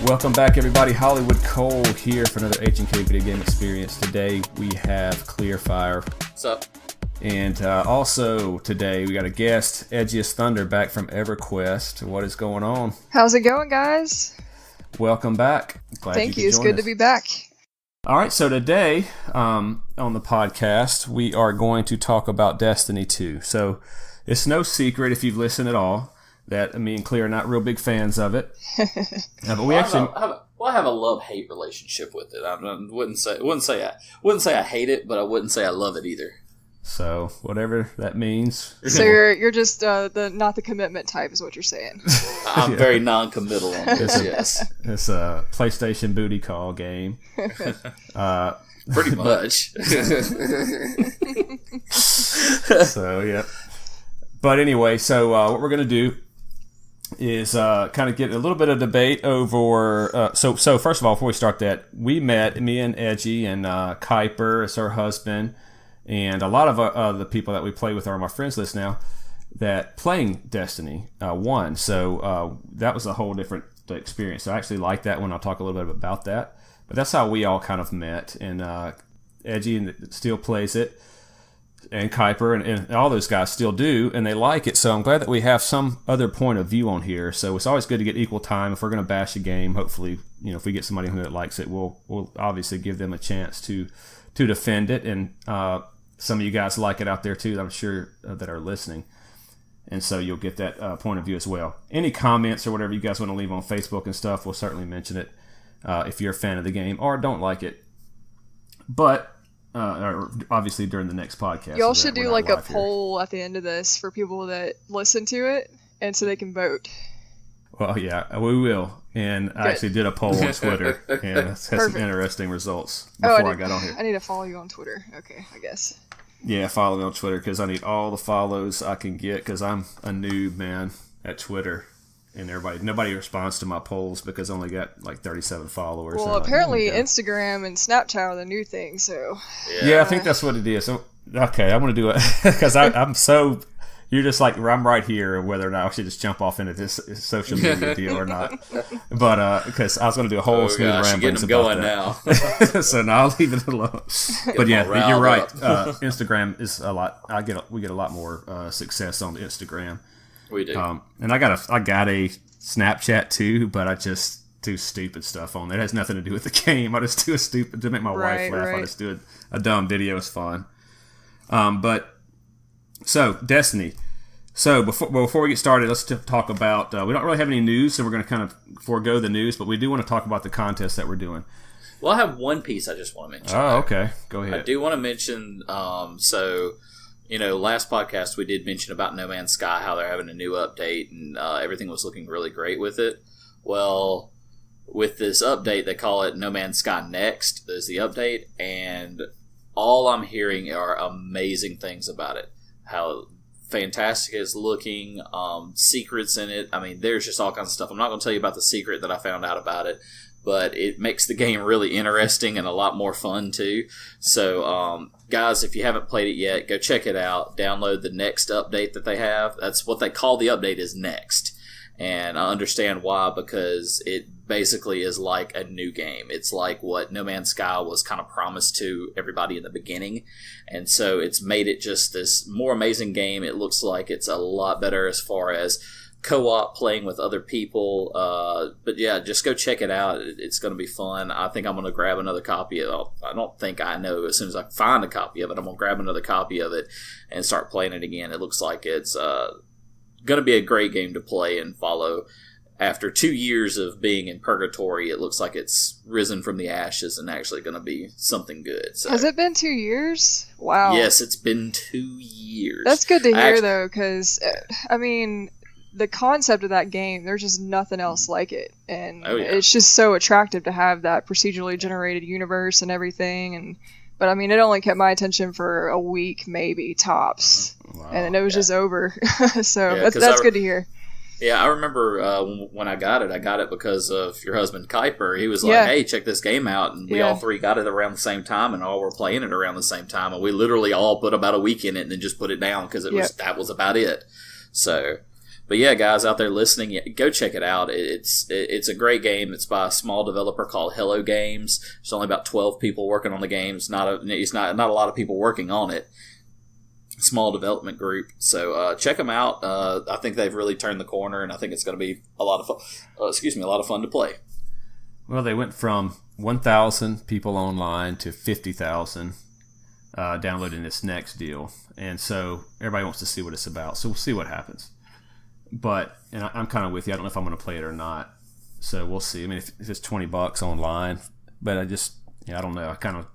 Welcome back, everybody. Holliwood Cole here for another HnK video game experience. Today we have Kleer. What's up? And also today we got a guest, EdgiestThunder, back from EverQuest. What is going on? How's it going, guys? Welcome back. Thank you. It's good to be back. All right, so today on the podcast we are going to talk about Destiny 2. So it's no secret if you've listened at all that me and Kleer are not real big fans of it. But we I have a love-hate relationship with it. I wouldn't say I hate it, but I wouldn't say I love it either. So whatever that means. So you're just not the commitment type, is what you're saying. I'm very non-committal on this. Yes, it's a PlayStation booty call game. Pretty much. So yeah. But anyway, so what we're gonna do is kind of get a little bit of debate over. So first of all, before we start that, me and Edgy and Kuiper is her husband, and a lot of the people that we play with are on my friends list now that playing Destiny 1. So that was a whole different experience. So I actually like that one. I'll talk a little bit about that. But that's how we all kind of met, and Edgy still plays it. And Kuiper and all those guys still do, and they like it. So I'm glad that we have some other point of view on here. So it's always good to get equal time. If we're going to bash a game, hopefully, if we get somebody who likes it, we'll obviously give them a chance to defend it. And some of you guys like it out there too, I'm sure, that are listening. And so you'll get that point of view as well. Any comments or whatever you guys want to leave on Facebook and stuff, we'll certainly mention it if you're a fan of the game or don't like it. But or obviously during the next podcast. Y'all should do like a poll at the end of this for people that listen to it, and so they can vote. Well, yeah, we will. And I actually did a poll on Twitter, and it's had some interesting results before I got on here. I need to follow you on Twitter. Okay, I guess. Yeah, follow me on Twitter because I need all the follows I can get because I'm a noob, man, at Twiter. And nobody responds to my polls because I only got like 37 followers. Well, apparently Instagram and Snapchat are the new thing, so... Yeah, I think that's what it is. So, okay, I'm going to do it because I'm so... You're just like, I'm right here, whether or not I should just jump off into this social media deal or not. But, because I was going to do a whole smooth ramblings about going that. Now. So now I'll leave it alone. But yeah, you're right. Instagram is a lot... We get a lot more success on Instagram. We do. And I got a Snapchat too, but I just do stupid stuff on there. It has nothing to do with the game. I just do to make my wife laugh. I just do a dumb video. It's fun. So Destiny. So before we get started, let's talk about. We don't really have any news, so we're going to kind of forego the news, but we do want to talk about the contest that we're doing. Well, I have one piece I just want to mention. Oh, okay. Go ahead. I do want to mention. Last podcast we did mention about No Man's Sky, how they're having a new update, and everything was looking really great with it. Well, with this update, they call it No Man's Sky Next, is the update, and all I'm hearing are amazing things about it. How fantastic it's looking, secrets in it. I mean, there's just all kinds of stuff. I'm not going to tell you about the secret that I found out about it, but it makes the game really interesting and a lot more fun too. So, guys, if you haven't played it yet, go check it out. Download the Next update that they have. That's what they call the update, is Next. And I understand why, because it basically is like a new game. It's like what No Man's Sky was kind of promised to everybody in the beginning. And so it's made it just this more amazing game. It looks like it's a lot better as far as co-op, playing with other people, but yeah, just go check it out. It's going to be fun. I think I'm going to grab another copy of it. I don't think I know, as soon as I find a copy of it, I'm going to grab another copy of it and start playing it again. It looks like it's going to be a great game to play and follow. After 2 years of being in purgatory, it looks like it's risen from the ashes and actually going to be something good. So, has it been 2 years? Wow. Yes, it's been 2 years. That's good to hear, though, because, I mean... the concept of that game, there's just nothing else like it, and it's just so attractive to have that procedurally generated universe and everything. But I mean, it only kept my attention for a week, maybe tops, and then it was just over. So that's good to hear. Yeah, I remember when I got it because of your husband Kuiper. He was like, "Hey, check this game out," and we all three got it around the same time, and all were playing it around the same time, and we literally all put about a week in it and then just put it down because that was about it. So. But yeah, guys out there listening, go check it out. It's a great game. It's by a small developer called Hello Games. There's only about 12 people working on the game. It's not a lot of people working on it. Small development group. So check them out. I think they've really turned the corner, and I think it's going to be a lot of fun. A lot of fun to play. Well, they went from 1,000 people online to 50,000 downloading this next deal, and so everybody wants to see what it's about. So we'll see what happens. But I'm kind of with you. I don't know if I'm going to play it or not. So we'll see. I mean, if it's $20 online, but I don't know. I kind of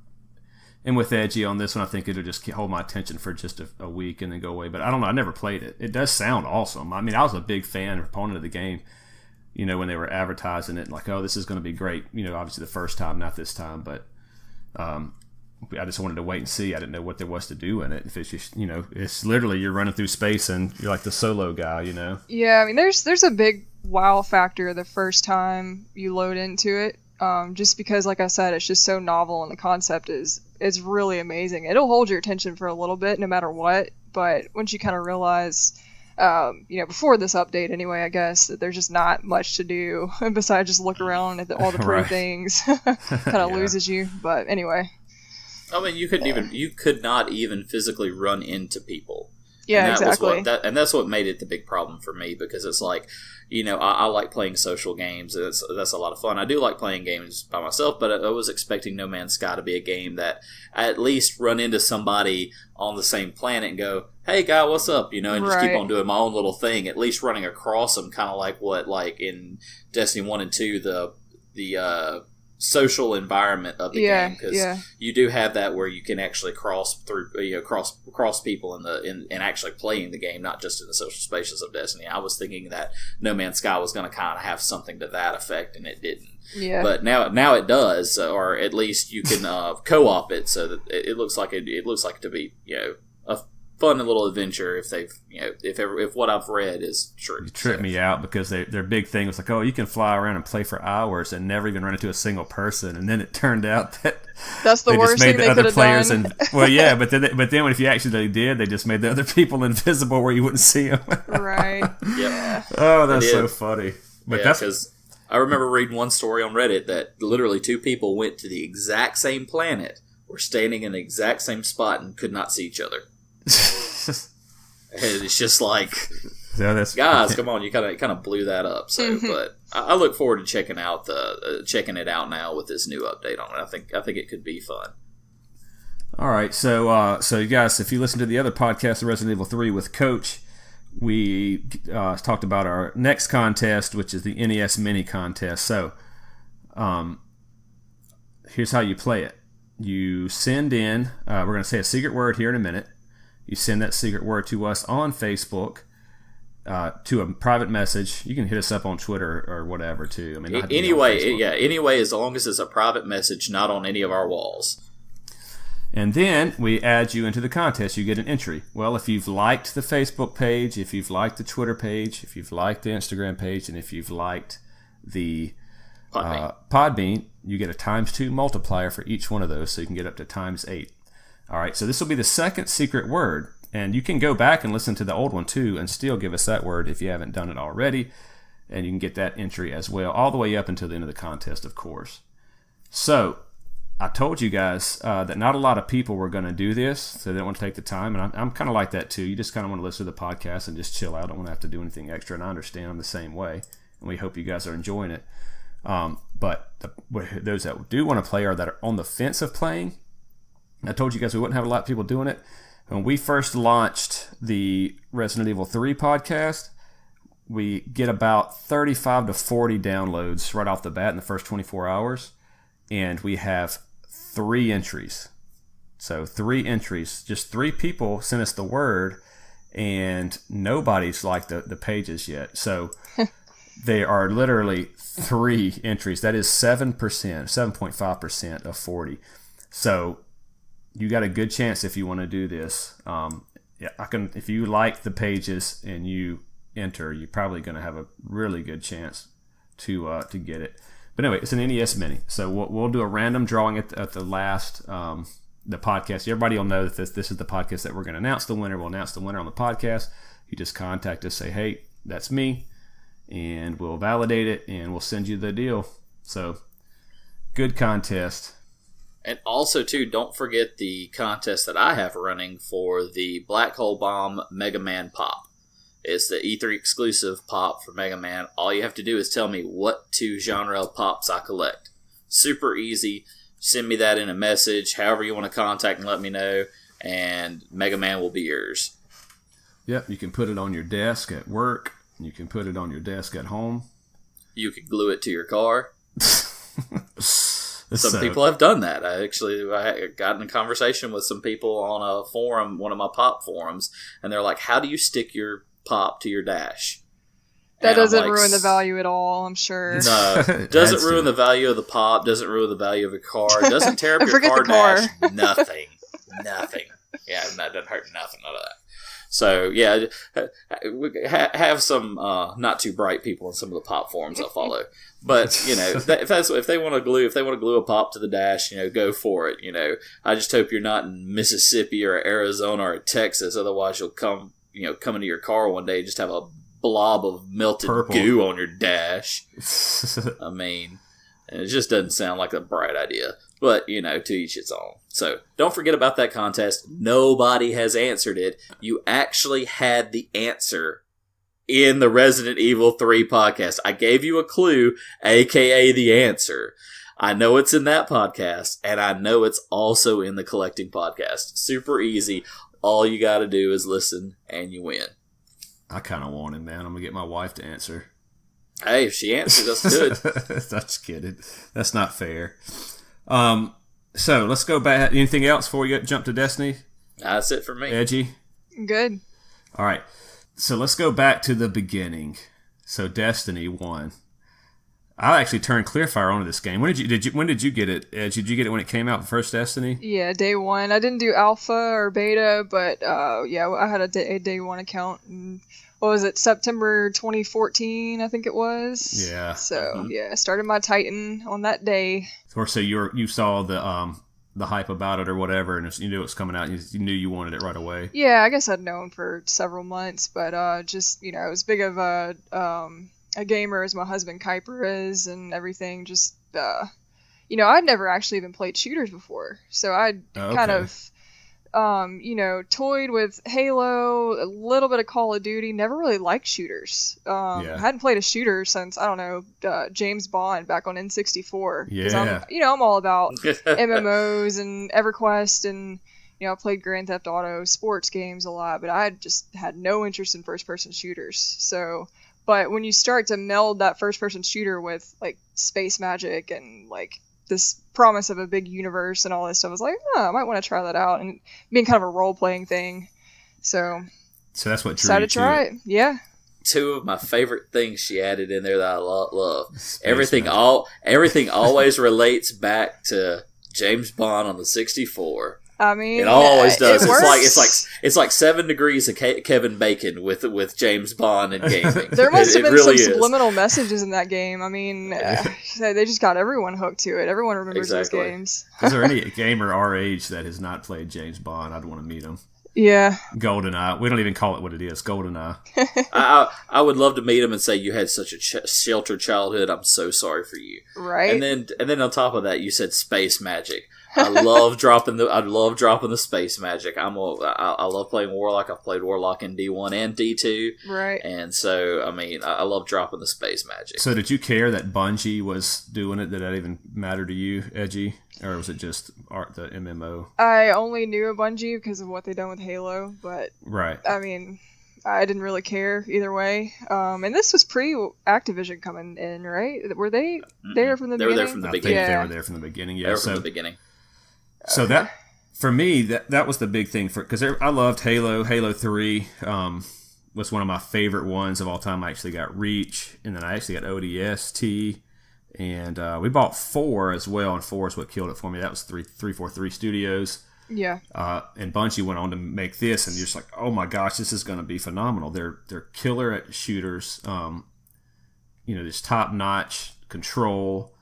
am with Edgy on this one. I think it'll just hold my attention for just a week and then go away. But I don't know. I never played it. It does sound awesome. I mean, I was a big fan and proponent of the game. When they were advertising it, like, oh, this is going to be great. Obviously the first time, not this time, but I just wanted to wait and see. I didn't know what there was to do in it. If it's just, it's literally you're running through space and you're like the solo guy, Yeah, I mean, there's a big wow factor the first time you load into it. Just because, like I said, it's just so novel and the concept is really amazing. It'll hold your attention for a little bit, no matter what. But once you kind of realize, before this update anyway, I guess, that there's just not much to do besides just look around at all the pretty things, kind of loses you. But anyway. I mean, you could not even physically run into people. Yeah, exactly. And that's what made it the big problem for me, because it's like, I like playing social games. That's a lot of fun. I do like playing games by myself, but I was expecting No Man's Sky to be a game that I at least run into somebody on the same planet and go, hey, guy, what's up? And just keep on doing my own little thing, at least running across them, kind of like in Destiny 1 and 2, the social environment of the game, because you do have that where you can actually cross through, cross people in actually playing the game, not just in the social spaces of Destiny. I was thinking that No Man's Sky was going to kind of have something to that effect, and it didn't. Yeah. But now it does, or at least you can co-op it, so that it looks like to be a fun little adventure if they've if what I've read is true. You tripped me out, because their big thing was like, oh, you can fly around and play for hours and never even run into a single person, and then it turned out that that's the worst thing they could have done. But then if you actually did, they just made the other people invisible where you wouldn't see them. Right. Yeah. Oh, that's so funny. But that's because I remember reading one story on Reddit that literally two people went to the exact same planet, were standing in the exact same spot, and could not see each other. And it's just like, guys, come on, you kind of blew that up. So, but I look forward to checking it out now with this new update on it. I think it could be fun. All right, so you guys, if you listen to the other podcast, Resident Evil 3 with Coach, we talked about our next contest, which is the NES Mini contest. So, here's how you play it. You send in, we're going to say a secret word here in a minute. You send that secret word to us on Facebook, to a private message. You can hit us up on Twitter or whatever too. I mean, anyway, as long as it's a private message, not on any of our walls. And then we add you into the contest. You get an entry. Well, if you've liked the Facebook page, if you've liked the Twitter page, if you've liked the Instagram page, and if you've liked the Podbean, you get a ×2 multiplier for each one of those, so you can get up to ×8. All right, so this will be the second secret word, and you can go back and listen to the old one too and still give us that word if you haven't done it already, and you can get that entry as well, all the way up until the end of the contest, of course. So I told you guys that not a lot of people were going to do this, so they don't want to take the time, and I'm kind of like that too. You just kind of want to listen to the podcast and just chill out. I don't want to have to do anything extra, and I understand I'm the same way, and we hope you guys are enjoying it. But those that do want to play or that are on the fence of playing, I told you guys we wouldn't have a lot of people doing it. When we first launched the Resident Evil 3 podcast, we get about 35 to 40 downloads right off the bat in the first 24 hours, and we have 3 entries. So 3 entries. Just 3 people sent us the word, and nobody's liked the pages yet. So they are literally 3 entries. That is 7%, 7.5% of 40. So you got a good chance if you want to do this. If you like the pages and you enter, you're probably going to have a really good chance to get it. But anyway, it's an NES Mini, so we'll do a random drawing at the last the podcast. Everybody will know that this is the podcast that we're going to announce the winner. We'll announce the winner on the podcast. You just contact us, say, hey, that's me, and we'll validate it, and we'll send you the deal. So, good contest. And also, too, don't forget the contest that I have running for the Black Hole Bomb Mega Man Pop. It's the E3 exclusive pop for Mega Man. All you have to do is tell me what 2 genre pops I collect. Super easy. Send me that in a message, however you want to contact and let me know, and Mega Man will be yours. Yep, you can put it on your desk at work. You can put it on your desk at home. You can glue it to your car. Some people have done that. I got in a conversation with some people on a forum, one of my pop forums, and they're like, how do you stick your pop to your dash? That doesn't ruin the value at all, I'm sure. No, doesn't ruin the value of the pop, doesn't ruin the value of a car, doesn't tear up your car dash, nothing. Yeah, that doesn't hurt nothing, none of that. So, yeah, have some not too bright people in some of the pop forums I follow. But, you know, if they want to glue a pop to the dash, you know, go for it. You know, I just hope you're not in Mississippi or Arizona or Texas. Otherwise, you'll come into your car one day and just have a blob of melted goo on your dash. I mean, it just doesn't sound like a bright idea. But, you know, to each its own. So, don't forget about that contest. Nobody has answered it. You actually had the answer in the Resident Evil 3 podcast. I gave you a clue, aka the answer. I know it's in that podcast, and I know it's also in the Collecting podcast. Super easy. All you got to do is listen, and you win. I kind of want it, man. I'm going to get my wife to answer. Hey, if she answers, that's good. I'm just kidding. That's not fair. So let's go back. Anything else before we jump to Destiny? That's it for me. Edgy? Good. All right. So let's go back to the beginning. So Destiny 1. I actually turned Clearfire onto this game. When did you get it, Edge? Did you get it when it came out, first Destiny? Yeah, day one. I didn't do alpha or beta, but yeah, I had a day one account. And what was it? September 2014, I think it was. Yeah. So yeah, I started my Titan on that day. Or so you saw the hype about it or whatever, and you knew it was coming out, and you knew you wanted it right away. Yeah, I guess I'd known for several months, but just as big of a gamer as my husband Kuiper is and everything, just I'd never actually even played shooters before, so I'd kind of toyed with Halo, a little bit of Call of Duty, never really liked shooters. I hadn't played a shooter since, I don't know, James Bond back on N64. Yeah. I'm all about MMOs and EverQuest, and I played Grand Theft Auto sports games a lot, but I just had no interest in first-person shooters. So, but when you start to meld that first-person shooter with like space magic and like this promise of a big universe and all this stuff, I was like, I might want to try that out, and being kind of a role-playing thing. So that's what drew decided to try it. Yeah. Two of my favorite things she added in there that I love. Everything always relates back to James Bond on the 64. I mean, it always does. It's like 7 degrees of Kevin Bacon with James Bond and gaming. There must have been really some subliminal messages in that game. I mean, they just got everyone hooked to it. Everyone remembers those games. Is there any gamer our age that has not played James Bond? I'd want to meet him. Yeah. GoldenEye. We don't even call it what it is. GoldenEye. I would love to meet him and say, you had such a sheltered childhood. I'm so sorry for you. Right. And then on top of that, you said space magic. I love dropping the space magic. I love playing Warlock. I've played Warlock in D1 and D2. Right. And so, I mean, I love dropping the space magic. So did you care that Bungie was doing it? Did that even matter to you, Edgy? Or was it just the MMO? I only knew of Bungie because of what they done with Halo, but right. I mean, I didn't really care either way. And this was pre-Activision coming in, right? Were they there from the beginning? They were there from the beginning. I think they were there from the beginning, yeah. They were from the beginning. So that, for me, that was the big thing, because I loved Halo. Halo 3 was one of my favorite ones of all time. I actually got Reach, and then I actually got ODST, and we bought 4 as well, and 4 is what killed it for me. That was 343 Studios. Yeah. And Bungie went on to make this, and you're just like, oh my gosh, this is going to be phenomenal. They're killer at shooters. Just top notch control,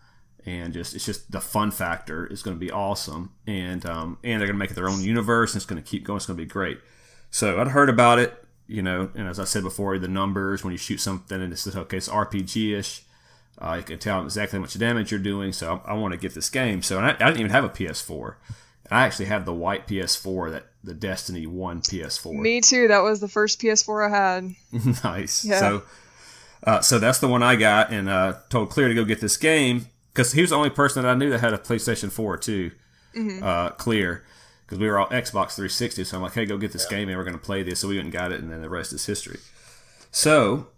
and it's just the fun factor is going to be awesome. And they're going to make it their own universe, and it's going to keep going. It's going to be great. So I'd heard about it, and as I said before, the numbers when you shoot something and it's okay, it's RPG-ish. You can tell exactly how much damage you're doing. So I want to get this game. So I didn't even have a PS4. I actually have the white PS4, the Destiny 1 PS4. Me too. That was the first PS4 I had. Nice. Yeah. So that's the one I got, and told Kleer to go get this game because he was the only person that I knew that had a PlayStation 4 too. Kleer, because we were all Xbox 360. So I'm like, hey, go get this game, and we're going to play this. So we went and got it, and then the rest is history. So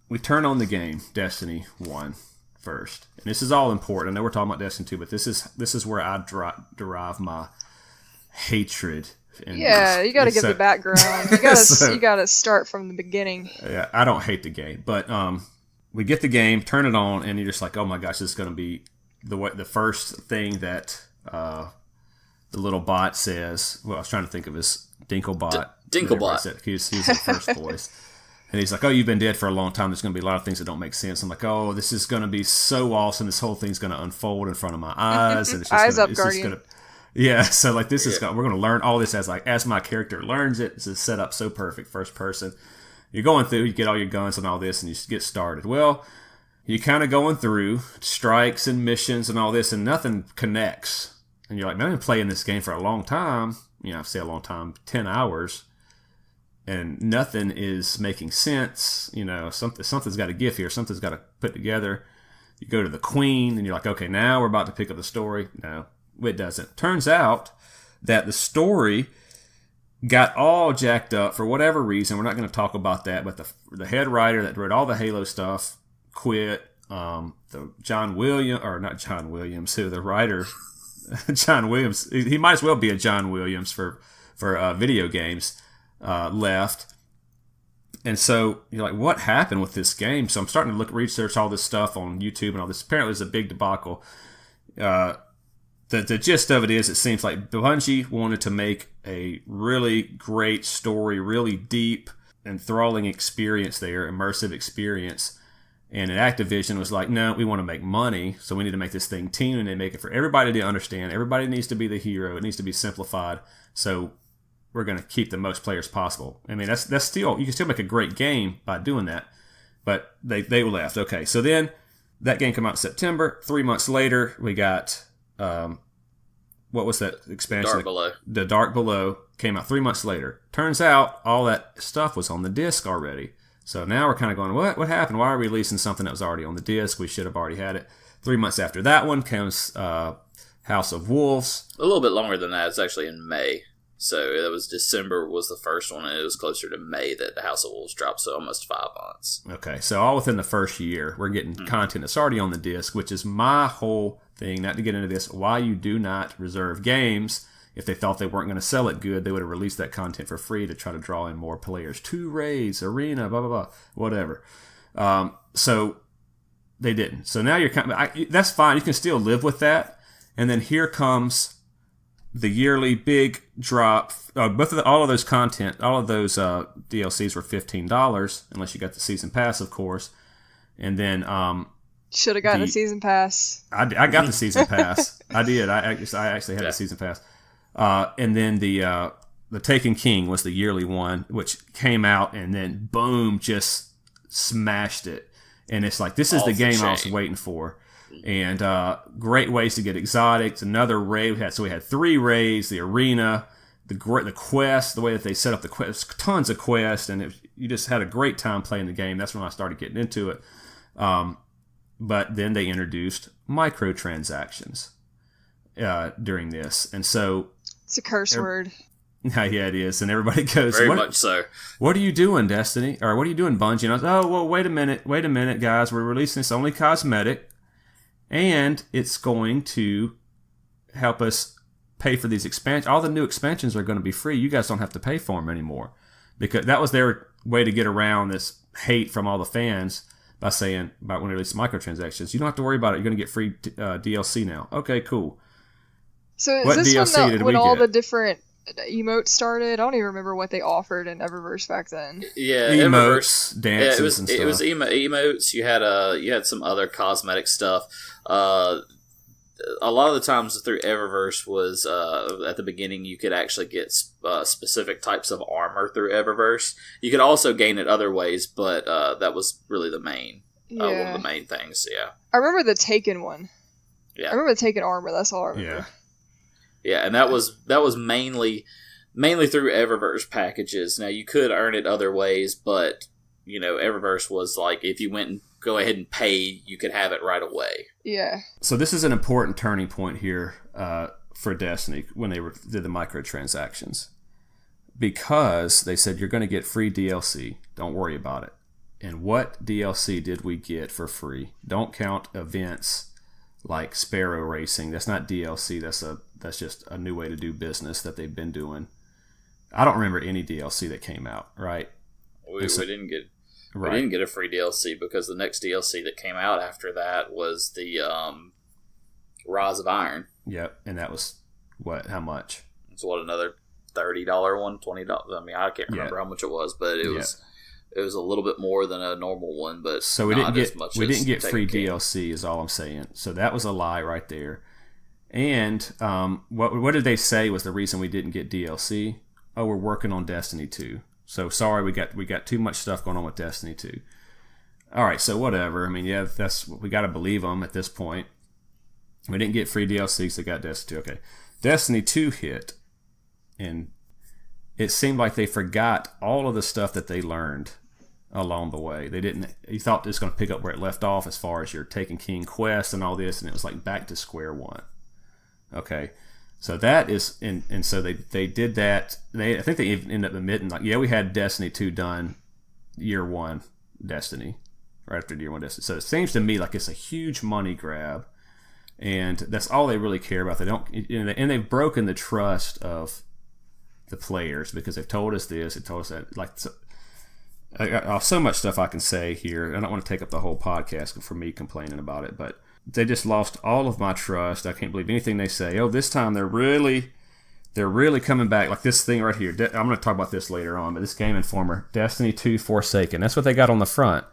we turn on the game, Destiny 1. First, and this is all important. I know we're talking about Destiny 2, but this is where I derive my hatred. You got to give the background. You got to start from the beginning. Yeah, I don't hate the game, but we get the game, turn it on, and you're just like, oh my gosh, this is going to be the first thing that the little bot says. Well, I was trying to think of his Dinklebot. Dinklebot. He's the first voice. And he's like, oh, you've been dead for a long time. There's going to be a lot of things that don't make sense. I'm like, oh, this is going to be so awesome. This whole thing's going to unfold in front of my eyes. And it's just eyes up, Guardian. So like this is we're going to learn all this as my character learns it. This is set up so perfect, first person. You're going through, you get all your guns and all this, and you get started. Well, you're kind of going through strikes and missions and all this, and nothing connects. And you're like, man, I've been playing this game for a long time. I say a long time, 10 hours. And nothing is making sense. Something's got to give here. Something's got to put together. You go to the Queen, and you're like, okay, now we're about to pick up the story. No, it doesn't. Turns out that the story got all jacked up for whatever reason. We're not going to talk about that, but the head writer that wrote all the Halo stuff quit. The the writer, John Williams. He might as well be a John Williams for video games. Left, and so you're like, what happened with this game? So I'm starting to research all this stuff on YouTube and all this. Apparently, it's a big debacle. The gist of it is, it seems like Bungie wanted to make a really great story, really deep, enthralling experience there, immersive experience. And Activision was like, no, we want to make money, so we need to make this thing teen and make it for everybody to understand. Everybody needs to be the hero. It needs to be simplified. So we're going to keep the most players possible. I mean, that's still, you can still make a great game by doing that, but they left. Okay, so then that game came out in September. 3 months later, we got, what was that expansion? Dark Below. The Dark Below came out 3 months later. Turns out all that stuff was on the disc already. So now we're kind of going, what happened? Why are we releasing something that was already on the disc? We should have already had it. 3 months after that one comes House of Wolves. A little bit longer than that. It's actually in May. So it was December was the first one, and it was closer to May that the House of Wolves dropped, so almost 5 months. Okay, so all within the first year, we're getting content that's already on the disc, which is my whole thing, not to get into this, why you do not reserve games. If they thought they weren't going to sell it good, they would have released that content for free to try to draw in more players. 2 raids, arena, blah, blah, blah, whatever. So they didn't. So now you're that's fine. You can still live with that. And then here comes the yearly big drop. All of those content, all of those DLCs were $15, unless you got the season pass, of course. And then should have gotten the season pass. I got the season pass. I did. I actually had the season pass. And then the Taken King was the yearly one, which came out and then boom, just smashed it. And it's like, this is the game I was waiting for. And great ways to get exotics. Another raid we had 3 raids, the arena, the quest, the way that they set up the quest, tons of quests, and you just had a great time playing the game. That's when I started getting into it. But then they introduced microtransactions during this, and so it's a curse word. Yeah, it is, and everybody goes, very much so. What are you doing, Destiny? Or what are you doing, Bungie? And I was, oh well, wait a minute, guys, we're releasing this only cosmetic. And it's going to help us pay for these expansions. All the new expansions are going to be free. You guys don't have to pay for them anymore. Because that was their way to get around this hate from all the fans by saying, about when they release microtransactions, you don't have to worry about it. You're going to get free DLC now. Okay, cool. So is this DLC when all the different emotes started? I don't even remember what they offered in Eververse back then. Yeah, emotes, dances, and stuff. It was emotes. You had some other cosmetic stuff. a lot of the times through Eververse was at the beginning you could actually get specific types of armor through Eververse. You could also gain it other ways, but that was really the main one of the main things. Yeah, I remember the Taken one. Yeah, I remember the Taken armor. That's all I remember. Yeah, and that was mainly through Eververse packages. Now you could earn it other ways, but Eververse was like if you went and go ahead and pay, you could have it right away. Yeah. So this is an important turning point here for Destiny when they did the microtransactions, because they said you're going to get free DLC. Don't worry about it. And what DLC did we get for free? Don't count events like Sparrow Racing. That's not DLC. That's just a new way to do business that they've been doing. I don't remember any DLC that came out, right? We didn't get. Right. We didn't get a free DLC because the next DLC that came out after that was the Rise of Iron. Yep, and that was what? How much? It's another $30 one, $20. I mean, I can't remember how much it was, but it was a little bit more than a normal one. But so we didn't get free DLC, is all I'm saying. So that was a lie right there. And what did they say was the reason we didn't get DLC? Oh, we're working on Destiny 2. So sorry, we got too much stuff going on with Destiny 2. All right, so whatever. I mean, we got to believe them at this point. We didn't get free DLC, so we got Destiny 2. Okay, Destiny 2 hit, and it seemed like they forgot all of the stuff that they learned along the way. They didn't. You thought it was going to pick up where it left off as far as your Taken King quest and all this, and it was like back to square one. Okay. So that is, and so they did that. I think they even ended up admitting, like, we had Destiny 2 done year one Destiny, right after year one Destiny. So it seems to me like it's a huge money grab, and that's all they really care about. They don't, and they've broken the trust of the players because they've told us this, they told us that. Like, I got so much stuff I can say here. I don't want to take up the whole podcast for me complaining about it, but they just lost all of my trust. I can't believe anything they say. Oh, this time they're really coming back. Like this thing right here. I'm going to talk about this later on, but this Game Informer, Destiny 2 Forsaken. That's what they got on the front.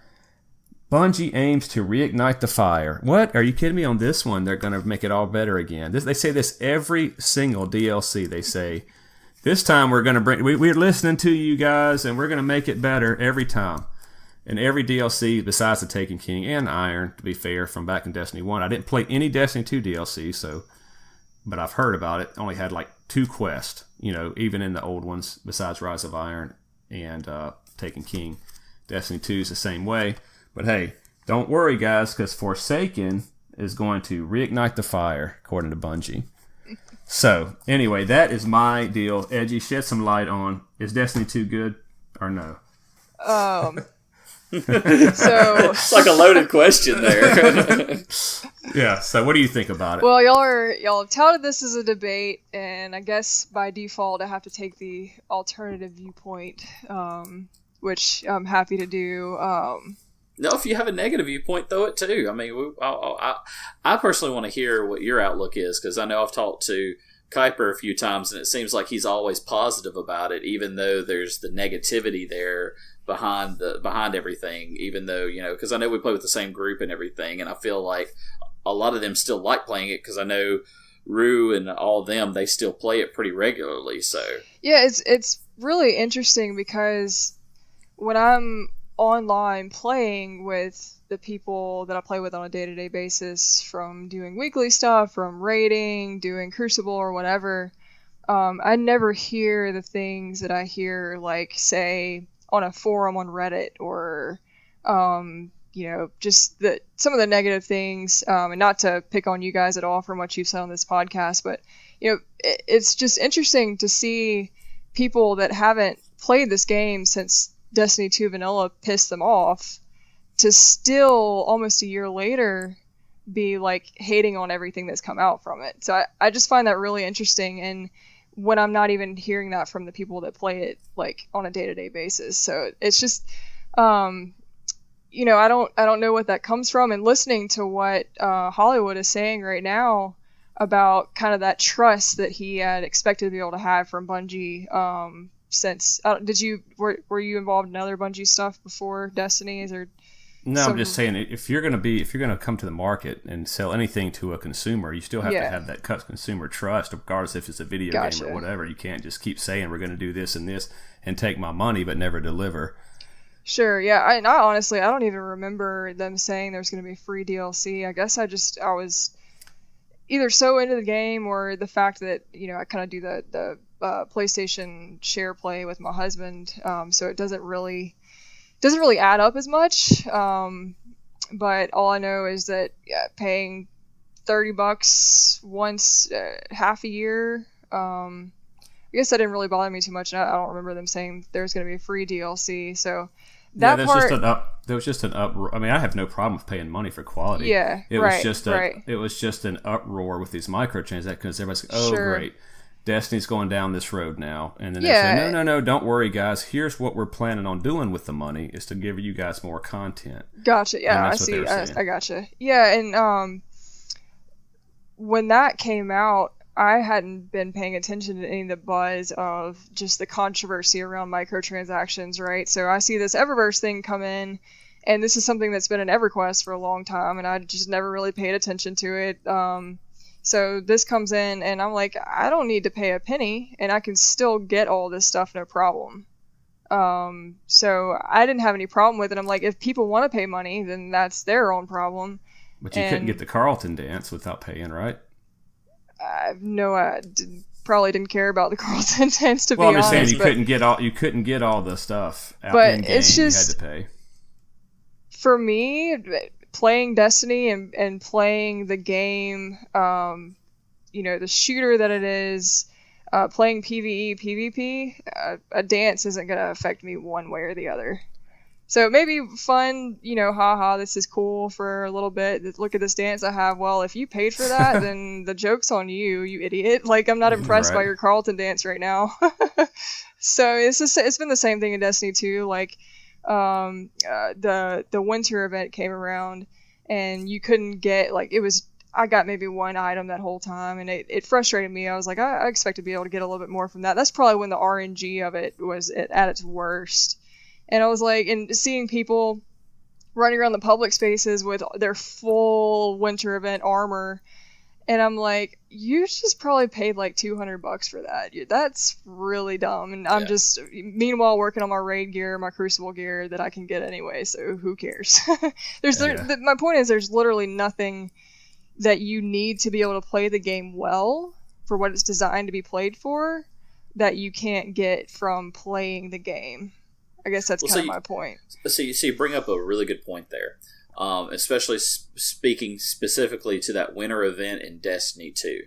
Bungie aims to reignite the fire. What? Are you kidding me? On this one, they're going to make it all better again. They say this every single DLC. They say, this time we're going to bring... We're listening to you guys, and we're going to make it better every time. And every DLC, besides the Taken King and Iron, to be fair, from back in Destiny 1. I didn't play any Destiny 2 DLC, but I've heard about it. Only had like 2 quests, even in the old ones, besides Rise of Iron and Taken King. Destiny 2 is the same way. But hey, don't worry, guys, because Forsaken is going to reignite the fire, according to Bungie. So, anyway, that is my deal. Edgy, shed some light on, is Destiny 2 good or no? So it's like a loaded question there. Yeah. So what do you think about it? Well, y'all have touted this as a debate, and I guess by default I have to take the alternative viewpoint, which I'm happy to do. No, if you have a negative viewpoint, throw it too. I mean, I personally want to hear what your outlook is, because I know I've talked to Kuiper a few times, and it seems like he's always positive about it, even though there's the negativity there behind everything. Even though, because I know we play with the same group and everything, and I feel like a lot of them still like playing it, because I know Rue and all of them, they still play it pretty regularly. So yeah, it's really interesting, because when I'm online playing with the people that I play with on a day-to-day basis, from doing weekly stuff, from raiding, doing Crucible or whatever, I never hear the things that I hear, like, say, on a forum on Reddit, or just some of the negative things, and not to pick on you guys at all from what you've said on this podcast, but it's just interesting to see people that haven't played this game since Destiny 2 Vanilla pissed them off, to still, almost a year later, be like hating on everything that's come out from it. So I just find that really interesting, and when I'm not even hearing that from the people that play it, like, on a day-to-day basis. So it's just, I don't know what that comes from. And listening to what Holliwood is saying right now about kind of that trust that he had expected to be able to have from Bungie, since were you involved in other Bungie stuff before Destiny? No, I'm just saying, if you're going to come to the market and sell anything to a consumer, you still have to have that consumer trust, regardless if it's a video game or whatever. You can't just keep saying we're going to do this and take my money but never deliver. Sure, yeah. I honestly, I don't even remember them saying there's going to be free DLC. I guess I was either so into the game, or the fact that, you know, I kind of do the PlayStation share play with my husband, so it doesn't really add up as much. But all I know is that paying $30 once half a year, I guess that didn't really bother me too much. And I don't remember them saying there's going to be a free DLC. So that there was just an uproar. I mean, I have no problem with paying money for quality. Yeah, it was just an uproar with these microtransactions, because everybody's like, great, Destiny's going down this road now. And then they say, no, don't worry, guys. Here's what we're planning on doing with the money, is to give you guys more content. Gotcha. Yeah, I see. I gotcha. Yeah, and when that came out, I hadn't been paying attention to any of the buzz of just the controversy around microtransactions, right? So I see this Eververse thing come in, and this is something that's been in EverQuest for a long time, and I just never really paid attention to it. So this comes in, and I'm like, I don't need to pay a penny, and I can still get all this stuff no problem. So I didn't have any problem with it. I'm like, if people want to pay money, then that's their own problem. But you couldn't get the Carlton dance without paying, right? I probably didn't care about the Carlton dance, to be honest. Well, I'm just saying you couldn't get all the stuff out in game. It's just, you had to pay. For me, playing Destiny and playing the game, you know, the shooter that it is, playing PvE, PvP, a dance isn't going to affect me one way or the other. So it may be fun, you know, haha, this is cool for a little bit. Look at this dance I have. Well, if you paid for that, then the joke's on you, you idiot. Like, I'm not impressed by your Carlton dance right now. So it's been the same thing in Destiny 2. Like, the winter event came around, and you couldn't get, like, I got maybe one item that whole time, and it frustrated me. I was like, I expect to be able to get a little bit more from that. That's probably when the RNG of it was at its worst. And I was like, and seeing people running around the public spaces with their full winter event armor, and I'm like, you just probably paid like $200 for that. That's really dumb. And I'm just, meanwhile, working on my raid gear, my crucible gear that I can get anyway, so who cares? My point is, there's literally nothing that you need to be able to play the game well for what it's designed to be played for that you can't get from playing the game. I guess that's kind of my point. So you bring up a really good point there, especially speaking specifically to that winter event in Destiny 2.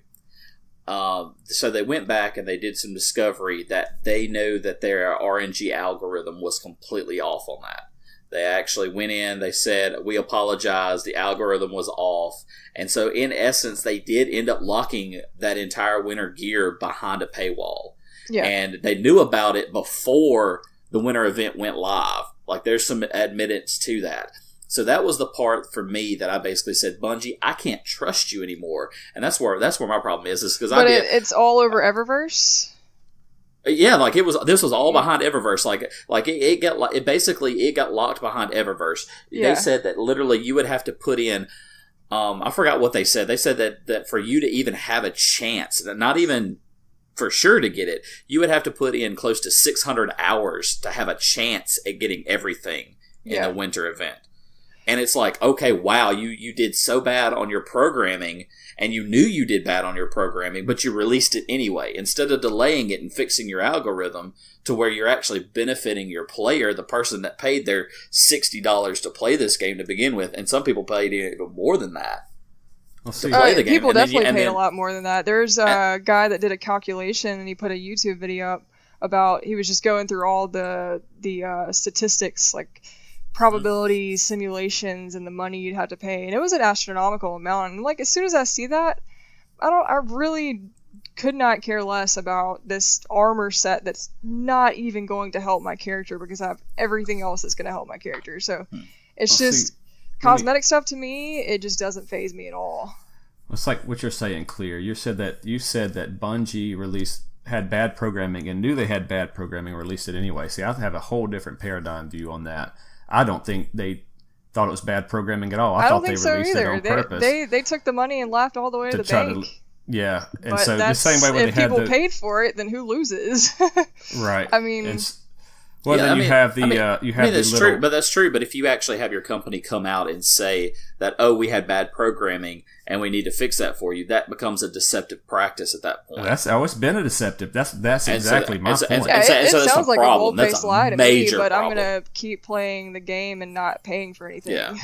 So they went back and they did some discovery that they know that their RNG algorithm was completely off on that. They actually went in, they said, we apologize, the algorithm was off. And so in essence, they did end up locking that entire winter gear behind a paywall. Yeah. And they knew about it before the winter event went live. Like, there's some admittance to that. So that was the part for me that I basically said, Bungie, I can't trust you anymore. And that's where my problem is because it's all over Eververse. Yeah, like this was all behind Eververse. Like it basically got locked behind Eververse. Yeah. They said that literally you would have to put in. I forgot what they said. They said that for you to even have a chance, not even for sure to get it, you would have to put in close to 600 hours to have a chance at getting everything in the winter event. And it's like, okay, wow, you did so bad on your programming, and you knew you did bad on your programming, but you released it anyway. Instead of delaying it and fixing your algorithm to where you're actually benefiting your player, the person that paid their $60 to play this game to begin with, and some people paid even more than that. To play the game. People definitely paid a lot more than that. There's a guy that did a calculation, and he put a YouTube video up about, he was just going through all the statistics, like probability simulations and the money you'd have to pay, and it was an astronomical amount. And like, as soon as I see that, I really could not care less about this armor set that's not even going to help my character, because I have everything else that's going to help my character. So it's just cosmetic stuff to me. It just doesn't faze me at all. It's like what you're saying, Kleer. You said that Bungie had bad programming and knew they had bad programming, released it anyway. See, I have a whole different paradigm view on that. I don't think they thought it was bad programming at all. I don't thought think they so released either. it on purpose. They took the money and laughed all the way to the bank. Yeah, and but so the same way when if they had people paid for it, then who loses? Right. I mean, that's true, but that's true. But if you actually have your company come out and say that, oh, we had bad programming and we need to fix that for you, that becomes a deceptive practice at that point. That's always been a deceptive. That's exactly my point. It sounds like a bold-faced lie to me, but problem. I'm gonna keep playing the game and not paying for anything. Yeah.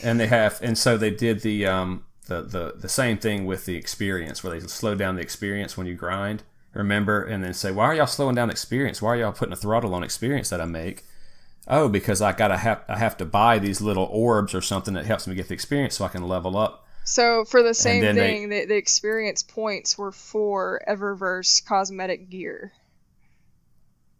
And so they did the same thing with the experience, where they slow down the experience when you grind. Remember, and then say, why are y'all slowing down the experience? Why are y'all putting a throttle on experience that I make? Oh, because I have to buy these little orbs or something that helps me get the experience so I can level up. So for the same thing, the experience points were for Eververse cosmetic gear.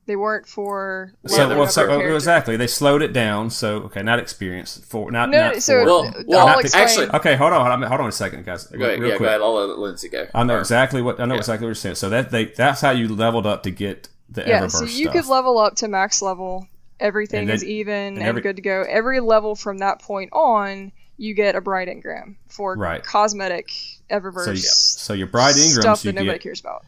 They weren't for exactly. They slowed it down. So not experience for not. Actually, okay. Hold on a second, guys. Go ahead. I'll let Lindsay go. I know exactly what you're saying. So that's how you leveled up to get the Eververse so you stuff. could level up to max level. Everything is even and good to go. Every level from that point on, you get a bright engram for cosmetic Eververse. So your bright engrams stuff that nobody cares about.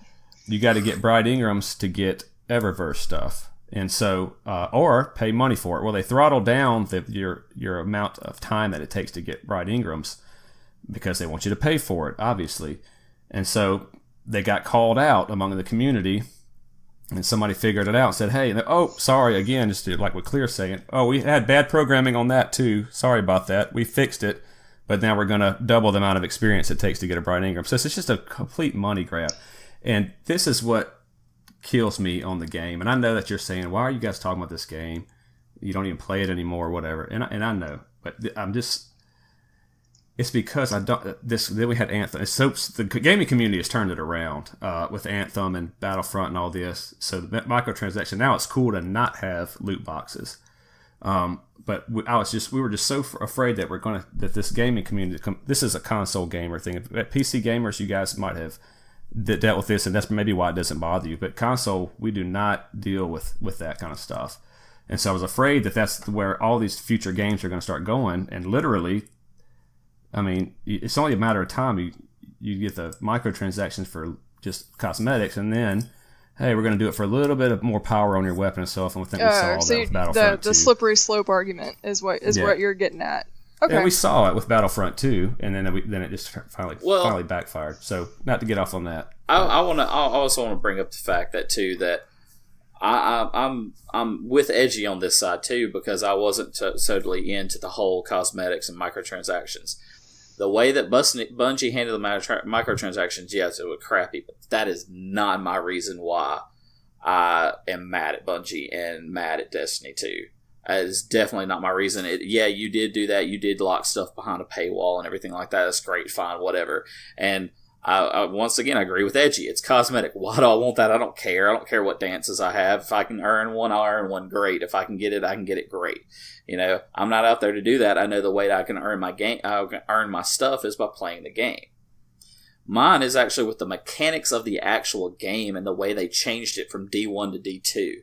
You got to get bright engrams to get Eververse stuff, and so or pay money for it. Well, they throttle down your amount of time that it takes to get bright engrams because they want you to pay for it, obviously. And so they got called out among the community, and somebody figured it out and said, "Hey, sorry again, just like what Kleer's saying. Oh, we had bad programming on that too. Sorry about that. We fixed it, but now we're going to double the amount of experience it takes to get a bright engram." So it's just a complete money grab, and this is what kills me on the game. And I know that you're saying, why are you guys talking about this game? You don't even play it anymore or whatever. And I know, but it's because then we had Anthem. So the gaming community has turned it around with Anthem and Battlefront and all this. So the microtransaction, now it's cool to not have loot boxes. But we were just so afraid that that this gaming community, this is a console gamer thing. At PC gamers, you guys might have dealt with this, and that's maybe why it doesn't bother you. But console, we do not deal with that kind of stuff. And so I was afraid that that's where all these future games are going to start going. And literally, I mean, it's only a matter of time. You get the microtransactions for just cosmetics, and then, hey, we're going to do it for a little bit of more power on your weapon and stuff. And we think we saw that with Battlefront 2. The slippery slope argument is what you're getting at. Okay. And we saw it with Battlefront 2, and then it just finally backfired. So, not to get off on that. I also want to bring up the fact that too that I'm with Edgy on this side too, because I wasn't totally into the whole cosmetics and microtransactions. The way that Bungie handled the microtransactions, yes, it was crappy, but that is not my reason why I am mad at Bungie and mad at Destiny 2. It's definitely not my reason. You did do that. You did lock stuff behind a paywall and everything like that. That's great, fine, whatever. And I once again, I agree with Edgy. It's cosmetic. Why do I want that? I don't care. I don't care what dances I have. If I can earn one, I'll earn one. Great. If I can get it, I can get it. Great. I'm not out there to do that. I know the way that I can earn my stuff is by playing the game. Mine is actually with the mechanics of the actual game and the way they changed it from D1 to D2.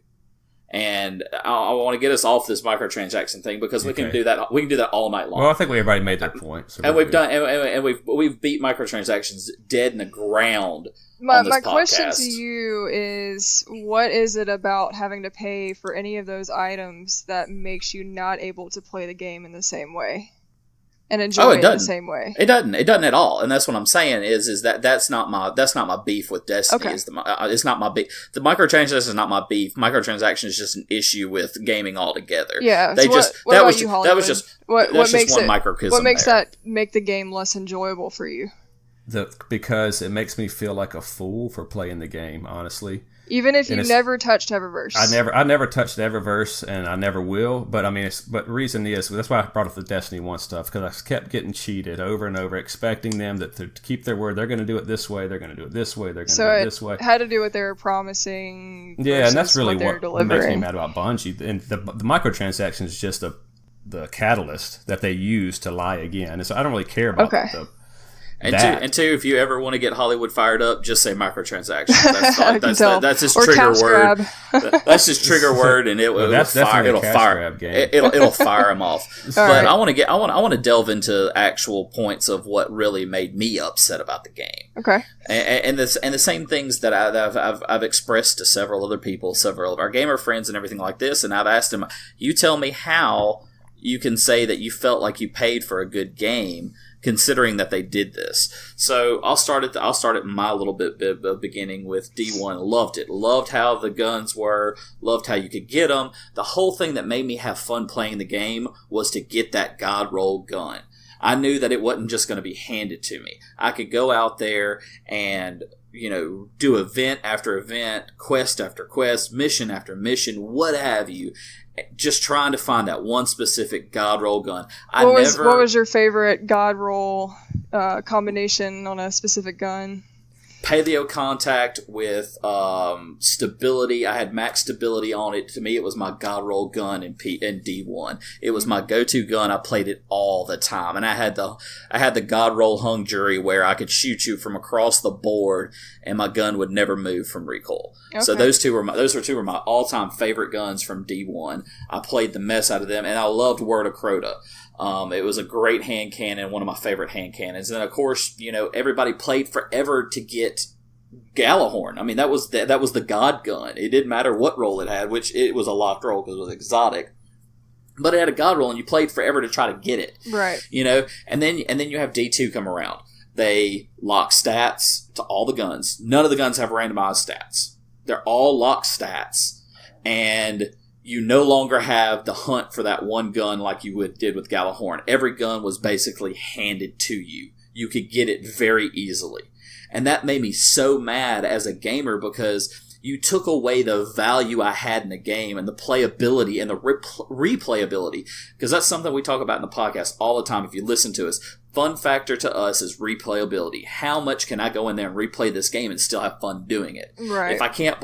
And I want to get us off this microtransaction thing because we can do that. We can do that all night long. Well, I think everybody made their point. So and we've beat microtransactions dead in the ground. My question to you is, what is it about having to pay for any of those items that makes you not able to play the game in the same way and enjoy it in the same way? It doesn't at all, and that's what I'm saying is that that's not my beef with Destiny. Okay. It's not my beef. The microtransaction is not my beef. Microtransaction is just an issue with gaming altogether. Yeah. What makes one microcosm. What makes that make the game less enjoyable for you? Because it makes me feel like a fool for playing the game, honestly. Even if you never touched Eververse. I never touched Eververse, and I never will. But I mean, the reason is that's why I brought up the Destiny 1 stuff, because I kept getting cheated over and over, expecting them to keep their word. They're going to do it this way. They're going to do it this way. They're going to do it this way. So it had to do what they were promising. Yeah, and that's really what makes me mad about Bungie. And the microtransactions is just the catalyst that they use to lie again. And so I don't really care about And two, if you ever want to get Holliwood fired up, just say microtransactions. That's his trigger word. That's his trigger word, and it'll fire him off. But right. I want to delve into actual points of what really made me upset about the game. Okay. And the same things that I've expressed to several other people, several of our gamer friends, and everything like this. And I've asked them, you tell me how you can say that you felt like you paid for a good game, considering that they did this. So I'll start at my little bit beginning with D1. Loved it. Loved how the guns were. Loved how you could get them. The whole thing that made me have fun playing the game was to get that God roll gun. I knew that it wasn't just going to be handed to me. I could go out there and, do event after event, quest after quest, mission after mission, what have you, just trying to find that one specific God roll gun. What was your favorite God roll combination on a specific gun? Paleo contact with stability. I had max stability on it. To me, it was my God roll gun in D1. It was my go-to gun. I played it all the time, and I had the God roll hung jury where I could shoot you from across the board, and my gun would never move from recoil. Okay. So those two were my all-time favorite guns from D1. I played the mess out of them, and I loved Word of Crota. It was a great hand cannon, one of my favorite hand cannons. And of course, everybody played forever to get Gallahorn. I mean, that was the God gun. It didn't matter what roll it had, which it was a locked roll because it was exotic. But it had a God roll, and you played forever to try to get it. Right. And then you have D2 come around. They lock stats to all the guns. None of the guns have randomized stats. They're all locked stats. And you no longer have the hunt for that one gun like you did with Gallahorn. Every gun was basically handed to you. You could get it very easily. And that made me so mad as a gamer because you took away the value I had in the game and the playability and the replayability. Because that's something we talk about in the podcast all the time if you listen to us. Fun factor to us is replayability. How much can I go in there and replay this game and still have fun doing it? Right. If I can't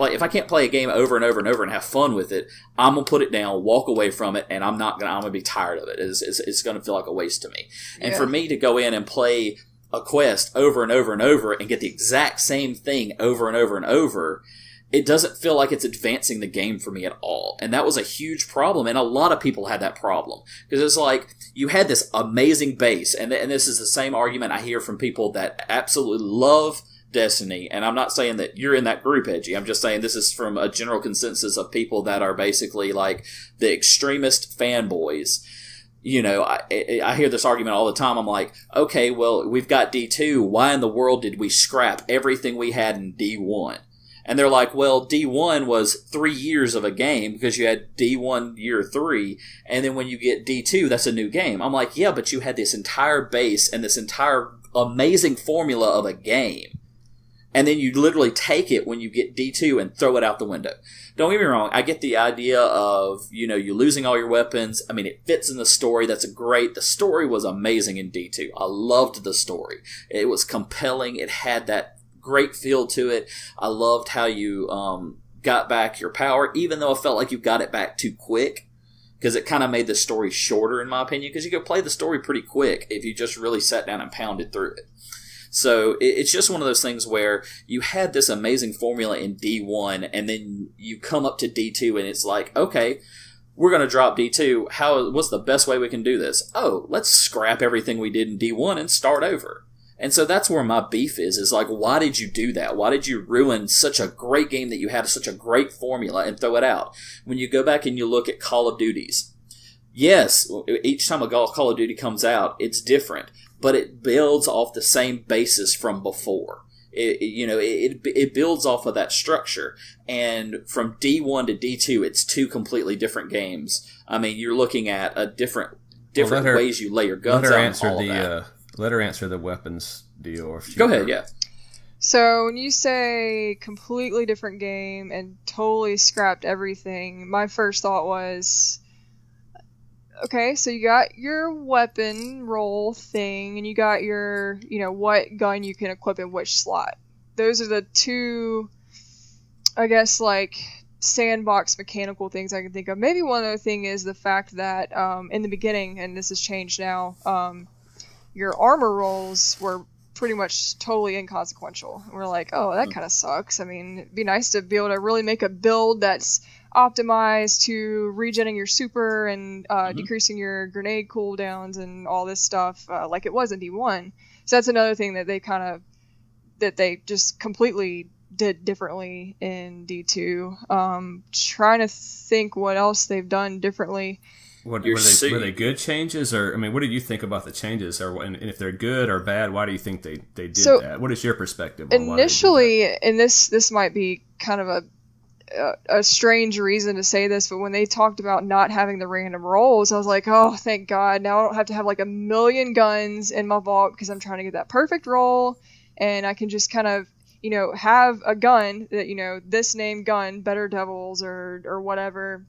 play a game over and over and over and have fun with it, I'm gonna put it down, walk away from it, and I'm gonna be tired of it. It's gonna feel like a waste to me. And for me to go in and play a quest over and over and over and get the exact same thing over and over and over, it doesn't feel like it's advancing the game for me at all. And that was a huge problem. And a lot of people had that problem. Because it's like, you had this amazing base. And this is the same argument I hear from people that absolutely love Destiny. And I'm not saying that you're in that group, Edgy. I'm just saying this is from a general consensus of people that are basically like the extremist fanboys. I hear this argument all the time. I'm like, okay, well, we've got D2. Why in the world did we scrap everything we had in D1? And they're like, well, D1 was 3 years of a game because you had D1 year 3, and then when you get D2, that's a new game. I'm like, yeah, but you had this entire base and this entire amazing formula of a game. And then you literally take it when you get D2 and throw it out the window. Don't get me wrong, I get the idea of, you losing all your weapons. I mean, it fits in the story. The story was amazing in D2. I loved the story. It was compelling. It had that great feel to it. I loved how you got back your power, even though I felt like you got it back too quick, because it kind of made the story shorter, in my opinion, because you could play the story pretty quick if you just really sat down and pounded through it. So it's just one of those things where you had this amazing formula in D1, and then you come up to D2, and it's like, okay, we're going to drop D2. What's the best way we can do this? Oh, let's scrap everything we did in D1 and start over. And so that's where my beef is like, why did you do that? Why did you ruin such a great game that you had such a great formula and throw it out? When you go back and you look at Call of Duties, yes, each time a Call of Duty comes out, it's different, but it builds off the same basis from before. It builds off of that structure. And from D1 to D2, it's two completely different games. I mean, you're looking at a different ways you lay your guns out. Let her answer the weapons deal. Go ahead, yeah. So when you say completely different game and totally scrapped everything, my first thought was, okay, so you got your weapon roll thing, and you got your, what gun you can equip in which slot. Those are the two, I guess, like, sandbox mechanical things I can think of. Maybe one other thing is the fact that in the beginning, and this has changed now, your armor rolls were pretty much totally inconsequential. And we're like, oh, that kind of sucks. I mean, it'd be nice to be able to really make a build that's optimized to regenning your super and decreasing your grenade cooldowns and all this stuff like it was in D1. So that's another thing that they just completely did differently in D2. Trying to think what else they've done differently. Were they good changes, or I mean, what do you think about the changes, and if they're good or bad, why do you think they did that? What is your perspective on initially? And this might be kind of a strange reason to say this, but when they talked about not having the random rolls, I was like, oh, thank God! Now I don't have to have like 1 million guns in my vault because I'm trying to get that perfect roll, and I can just kind of have a gun that this name gun, Better Devils or whatever,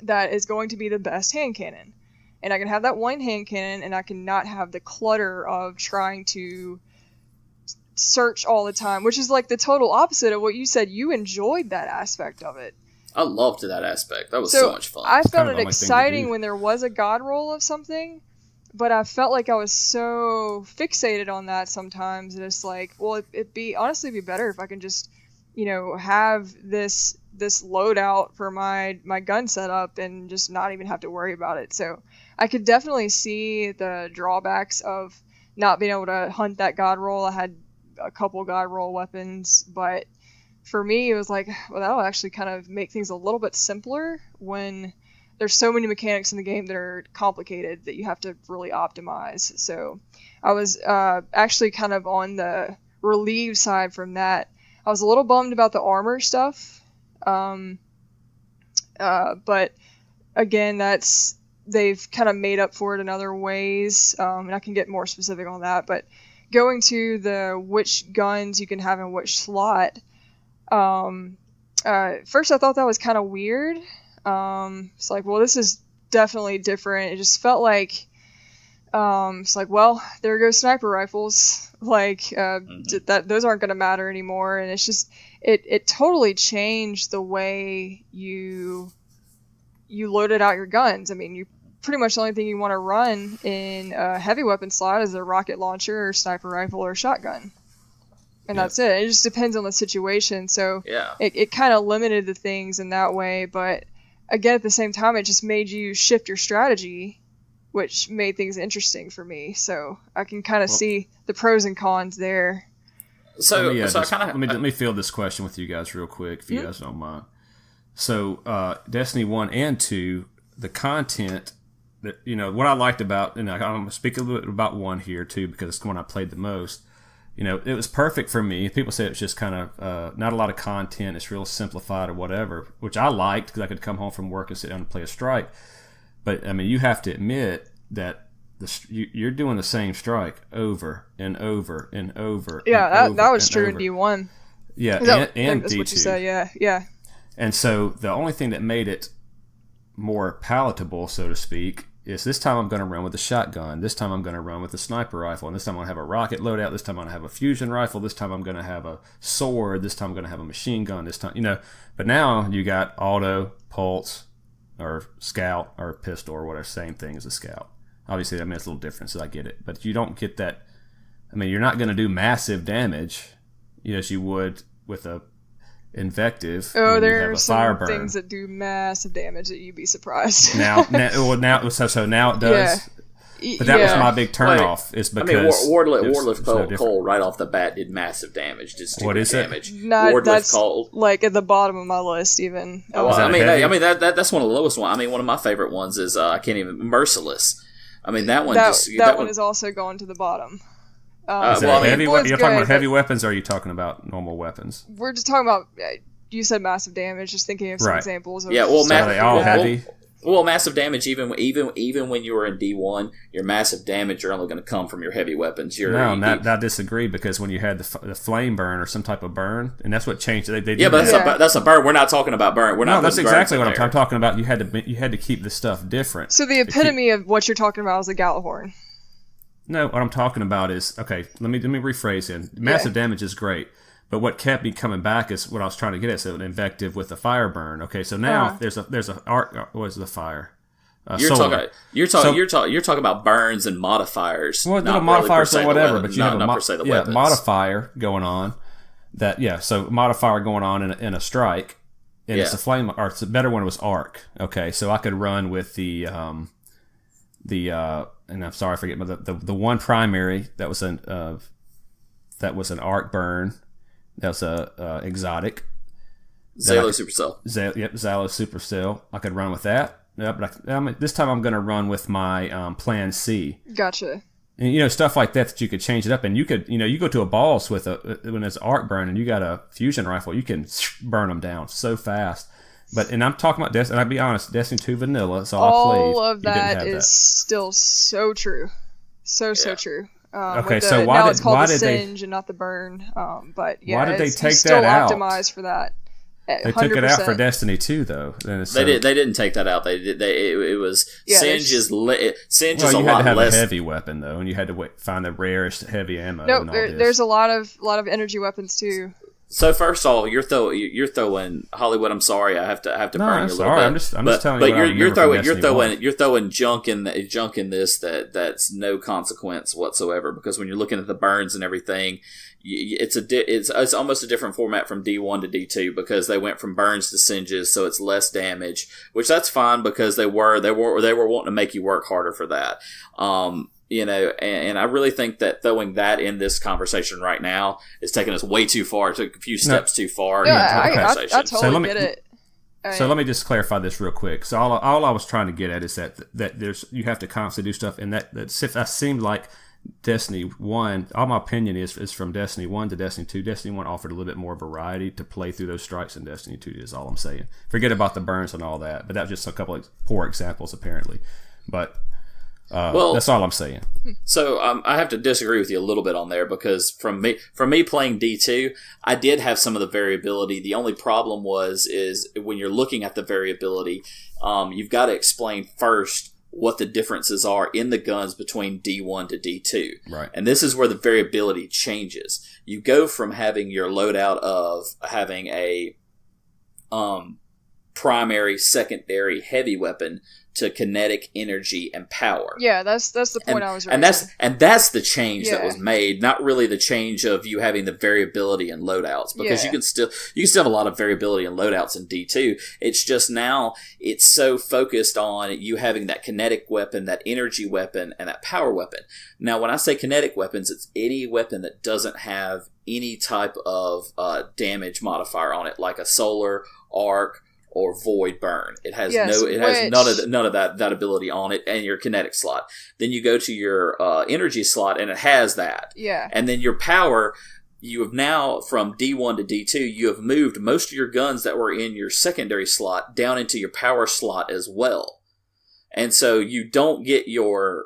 that is going to be the best hand cannon. And I can have that one hand cannon, and I can not have the clutter of trying to search all the time, which is like the total opposite of what you said. You enjoyed that aspect of it. I loved that aspect. That was so much fun. I found it exciting when there was a god roll of something, but I felt like I was so fixated on that sometimes. And it's like, well, it'd be better if I can just, have this loadout for my gun setup and just not even have to worry about it. So I could definitely see the drawbacks of not being able to hunt that god roll. I had a couple god roll weapons, but for me it was like, well, that'll actually kind of make things a little bit simpler when there's so many mechanics in the game that are complicated that you have to really optimize. So I was actually kind of on the relieved side from that. I was a little bummed about the armor stuff. But again, they've kind of made up for it in other ways. And I can get more specific on that, but going to which guns you can have in which slot. First I thought that was kind of weird. It's like, well, this is definitely different. It just felt like, it's like, well, there goes sniper rifles. Like, those aren't going to matter anymore. And it's just, it totally changed the way you loaded out your guns. I mean, pretty much the only thing you want to run in a heavy weapon slot is a rocket launcher or sniper rifle or shotgun. And that's it. It just depends on the situation. So it kind of limited the things in that way. But again, at the same time, it just made you shift your strategy, which made things interesting for me. So I can kind of see the pros and cons there. So let me field this question with you guys real quick, if you guys don't mind. So Destiny 1 and 2, the content that, what I liked about, and I'm going to speak a little bit about 1 here too, because it's the one I played the most. It was perfect for me. People say it's just kind of not a lot of content. It's real simplified or whatever, which I liked because I could come home from work and sit down and play a strike. But, I mean, you have to admit that you're doing the same strike over and over and over. Yeah, that was true in D1. Yeah, and that's D2. What you said, yeah. And so the only thing that made it more palatable, so to speak, is this time I'm going to run with a shotgun. This time I'm going to run with a sniper rifle. And this time I'm going to have a rocket loadout. This time I'm going to have a fusion rifle. This time I'm going to have a sword. This time I'm going to have a machine gun. This time, But now you got auto, pulse, or scout, or pistol, or whatever. Same thing as a scout. Obviously, it's a little different, so I get it. But you don't get that. I mean, you're not going to do massive damage, as you would with a invective. Oh, there are some things that do massive damage that you'd be surprised. now it does. Yeah. But that was my big turnoff. Is because Wardlift Cole right off the bat did massive damage. Just what is damage. It? Wardlift Cole, like at the bottom of my list, even. That's one of the lowest ones. I mean, one of my favorite ones is Merciless. I mean, that one. That one is also going to the bottom. Is that heavy? You're talking about heavy weapons, or are you talking about normal weapons? We're just talking about. You said massive damage. Just thinking of some examples. Of are they all heavy? Well, massive damage. Even when you were in D1, your massive damage are only going to come from your heavy weapons. I disagree, because when you had the flame burn or some type of burn, and that's what changed. They that's a burn. We're not talking about burn. That's exactly what I'm talking about. You had to keep the stuff different. So the epitome of what you're talking about is the Gallahorn. No, what I'm talking about is, okay, let me rephrase it. Massive damage is great, but what kept me coming back is what I was trying to get at. So an invective with a fire burn. Okay, so now there's a art. What is the fire? You're talking about burns and modifiers. Well, little modifiers or whatever, but you have a modifier going on. So modifier going on in a strike, and it's a flame, or it's a better one was arc. Okay, so I could run with the and I'm sorry, I forget, but the one primary that was an arc burn. That was a exotic. Zalo Supercell. Zalo Supercell. I could run with that. But this time I'm going to run with my Plan C. Gotcha. And stuff like that you could change it up, and you could you go to a boss with when it's arc burn and you got a fusion rifle, you can burn them down so fast. And I'm talking about Destiny. And I'll be honest, Destiny 2 vanilla. That's all I played. All of that is still so true, so true. Okay, so why it's called the Singe and not the Burn. But yeah, why did they take still that out? Optimized for that. 100%. They took it out for Destiny 2, though. They didn't take that out. It was Singe is a lot less. You had to have a heavy weapon though, and you had to find the rarest heavy ammo. No, there's a lot of energy weapons too. So first of all, you're throwing Holliwood. I'm sorry, I have to burn you a little bit. I'm just telling you. But you're throwing junk in this that's no consequence whatsoever, because when you're looking at the burns and everything, it's almost a different format from D1 to D2, because they went from burns to singes, so it's less damage, which that's fine because they were wanting to make you work harder for that. And I really think that throwing that in this conversation right now is taking us way too far, took a few steps too far. I totally get it. So let me just clarify this real quick. So all I was trying to get at is that you have to constantly do stuff, and that seemed like Destiny 1, all my opinion is from Destiny 1 to Destiny 2. Destiny 1 offered a little bit more variety to play through those strikes than Destiny 2 is, all I'm saying. Forget about the burns and all that, but that's just a couple of poor examples apparently. But that's all I'm saying. So I have to disagree with you a little bit on there, because from me playing D2, I did have some of the variability. The only problem is when you're looking at the variability, you've got to explain first what the differences are in the guns between D1 to D2. Right. And this is where the variability changes. You go from having your loadout of having a primary, secondary heavy weapon to kinetic, energy, and power. Yeah, that's the point I was raising. And that's the change that was made, not really the change of you having the variability in loadouts, because you can still have a lot of variability in loadouts in D2. It's just now it's so focused on you having that kinetic weapon, that energy weapon, and that power weapon. Now, when I say kinetic weapons, it's any weapon that doesn't have any type of damage modifier on it, like a solar, arc, or void burn. It has none of that ability on it, and your kinetic slot. Then you go to your energy slot, and it has that. Yeah. And then your power, you have now, from D1 to D2, you have moved most of your guns that were in your secondary slot down into your power slot as well. And so you don't get your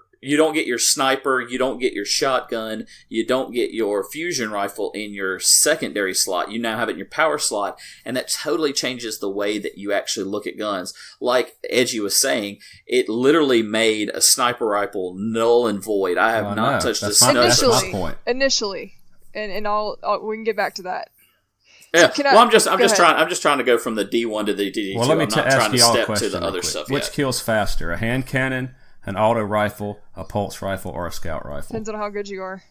sniper, you don't get your shotgun, you don't get your fusion rifle in your secondary slot. You now have it in your power slot, and that totally changes the way that you actually look at guns. Like Edgy was saying, it literally made a sniper rifle null and void. I have not touched a sniper. Initially, and I'll we can get back to that. Yeah, so I'm just trying to go from the D1 to the D2. Well, let me I'm not ask trying to you all a step question to the other quick. stuff Which yet. kills faster, a hand cannon, an auto rifle, a pulse rifle, or a scout rifle? Depends on how good you are.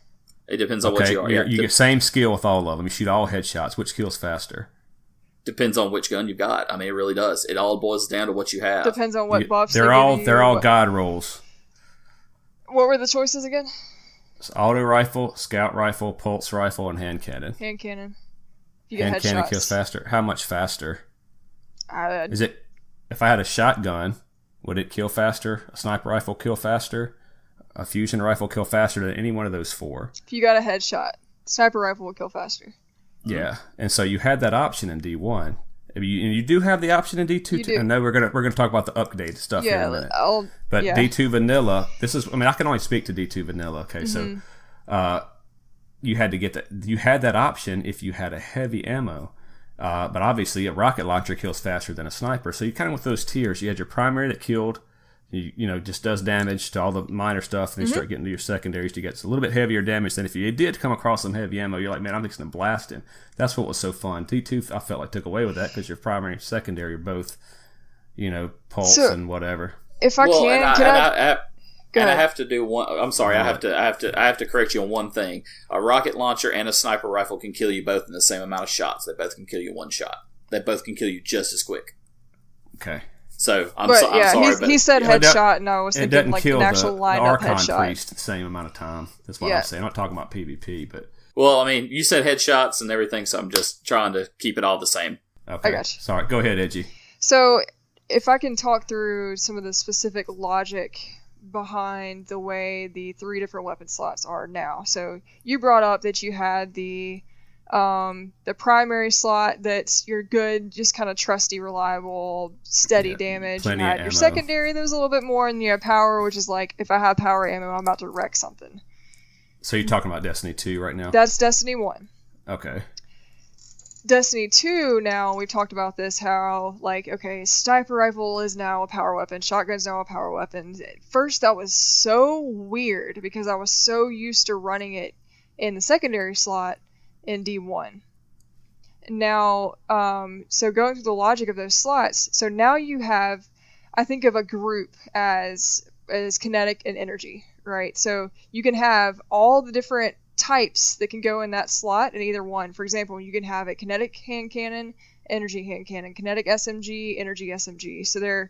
It depends on what you are. You get same skill with all of them. You shoot all headshots. Which kills faster? Depends on which gun you got. I mean, it really does. It all boils down to what you have. Depends on what buffs they're all guide rolls. What were the choices again? It's auto rifle, scout rifle, pulse rifle, and hand cannon. Hand cannon. Hand cannon kills faster. How much faster? Is it? If I had a shotgun, would it kill faster? A sniper rifle kill faster? A fusion rifle kill faster than any one of those four? If you got a headshot, sniper rifle will kill faster. Yeah, and so you had that option in D1. And you do have the option in D2. I know we're gonna talk about the updated stuff here in a minute. But D2 vanilla. I can only speak to D2 vanilla. Okay, so you had to get that. You had that option if you had a heavy ammo. But obviously, a rocket launcher kills faster than a sniper. So you kind of with those tiers. You had your primary that killed, just does damage to all the minor stuff, and then you start getting to your secondaries to get a little bit heavier damage. Then if you did come across some heavy ammo, you're like, man, I'm fixing to blast him. That's what was so fun. D2, I felt like took away with that because your primary and secondary are both, pulse and whatever. if I can I have to do one. I'm sorry. I have to correct you on one thing. A rocket launcher and a sniper rifle can kill you both in the same amount of shots. They both can kill you one shot. They both can kill you just as quick. Okay. So I'm sorry. He said headshot, and I was thinking like an actual lineup headshot. Priest the same amount of time. That's what I'm saying. I'm not talking about PvP, but well, I mean, you said headshots and everything, so I'm just trying to keep it all the same. Okay. I got you. Sorry. Go ahead, Edgy. So, if I can talk through some of the specific logic behind the way the 3 different weapon slots are now. So, you brought up that you had the primary slot that's your good, just kind of trusty, reliable, steady damage. You had your secondary that was a little bit more, and you have power, which is like, if I have power ammo, I'm about to wreck something. So you're talking about Destiny 2 right now? That's Destiny 1. Okay. Destiny 2, now, we've talked about this, how, like, okay, sniper rifle is now a power weapon, shotgun's now a power weapon. At first, that was so weird, because I was so used to running it in the secondary slot in D1. Now, so going through the logic of those slots, so now you have, I think of a group as kinetic and energy, right? So you can have all the different types that can go in that slot in either one. For example, you can have a kinetic hand cannon, energy hand cannon, kinetic SMG, energy SMG. So they're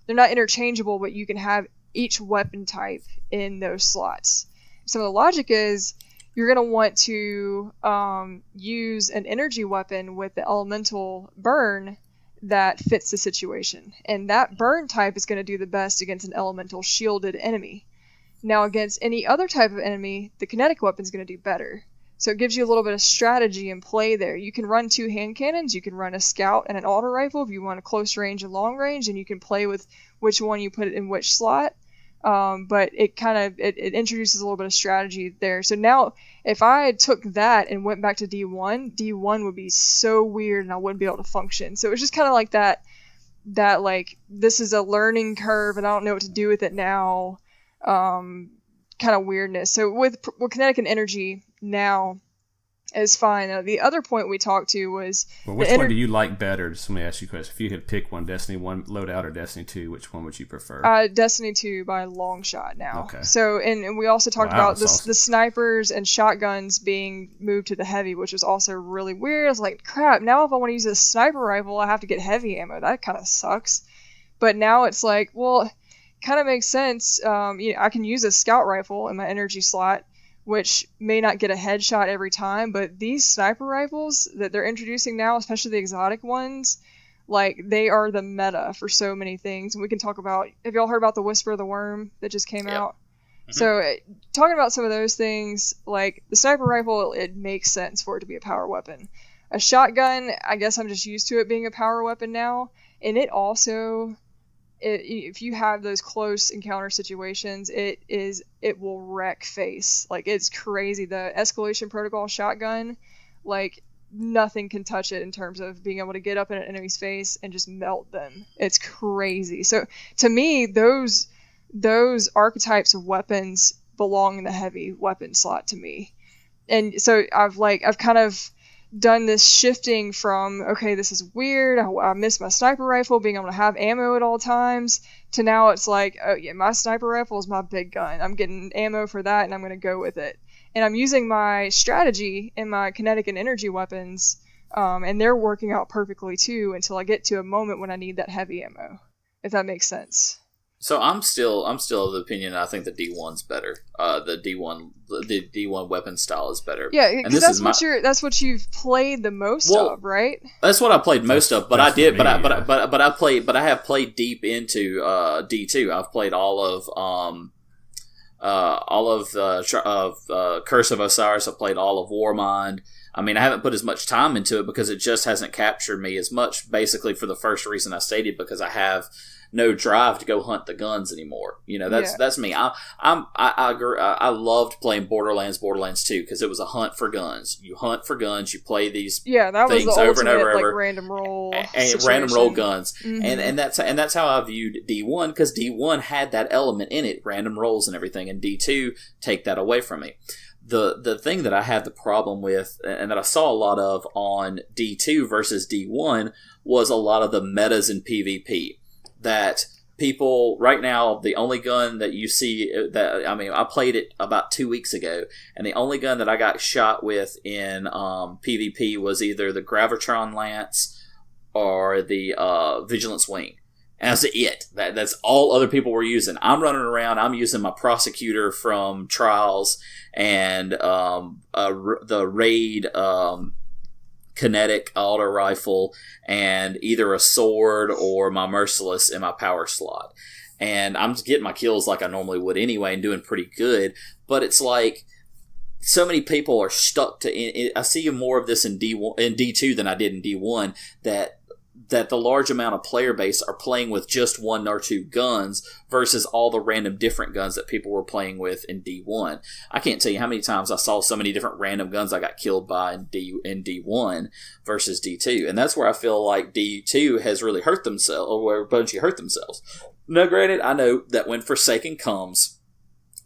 not interchangeable, but you can have each weapon type in those slots. So the logic is you're going to want to use an energy weapon with the elemental burn that fits the situation. And that burn type is going to do the best against an elemental shielded enemy. Now, against any other type of enemy, the kinetic weapon is going to do better. So it gives you a little bit of strategy and play there. You can run 2 hand cannons, you can run a scout and an auto rifle if you want a close range and long range, and you can play with which one you put in which slot. But it kind of it introduces a little bit of strategy there. So now, if I took that and went back to D1 would be so weird and I wouldn't be able to function. So it was just kind of like that like, this is a learning curve and I don't know what to do with it now. Kind of weirdness. So with kinetic and energy now is fine. The other point we talked to was... Well, which one do you like better? Just let me ask you a question. If you could pick one, Destiny 1 loadout or Destiny 2, which one would you prefer? Destiny 2 by a long shot now. Okay. So, and we also talked about the snipers and shotguns being moved to the heavy, which was also really weird. I was like, crap, now if I want to use a sniper rifle, I have to get heavy ammo. That kind of sucks. But now it's like, well... kind of makes sense. I can use a scout rifle in my energy slot, which may not get a headshot every time, but these sniper rifles that they're introducing now, especially the exotic ones, like, they are the meta for so many things. And we can talk about, have y'all heard about the Whisper of the Worm that just came out? Mm-hmm. So talking about some of those things, like the sniper rifle, it makes sense for it to be a power weapon. A shotgun, I guess I'm just used to it being a power weapon now, and it also... if you have those close encounter situations, it will wreck face. Like, it's crazy. The escalation protocol shotgun, like, nothing can touch it in terms of being able to get up in an enemy's face and just melt them. It's crazy. So to me, those archetypes of weapons belong in the heavy weapon slot to me. And so I've kind of done this shifting from, okay, this is weird, I miss my sniper rifle being able to have ammo at all times, to now it's like, oh yeah, my sniper rifle is my big gun. I'm getting ammo for that and I'm going to go with it. And I'm using my strategy in my kinetic and energy weapons, and they're working out perfectly too until I get to a moment when I need that heavy ammo, if that makes sense. So I'm still of the opinion I think the D1's better. The D1 weapon style is better. Yeah, because that's what you've played the most of, right? That's what I played most of, but I have played deep into D2. I've played all of Curse of Osiris. I've played all of Warmind. I mean, I haven't put as much time into it because it just hasn't captured me as much, basically for the first reason I stated, because I have no drive to go hunt the guns anymore. You know, that's me. I loved playing Borderlands 2 because it was a hunt for guns. You hunt for guns. You play these that things was the over and over and like, over. Random roll and random roll guns. Mm-hmm. And that's how I viewed D1, because D1 had that element in it, random rolls and everything, and D2 take that away from me. The thing that I had the problem with, and that I saw a lot of on D2 versus D1, was a lot of the metas in PvP. That people right now, the only gun that you see I played it about 2 weeks ago, and the only gun that I got shot with in PvP was either the Gravitron Lance or the Vigilance Wing. And that's it. That's all other people were using. I'm running around. I'm using my Prosecutor from Trials and the Raid kinetic auto rifle and either a sword or my Merciless in my power slot. And I'm just getting my kills like I normally would anyway and doing pretty good. But it's like so many people are stuck to... I see more of this in D2 than I did in D1, that the large amount of player base are playing with just one or two guns versus all the random different guns that people were playing with in D1. I can't tell you how many times I saw so many different random guns I got killed by in D1 versus D2. And that's where I feel like D2 has really hurt themselves, or where Bungie hurt themselves. Now, granted, I know that when Forsaken comes,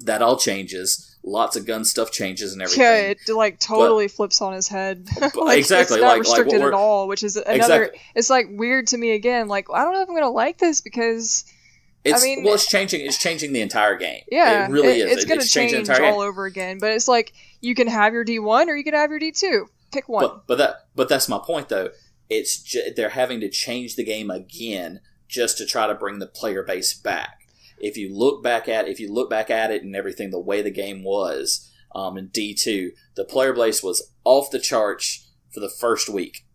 that all changes. Lots of gun stuff changes and everything. Yeah, it totally flips on his head. Exactly. It's not restricted at all, which is another... Exactly. It's weird to me again. I don't know if I'm going to like this because... it's changing. It's changing the entire game. Yeah, it really is. It's going to change all over again. But it's you can have your D1 or you can have your D2. Pick one. But that's my point, though. They're having to change the game again just to try to bring the player base back. If you look back at it and everything, the way the game was in D2, the player base was off the charts for the first week.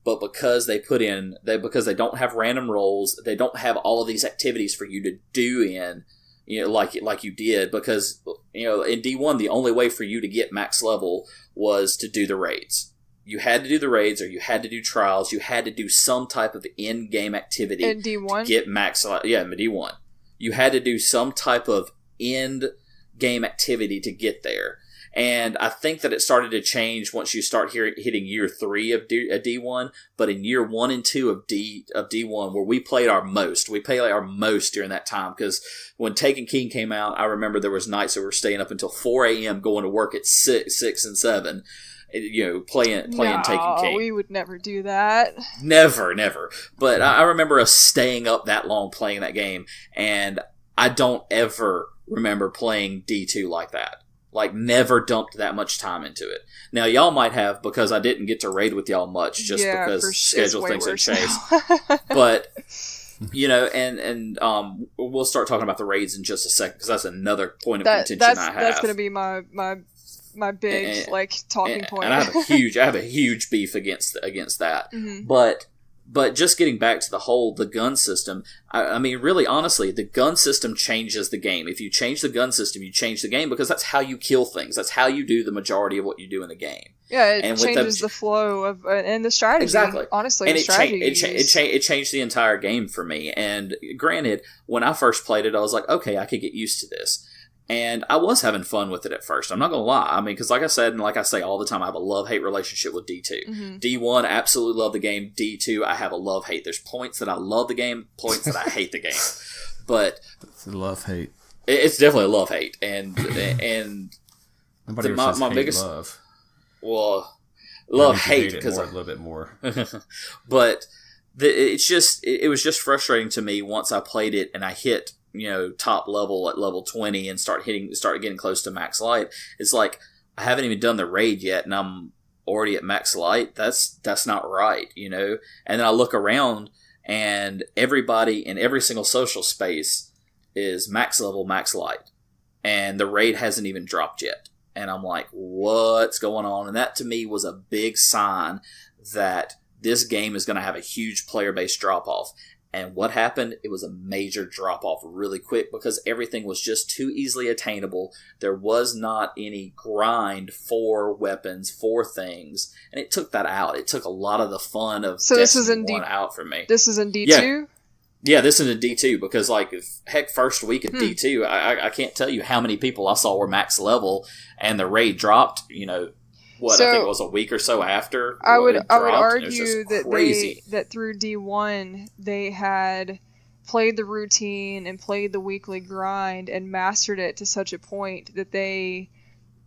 But because because they don't have random rolls, they don't have all of these activities for you to do like you did. Because in D1, the only way for you to get max level was to do the raids. You had to do the raids, or you had to do trials. You had to do some type of in-game activity in D1 to get max level. Yeah, in D1. You had to do some type of end-game activity to get there. And I think that it started to change once you start hitting year 3 of D1. But in year 1 and 2 of D1, where we played our most during that time. Because when Taken King came out, I remember there was nights that we were staying up until 4 a.m. going to work at 6 and 7. Playing Taken King. We would never do that. Never. But I remember us staying up that long playing that game, and I don't ever remember playing D2 like that. Never dumped that much time into it. Now, y'all might have, because I didn't get to raid with y'all much, just because schedule things had changed. But, we'll start talking about the raids in just a second, because that's another point of contention I have. That's going to be my big talking point. And I have a huge beef against that. Mm-hmm. But just getting back to the gun system, I mean, really, honestly, the gun system changes the game. If you change the gun system, you change the game, because that's how you kill things. That's how you do the majority of what you do in the game. Yeah, it changes the flow of and the strategy. Exactly. Honestly, and the strategy. It changed the entire game for me. And granted, when I first played it, I was like, okay, I could get used to this. And I was having fun with it at first. I'm not going to lie. I mean, because like I said, and like I say all the time, I have a love-hate relationship with D2. Mm-hmm. D1, absolutely love the game. D2, I have a love-hate. There's points that I love the game, points that I hate the game. But it's a love-hate. It's definitely a love-hate. And nobody ever says my biggest love. Well, love-hate. Because a little bit more. But it was just frustrating to me once I played it and I hit top level at level 20 and start getting close to max light. It's like I haven't even done the raid yet and I'm already at max light. That's not right, And then I look around and everybody in every single social space is max level, max light, and the raid hasn't even dropped yet. And I'm like, what's going on? And that to me was a big sign that this game is going to have a huge player base drop off. And what happened? It was a major drop-off really quick because everything was just too easily attainable. There was not any grind for weapons, for things. And it took that out. It took a lot of the fun of Destiny 1 out for me. This is in D2? Yeah, this is in D2 because, first week of D2, I can't tell you how many people I saw were max level and the raid dropped, I think it was a week or so after. I would argue that through D1 they had played the routine and played the weekly grind and mastered it to such a point that they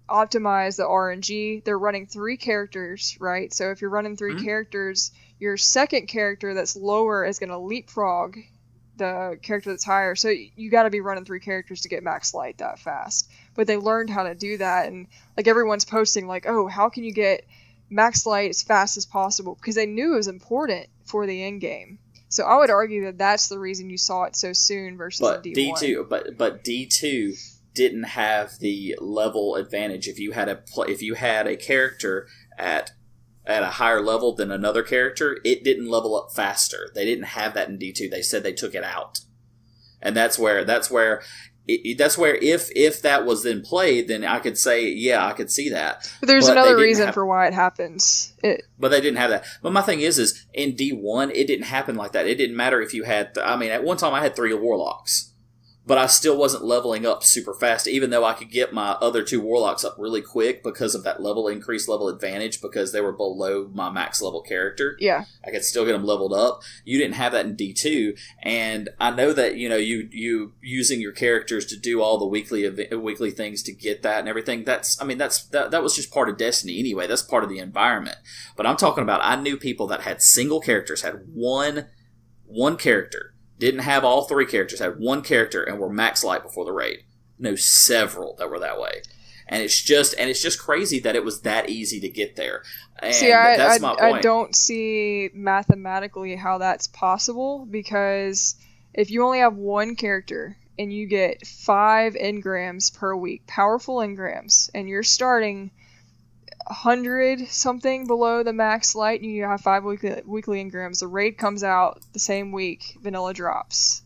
optimized the RNG. They're running 3 characters, right? So if you're running 3 characters, your second character that's lower is going to leapfrog the character that's higher. So you got to be running 3 characters to get max light that fast. But they learned how to do that, and like everyone's posting like, oh, how can you get max light as fast as possible? Because they knew it was important for the end game. So I would argue that that's the reason you saw it so soon versus D1. D2, but D2 didn't have the level advantage. If you had a character at a higher level than another character, it didn't level up faster. They didn't have that in D2. They said they took it out, and that's where if that was then played, then I could say, yeah, I could see that. But there's another reason for why it happens. But they didn't have that. But my thing is in D1, it didn't happen like that. It didn't matter if you had. At one time I had 3 warlocks. But I still wasn't leveling up super fast, even though I could get my other 2 warlocks up really quick because of that increased level advantage, because they were below my max level character. Yeah. I could still get them leveled up. You didn't have that in D2, and I know that, you using your characters to do all the weekly things to get that and everything, that was just part of Destiny anyway. That's part of the environment. But I'm talking about, I knew people that had single characters, had one character. Didn't have all 3 characters, had 1 character, and were max light before the raid. No, several that were that way. And it's just crazy that it was that easy to get there. And that's my point. I don't see mathematically how that's possible, because if you only have 1 character and you get 5 engrams per week, powerful engrams, and you're starting 100 something below the max light, and you have 5 weekly engrams, the raid comes out the same week, vanilla drops.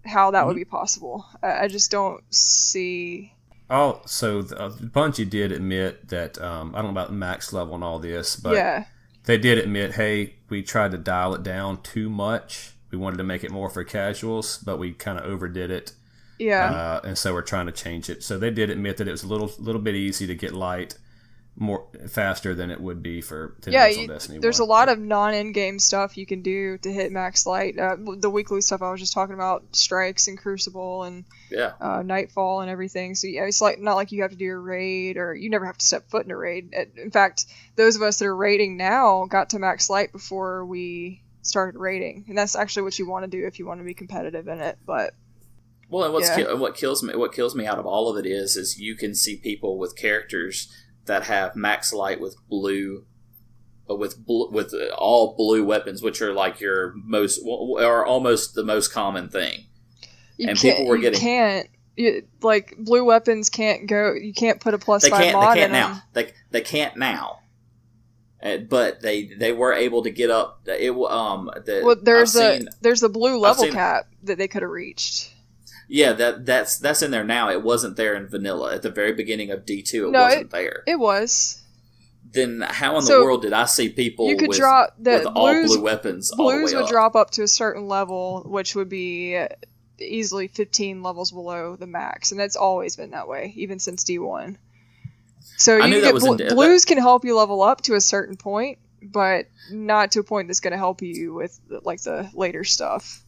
How that would be possible. I just don't see. Oh, so Bungie did admit that, I don't know about the max level and all this, but yeah, they did admit, hey, we tried to dial it down too much. We wanted to make it more for casuals, but we kind of overdid it. Yeah. And so we're trying to change it. So they did admit that it was a little bit easy to get light more faster than it would be for Destiny 1. There's a lot of non-end game stuff you can do to hit max light. The weekly stuff I was just talking about, strikes and Crucible and Nightfall and everything. So yeah, it's not like you have to do a raid, or you never have to step foot in a raid. In fact, those of us that are raiding now got to max light before we started raiding, and that's actually what you want to do if you want to be competitive in it. But what kills me out of all of it is you can see people with characters that have max light with blue, with all blue weapons, which are like your most, or almost the most common thing. Like blue weapons can't go. You can't put a +5 mod in them. They can't now. But they were able to get up. There's a blue level cap that they could have reached. Yeah, that's in there now. It wasn't there in vanilla at the very beginning of D2. It wasn't there. It was. Then how in the world did I see people with all blue weapons? Blues would drop up to a certain level, which would be easily 15 levels below the max, and that's always been that way, even since D1. So blues can help you level up to a certain point, but not to a point that's going to help you with like the later stuff.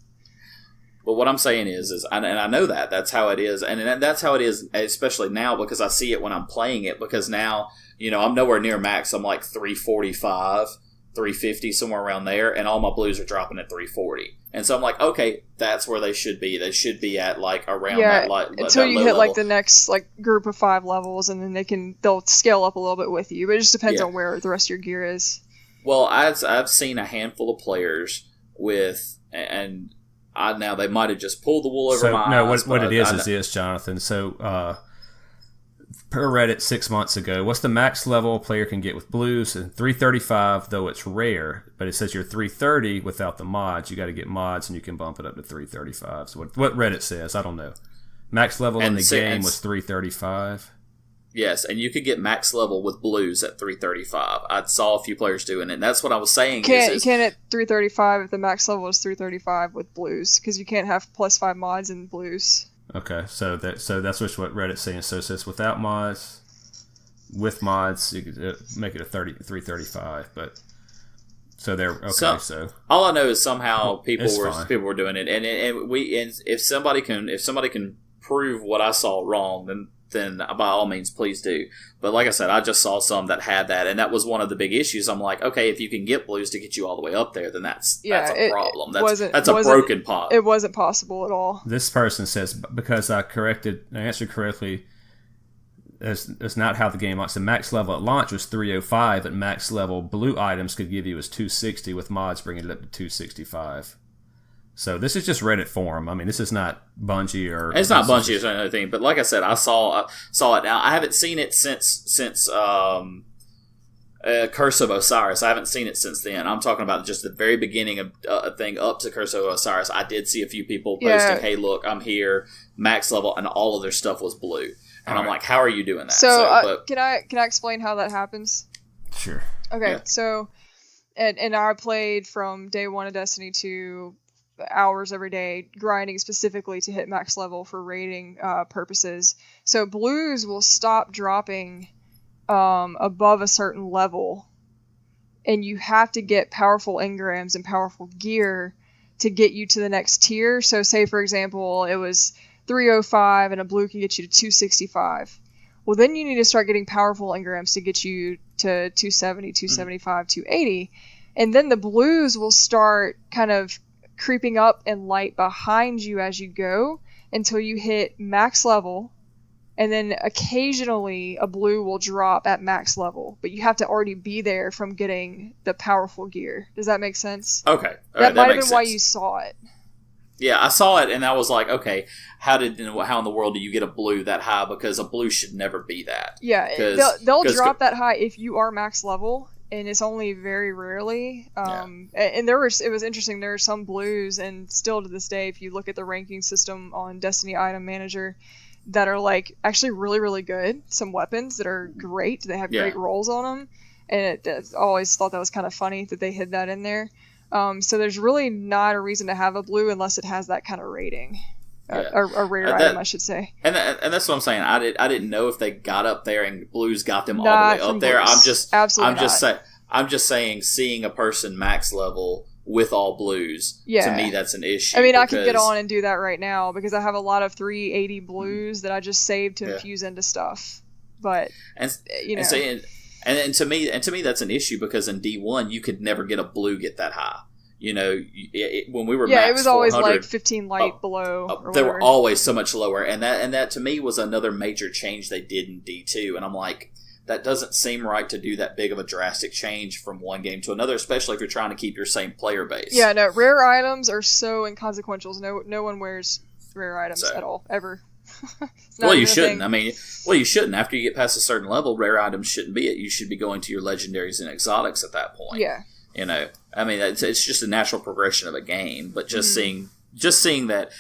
But what I'm saying is and I know that's how it is, and that's how it is, especially now, because I see it when I'm playing it, because now, I'm nowhere near max. I'm like 345, 350, somewhere around there, and all my blues are dropping at 340. And so I'm like, okay, that's where they should be. They should be at like around that until you hit level. Like the next like group of 5 levels, and then they'll scale up a little bit with you. But it just depends on where the rest of your gear is. Well, I've seen a handful of players with now they might have just pulled the wool over my eyes. What it is this, Jonathan. So, per Reddit 6 months ago, what's the max level a player can get with blues? And 335, though it's rare, but it says you're 330 without the mods. You got to get mods, and you can bump it up to 335. So what Reddit says, I don't know. Max level in the game was 335. Yes, and you could get max level with blues at 335. I saw a few players doing it, and that's what I was saying. You can't at 335 if the max level is 335 with blues, because you can't have +5 mods in blues. Okay, so that's just what Reddit's saying. So it says without mods, with mods, you could make it a 335. But so they're okay. So all I know is somehow people were doing it, and if somebody can prove what I saw wrong, then then by all means, please do. But like I said, I just saw some that had that, and that was one of the big issues. I'm like, okay, if you can get blues to get you all the way up there, then that's a problem. That's a broken pot. It wasn't possible at all. This person says, because I answered correctly, that's not how the game launched. The max level at launch was 305, and max level blue items could give you was 260, with mods bringing it up to 265. So this is just Reddit forum. I mean, this is not Bungie or... It's not Bungie or anything, but like I said, I saw it. Now, I haven't seen it since Curse of Osiris. I haven't seen it since then. I'm talking about just the very beginning of a thing up to Curse of Osiris. I did see a few people posting, hey, look, I'm here, max level, and all of their stuff was blue. And I'm like, how are you doing that? So can I explain how that happens? Sure. Okay, yeah. So, and I played from day one of Destiny 2... hours every day, grinding specifically to hit max level for raiding purposes. So blues will stop dropping above a certain level, and you have to get powerful engrams and powerful gear to get you to the next tier. So say, for example, it was 305 and a blue can get you to 265. Well, then you need to start getting powerful engrams to get you to 270, 275, 280. And then the blues will start kind of creeping up in light behind you as you go until you hit max level, and then occasionally a blue will drop at max level, but you have to already be there from getting the powerful gear. Does that make sense? Okay. That might have been why you saw it. Yeah, I saw it, and I was like, okay, how in the world do you get a blue that high? Because a blue should never be that. Yeah, they'll drop that high if you are max level, and it's only very rarely. And it was interesting. There are some blues, and still to this day, if you look at the ranking system on Destiny Item Manager, that are like actually really, really good. Some weapons that are great. They have great rolls on them, and I always thought that was kind of funny that they hid that in there. So there's really not a reason to have a blue unless it has that kind of rating. A rare item, I should say. And that's what I'm saying. I didn't know if they got up there and blues got them all the way up there. I'm just saying, seeing a person max level with all blues, to me that's an issue. I mean, I could get on and do that right now because I have a lot of 380 blues that I just saved to infuse into stuff. But And to me that's an issue because in D1 you could never get a blue get that high. You know, when we were max it was always like 15 light below. They were always so much lower, and that to me was another major change they did in D2. And I'm like, that doesn't seem right to do that big of a drastic change from one game to another, especially if you're trying to keep your same player base. Yeah, no, rare items are so inconsequential. No one wears rare items at all ever. Well, you shouldn't. You shouldn't. After you get past a certain level, rare items shouldn't be it. You should be going to your legendaries and exotics at that point. Yeah. You know, I mean, it's just a natural progression of a game. But just seeing that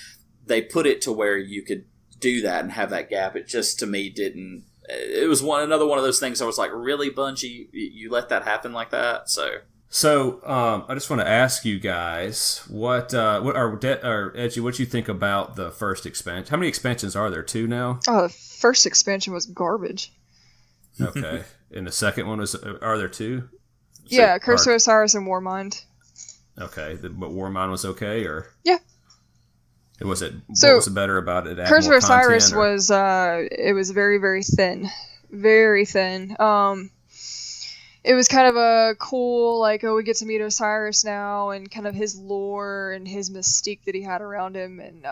they put it to where you could do that and have that gap, it just to me didn't. It was another one of those things. I was like, really, Bungie, you let that happen like that? So I just want to ask you guys what Edgy, what you think about the first expansion? How many expansions are there? 2 now? Oh, the first expansion was garbage. Okay, and the second one are there 2? Yeah, Curse of Osiris and Warmind. Okay, but Warmind was okay, or yeah. What was better about it? Curse of Osiris was it was very, very thin, very thin. It was kind of a cool, like, we get to meet Osiris now, and kind of his lore and his mystique that he had around him, and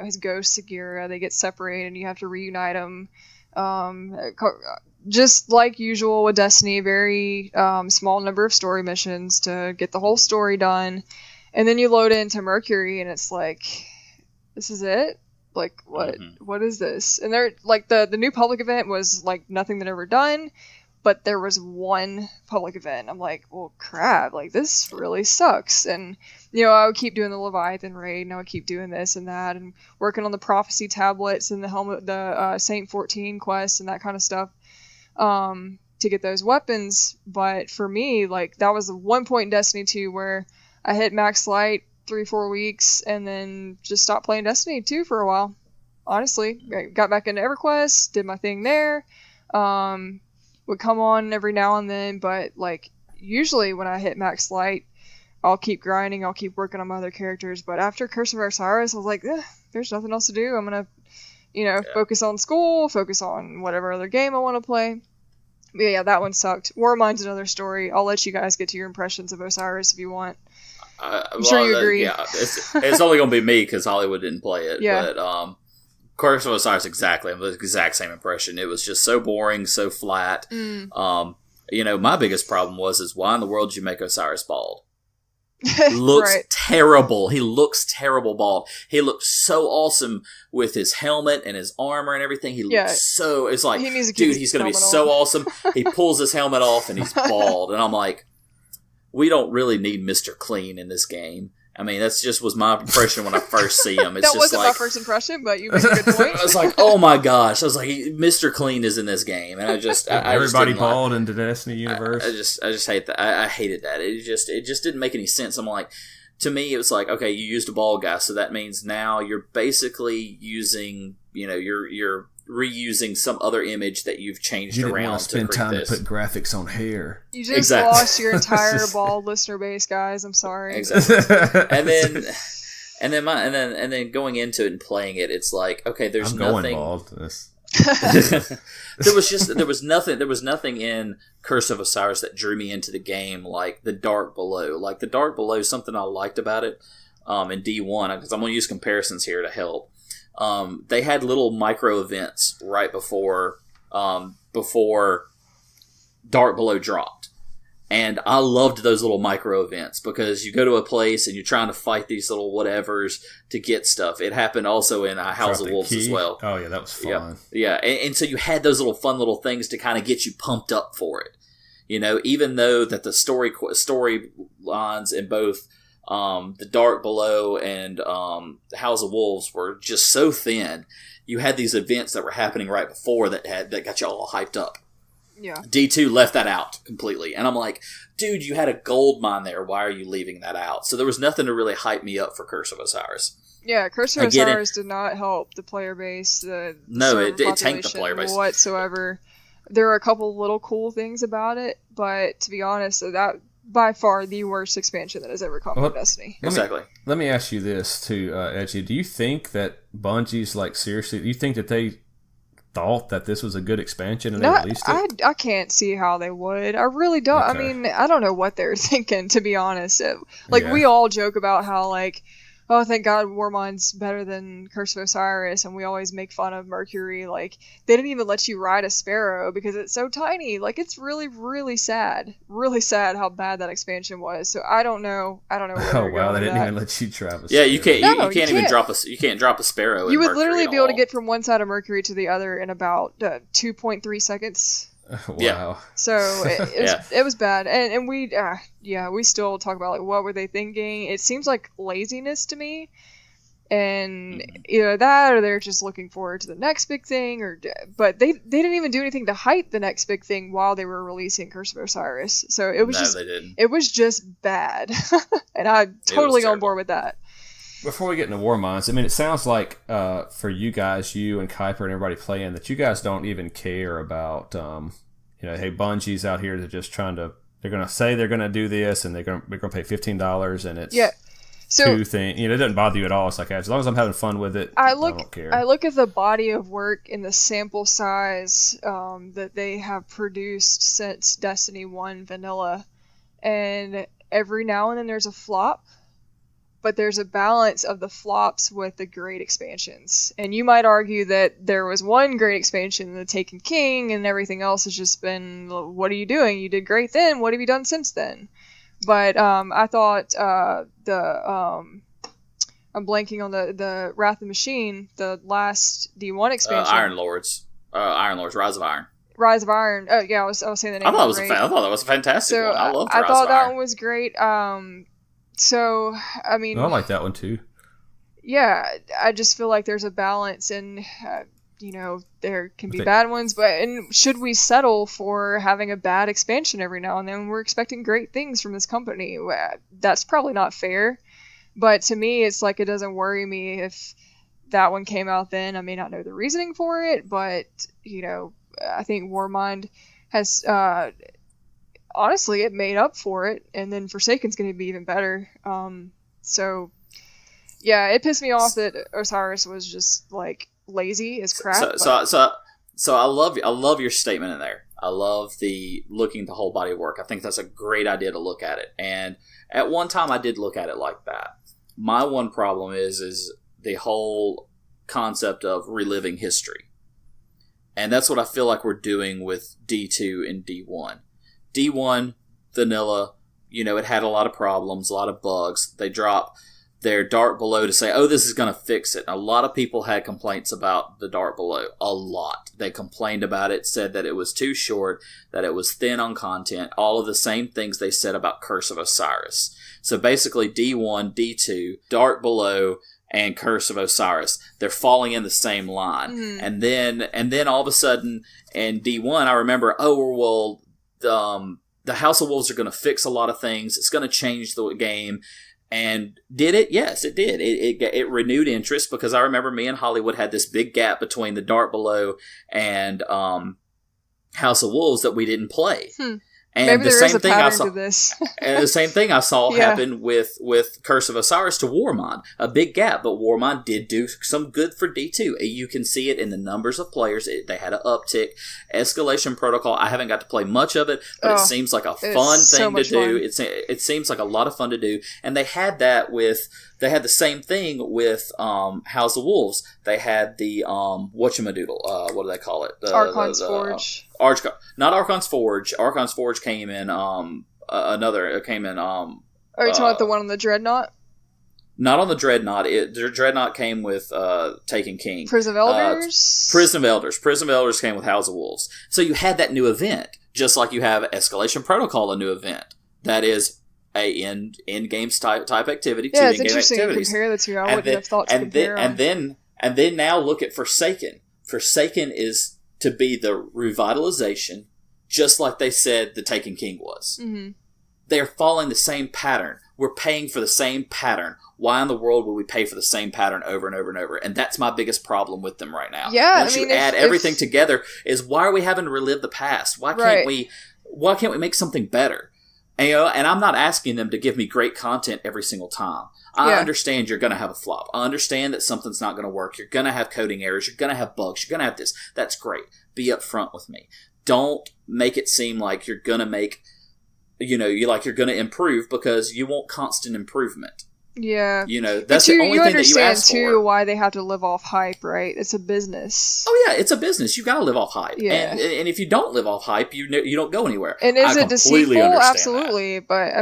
his ghost Sagira. They get separated, and you have to reunite them. Just like usual with Destiny, very small number of story missions to get the whole story done, and then you load into Mercury, and it's like, this is it? Like, what? Mm-hmm. What is this? And they're like, the new public event was like nothing they'd ever done. But there was one public event. I'm like, well, crap, like, this really sucks. And, I would keep doing the Leviathan raid, and I would keep doing this and that, and working on the prophecy tablets and the Saint 14 quests and that kind of stuff to get those weapons. But for me, like, that was the one point in Destiny 2 where I hit max light 3-4 weeks and then just stopped playing Destiny 2 for a while. Honestly, I got back into EverQuest, did my thing there. Would come on every now and then, but like usually when I hit max light, I'll keep grinding, I'll keep working on my other characters. But after Curse of Osiris, I was like, there's nothing else to do. I'm gonna focus on school, focus on whatever other game I want to play. But yeah, that one sucked. Warmind's another story. I'll let you guys get to your impressions of Osiris if you want. I'm sure you agree. Yeah, it's only going to be me because Holliwood didn't play it. Yeah. But Curse of Osiris, exactly. I have the exact same impression. It was just so boring, so flat. My biggest problem is why in the world did you make Osiris bald? Looks terrible. He looks terrible bald. He looks so awesome with his helmet and his armor and everything. He looks so... It's like, dude, he's going to be so awesome. He pulls his helmet off and he's bald. And I'm like, we don't really need Mr. Clean in this game. I mean, that's just was my impression when I first see him. It's that just wasn't my first impression, but you made a good point. I was like, oh my gosh. I was like, Mr. Clean is in this game. And I just... Everybody bald in the Destiny universe. I just hate that. I hated that. It just didn't make any sense. I'm like, to me, it was like, okay, you used a bald guy, so that means now you're basically using, you're reusing some other image that you've changed around. You didn't want to spend time to put graphics on hair. You just lost your entire bald listener base, guys. I'm sorry. Exactly. and then going into it and playing it, it's like, okay, there's nothing. Bald. There was nothing in Curse of Osiris that drew me into the game like the Dark Below. Like the Dark Below, something I liked about it in D1, because I'm going to use comparisons here to help. They had little micro events right before Dark Below dropped. And I loved those little micro events because you go to a place and you're trying to fight these little whatevers to get stuff. It happened also in House of Wolves as well. Oh, yeah, that was fun. Yeah. And so you had those little fun little things to kind of get you pumped up for it. Even though that the story lines in both the Dark Below and the House of Wolves were just so thin. You had these events that were happening right before that got you all hyped up. Yeah. D2 left that out completely. And I'm like, dude, you had a gold mine there. Why are you leaving that out? So there was nothing to really hype me up for Curse of Osiris. Yeah, Curse of Osiris did not help the player base. No, it tanked the player base. Whatsoever. There are a couple little cool things about it, but to be honest, that by far the worst expansion that has ever come from Destiny. Exactly. Let me ask you this too, Edgy. Do you think that Bungie's seriously? Do you think that they thought that this was a good expansion and they released it? I can't see how they would. I really don't. Okay. I mean, I don't know what they're thinking, to be honest. We all joke about how oh, thank God Warmind's better than Curse of Osiris, and we always make fun of Mercury. They didn't even let you ride a sparrow because it's so tiny. It's really, really sad. Really sad how bad that expansion was. So I don't know. Oh wow, they didn't even let you drive a sparrow. Yeah, you can't. You can't even drop a sparrow. You would literally be able to get from one side of Mercury to the other in about 2.3 seconds. Wow. Yeah. So it was bad, and we still talk about what were they thinking. It seems like laziness to me, and either that or they're just looking forward to the next big thing, but they didn't even do anything to hype the next big thing while they were releasing Curse of Osiris. So it was it was just bad, and I'm totally on board with that. Before we get into War Minds, I mean, it sounds like for you guys, you and Kuiper and everybody playing, that you guys don't even care about, hey, Bungie's out here. They're just trying to. They're going to say they're going to do this, and they're going to pay $15, and it's two things. It doesn't bother you at all. It's like, as long as I'm having fun with it, I don't care. I look at the body of work and the sample size that they have produced since Destiny 1 Vanilla, and every now and then there's a flop. But there's a balance of the flops with the great expansions. And you might argue that there was one great expansion, the Taken King, and everything else has just been, what are you doing? You did great then. What have you done since then? But I thought I'm blanking on the Wrath of the Machine, the last D1 expansion. Iron Lords, Rise of Iron. Rise of Iron. Oh yeah, I was saying the name. I thought that was a fantastic one. I loved Rise of Iron. I thought that one was great. So, I mean... I like that one, too. Yeah, I just feel like there's a balance, and, there can be bad ones, and should we settle for having a bad expansion every now and then? We're expecting great things from this company. That's probably not fair, but to me, it's like it doesn't worry me if that one came out then. I may not know the reasoning for it, but, I think Warmind has... honestly, it made up for it, and then Forsaken's going to be even better. So, yeah, it pissed me off that Osiris was just, lazy as crap. So I love your statement in there. I love the looking at the whole body of work. I think that's a great idea to look at it. And at one time I did look at it like that. My one problem is the whole concept of reliving history. And that's what I feel like we're doing with D2 and D1. D1, vanilla, it had a lot of problems, a lot of bugs. They drop their Dark Below to say, oh, this is going to fix it. A lot of people had complaints about the Dark Below. A lot. They complained about it, said that it was too short, that it was thin on content, all of the same things they said about Curse of Osiris. So basically D1, D2, Dark Below, and Curse of Osiris, they're falling in the same line. Mm. And then all of a sudden in D1, I remember, the House of Wolves are going to fix a lot of things. It's going to change the game. And did it? Yes, it did. It renewed interest, because I remember me and Holliwood had this big gap between the Dark Below and House of Wolves that we didn't play. And maybe the there same is a thing I pattern saw, to this. and the same thing I saw happen with Curse of Osiris to Warmind. A big gap, but Warmind did do some good for D2. You can see it in the numbers of players. They had an uptick. Escalation Protocol, I haven't got to play much of it, but it seems like a fun thing to do. It seems like a lot of fun to do. And they had the same thing with House of Wolves. They had the whatchamadoodle, what do they call it? Archon's Forge. Not Archon's Forge. Archon's Forge came in Are you talking about the one on the Dreadnought? Not on the Dreadnought. The Dreadnought came with Taken King. Prison of Elders? Prison of Elders. Prison of Elders came with House of Wolves. So you had that new event, just like you have Escalation Protocol, a new event. That is a in-game type activity. Yeah, two it's interesting to compare the two. I wouldn't have thought to compare them. And then now look at Forsaken. Forsaken is to be the revitalization, just like they said the Taken King was. Mm-hmm. They're following the same pattern. We're paying for the same pattern. Why in the world would we pay for the same pattern over and over and over? And that's my biggest problem with them right now. Yeah, Once you add everything together, is why are we having to relive the past? Why can't we make something better? And I'm not asking them to give me great content every single time. I understand you're going to have a flop. I understand that something's not going to work. You're going to have coding errors. You're going to have bugs. You're going to have this. That's great. Be upfront with me. Don't make it seem like you're going to make, you're going to improve, because you want constant improvement. Yeah. That's the only thing that you ask for. You understand, too, why they have to live off hype, right? It's a business. Oh, yeah, it's a business. You got to live off hype. Yeah. And if you don't live off hype, you don't go anywhere. And is it deceitful? Absolutely. But,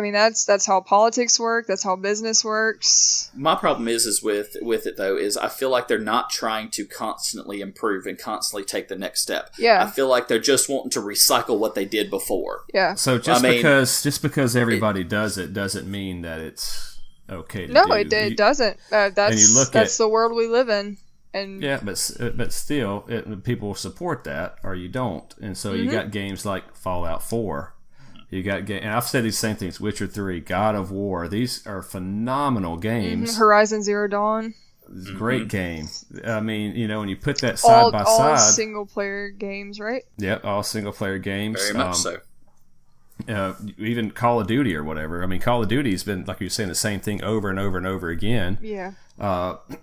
that's how politics work. That's how business works. My problem is with it, though, is I feel like they're not trying to constantly improve and constantly take the next step. Yeah. I feel like they're just wanting to recycle what they did before. Yeah. So just because everybody does it doesn't mean that it's okay to do. It doesn't. That's the world we live in. And yeah, but still, people support that, or you don't. And so you got games like Fallout 4. You got and I've said these same things. Witcher 3, God of War. These are phenomenal games. Horizon Zero Dawn. It's a great game. I mean, when you put that side by side, all single player games, right? Yep, all single player games. Very much so. Even Call of Duty or whatever. I mean, Call of Duty's been, like you were saying, the same thing over and over and over again. Yeah.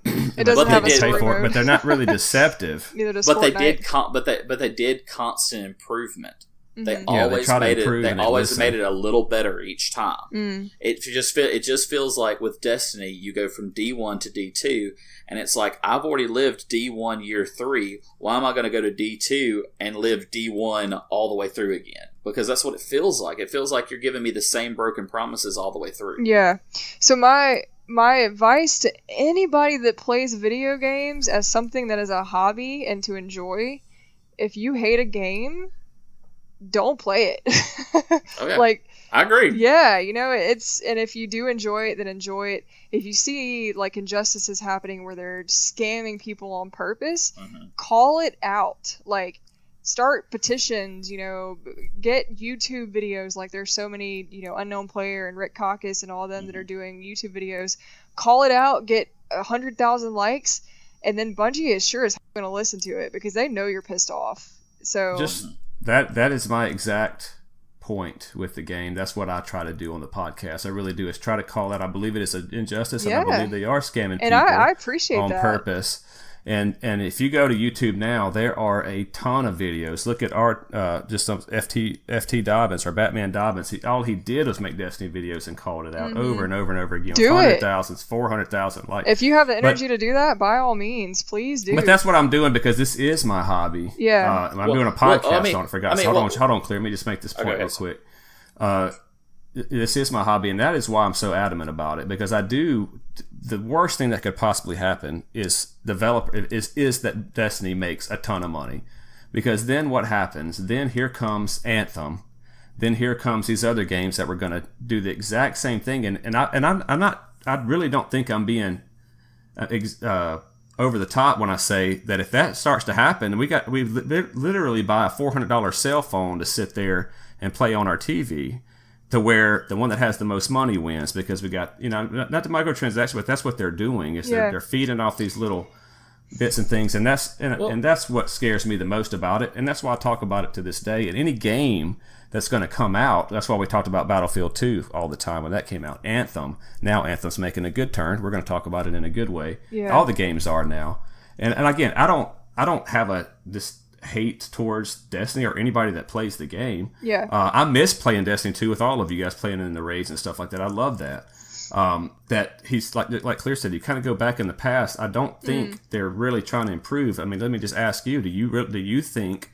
It doesn't have a story mode. But they're not really deceptive. Neither does Fortnite. But they did constant improvement. Mm-hmm. They always made it a little better each time. Mm. It just feels like with Destiny, you go from D1 to D2, and it's like, I've already lived D1 year 3. Why am I going to go to D2 and live D1 all the way through again? Because that's what it feels like. It feels like you're giving me the same broken promises all the way through. Yeah. So my advice to anybody that plays video games as something that is a hobby and to enjoy, if you hate a game, don't play it. Okay. I agree. Yeah, and if you do enjoy it, then enjoy it. If you see injustices happening where they're scamming people on purpose, call it out. Start petitions, get YouTube videos. There's so many, Unknown Player and Rick Caucus and all of them that are doing YouTube videos. Call it out, get 100,000 likes, and then Bungie is sure as going to listen to it because they know you're pissed off. So just that is my exact point with the game. That's what I try to do on the podcast. I really do, is try to call out. I believe it is an injustice, and I believe they are scamming people I appreciate on that. purpose. And if you go to YouTube now, there are a ton of videos. Look at our just some FT Dobbins or Batman Dobbins. All he did was make Destiny videos and called it out over and over and over again. Do 100,000, 400,000 likes. If you have the energy to do that, by all means, please do. But that's what I'm doing because this is my hobby. Yeah. I'm doing a podcast on it, for God's sake. Hold on, Kleer. Let me just make this point real quick. This is my hobby, and that is why I'm so adamant about it, because the worst thing that could possibly happen is that Destiny makes a ton of money, because then what happens? Then here comes Anthem, then here comes these other games that were going to do the exact same thing, and I really don't think I'm being over the top when I say that if that starts to happen, we literally buy a $400 cell phone to sit there and play on our TV. To where the one that has the most money wins, because we got, not the microtransaction, but that's what they're doing. Is they're feeding off these little bits and things, and that's what scares me the most about it, and that's why I talk about it to this day. And any game that's going to come out, that's why we talked about Battlefield 2 all the time when that came out. Now Anthem's making a good turn. We're going to talk about it in a good way. Yeah. All the games are now, and again, I don't have this hate towards Destiny or anybody that plays the game. Yeah. I miss playing Destiny 2 with all of you guys playing in the raids and stuff like that. I love that. That he's like Kleer said, you kind of go back in the past. I don't think they're really trying to improve. I mean, let me just ask you: do you think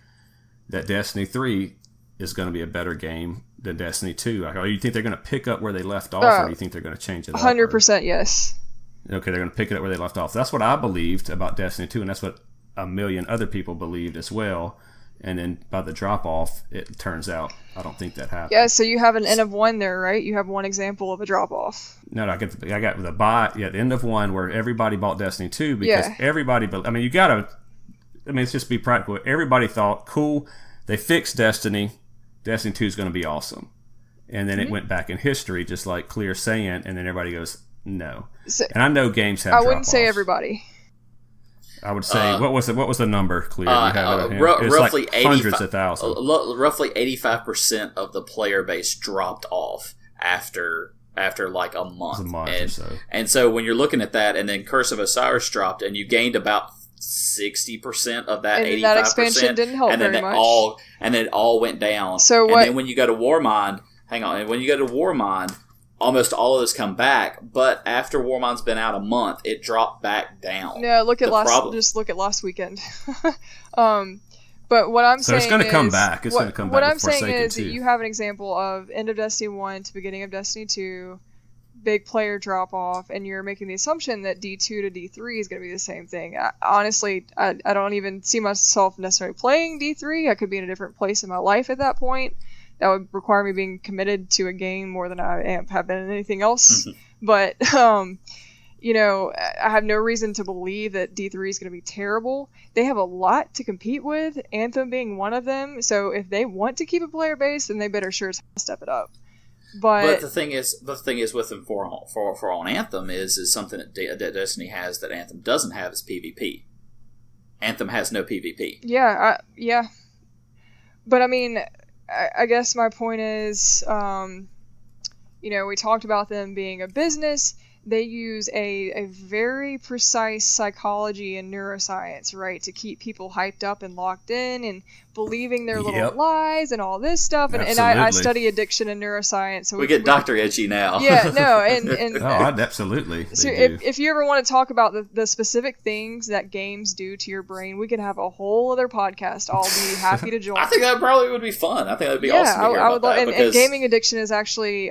that Destiny 3 is going to be a better game than Destiny 2? Or you think they're going to pick up where they left off, or do you think they're going to change it? 100% yes. Okay, they're going to pick it up where they left off. That's what I believed about Destiny 2, and that's what a million other people believed as well. And then by the drop off, it turns out I don't think that happened. Yeah, so you have an N of 1 there, right? You have one example of a drop off. No, I got the buy. Yeah, the end of 1 where everybody bought Destiny 2 because everybody. I mean, you gotta. I mean, it's just be practical. Everybody thought, cool, they fixed Destiny. Destiny 2 is going to be awesome, and then it went back in history, just like Kleer saying, and then everybody goes, no. So, and I know games have. I wouldn't say everybody. I would say what was the number, Kleer? Roughly like hundreds of thousands. Roughly 85% of the player base dropped off after like a month. Or so. And so when you're looking at that, and then Curse of Osiris dropped, and you gained about 60% of that 85%. That expansion didn't help very much. And then it all went down. So and then when you go to Warmind, when you go to Warmind, almost all of this come back, but after Warmind's been out a month, it dropped back down. Yeah, look at last weekend. But what I'm saying is... it's going to come back. It's going to come back. What I'm saying is that you have an example of end of Destiny 1 to beginning of Destiny 2, big player drop-off, and you're making the assumption that D2 to D3 is going to be the same thing. Honestly, I don't even see myself necessarily playing D3. I could be in a different place in my life at that point. That would require me being committed to a game more than I have been in anything else. But, I have no reason to believe that D3 is going to be terrible. They have a lot to compete with, Anthem being one of them. So if they want to keep a player base, then they better sure as hell step it up. But the thing is with them for on Anthem is something that Destiny has that Anthem doesn't have is PvP. Anthem has no PvP. Yeah. But I mean, I guess my point is, we talked about them being a business. They use a very precise psychology and neuroscience, right, to keep people hyped up and locked in and believing their little lies and all this stuff. And I study addiction and neuroscience. So we get Dr. Edgy now. Yeah, no, and absolutely. So if you ever want to talk about the specific things that games do to your brain, we could have a whole other podcast. I'll be happy to join. I think that probably would be fun. I think that would be awesome to hear about that. And gaming addiction is actually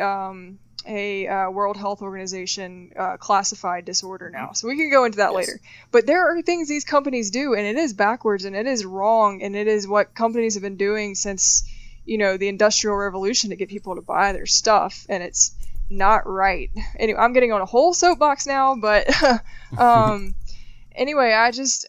a World Health Organization classified disorder now. So we can go into that later. But there are things these companies do, and it is backwards, and it is wrong, and it is what companies have been doing since, the Industrial Revolution to get people to buy their stuff, and it's not right. Anyway, I'm getting on a whole soapbox now, but anyway, I just,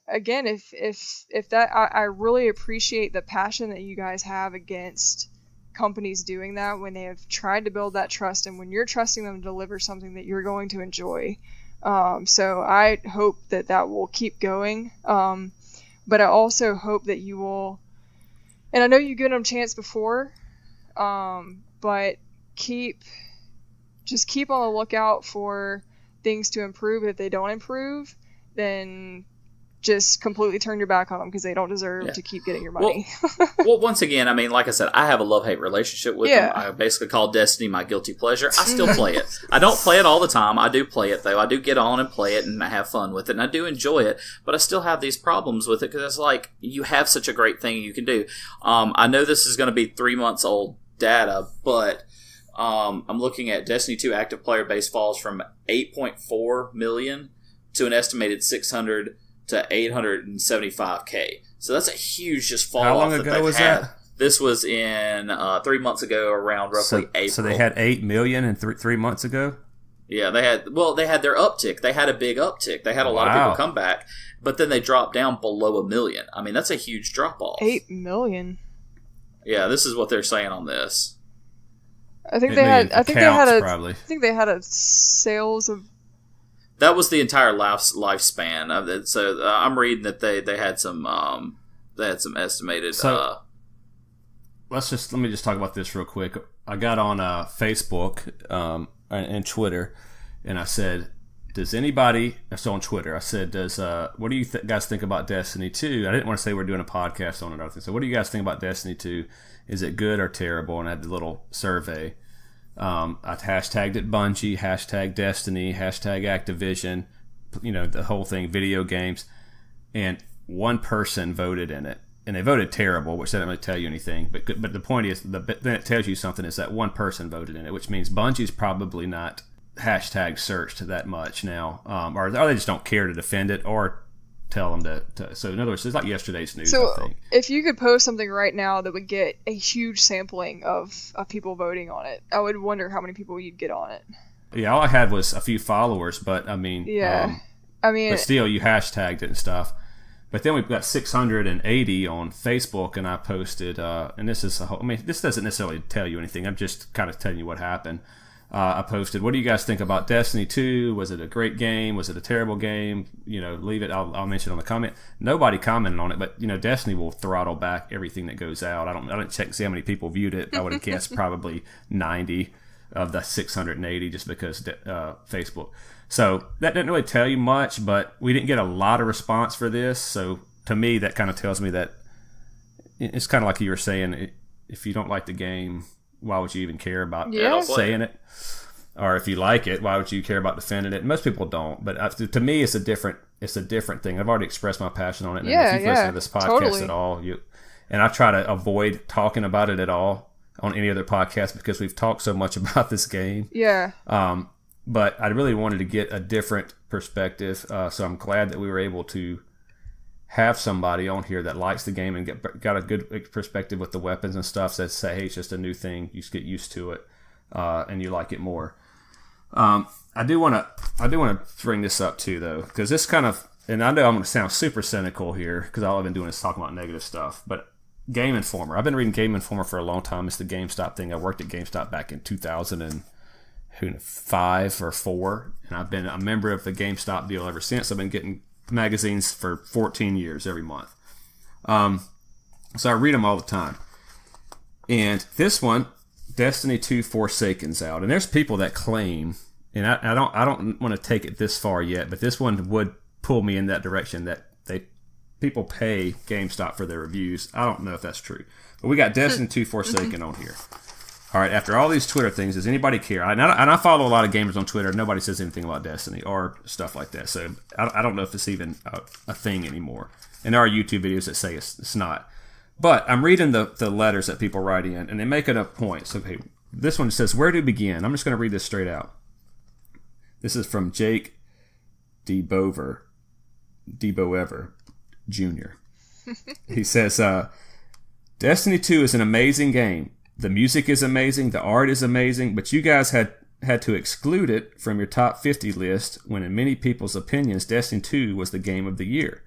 again, if that, I really appreciate the passion that you guys have against companies doing that when they have tried to build that trust, and when you're trusting them to deliver something that you're going to enjoy. So I hope that will keep going. But I also hope that you will, and I know you've given them a chance before, but keep on the lookout for things to improve if they don't improve. then just completely turn your back on them because they don't deserve to keep getting your money. Well, once again, I mean, like I said, I have a love-hate relationship with them. I basically call Destiny my guilty pleasure. I still play it. I don't play it all the time. I do play it, though. I do get on and play it, and I have fun with it, and I do enjoy it, but I still have these problems with it because it's like, you have such a great thing you can do. I know this is going to be 3 months old data, but I'm looking at Destiny 2 active player base falls from 8.4 million to an estimated 600 to 875K. So that's a huge just fall off. How long ago was that? This was in 3 months ago, around roughly April. So they had 8 million in 3 months ago? Yeah, they had their uptick. They had a big uptick. They had a lot of people come back, but then they dropped down below 1 million. I mean, that's a huge drop off. 8 million. Yeah, this is what they're saying on this. I think they had a sales of. That was the entire lifespan of it. So I'm reading that they had some estimated. So let me just talk about this real quick. I got on Facebook and Twitter, and I said, "Does anybody?" So on Twitter, I said, "Does what do you guys think about Destiny 2?" I didn't want to say we're doing a podcast on it or anything. So what do you guys think about Destiny 2? Is it good or terrible? And I had the little survey. I hashtagged it Bungie, hashtag Destiny, hashtag Activision, the whole thing, video games, and one person voted in it, and they voted terrible, which doesn't really tell you anything. But the point is, then it tells you something is that one person voted in it, which means Bungie's probably not hashtag searched that much now, or they just don't care to defend it or tell them to. So in other words, it's like yesterday's news. So I think. If you could post something right now that would get a huge sampling of people voting on it, I would wonder how many people you'd get on it. Yeah, all I had was a few followers, but I mean, but still, you hashtagged it and stuff. But then we've got 680 on Facebook, and I posted, and this is this doesn't necessarily tell you anything. I'm just kind of telling you what happened. I posted, what do you guys think about Destiny 2? Was it a great game? Was it a terrible game? Leave it. I'll mention on the comment. Nobody commented on it, but Destiny will throttle back everything that goes out. I didn't check to see how many people viewed it. I would have guessed probably 90 of the 680 just because Facebook. So that didn't really tell you much, but we didn't get a lot of response for this. So to me, that kind of tells me that it's kind of like you were saying, if you don't like the game, why would you even care about saying it? Or if you like it, why would you care about defending it? Most people don't, but to me, it's a different thing. I've already expressed my passion on it. And if you listen to this podcast at all, and I try to avoid talking about it at all on any other podcast because we've talked so much about this game. Yeah. But I really wanted to get a different perspective, so I'm glad that we were able to have somebody on here that likes the game and got a good perspective with the weapons and stuff. That say, hey, it's just a new thing. You just get used to it, and you like it more. I do want to bring this up too, though, because this kind of, and I know I'm going to sound super cynical here because all I've been doing is talking about negative stuff. But Game Informer, I've been reading Game Informer for a long time. It's the GameStop thing. I worked at GameStop back in 2005 or 4, and I've been a member of the GameStop deal ever since. I've been getting magazines for 14 years every month. So I read them all the time. And this one, Destiny 2 Forsaken's out. And there's people that claim, and I don't want to take it this far yet, but this one would pull me in that direction that people pay GameStop for their reviews. I don't know if that's true. But we got Destiny 2 Forsaken on here. All right, after all these Twitter things, does anybody care? And I follow a lot of gamers on Twitter. Nobody says anything about Destiny or stuff like that. So I don't know if it's even a thing anymore. And there are YouTube videos that say it's not. But I'm reading the letters that people write in, and they make it a point. So okay, this one says, where to begin? I'm just going to read this straight out. This is from Jake DeBoever Jr. He says, Destiny 2 is an amazing game. The music is amazing, the art is amazing, but you guys had to exclude it from your top 50 list when in many people's opinions Destiny 2 was the game of the year.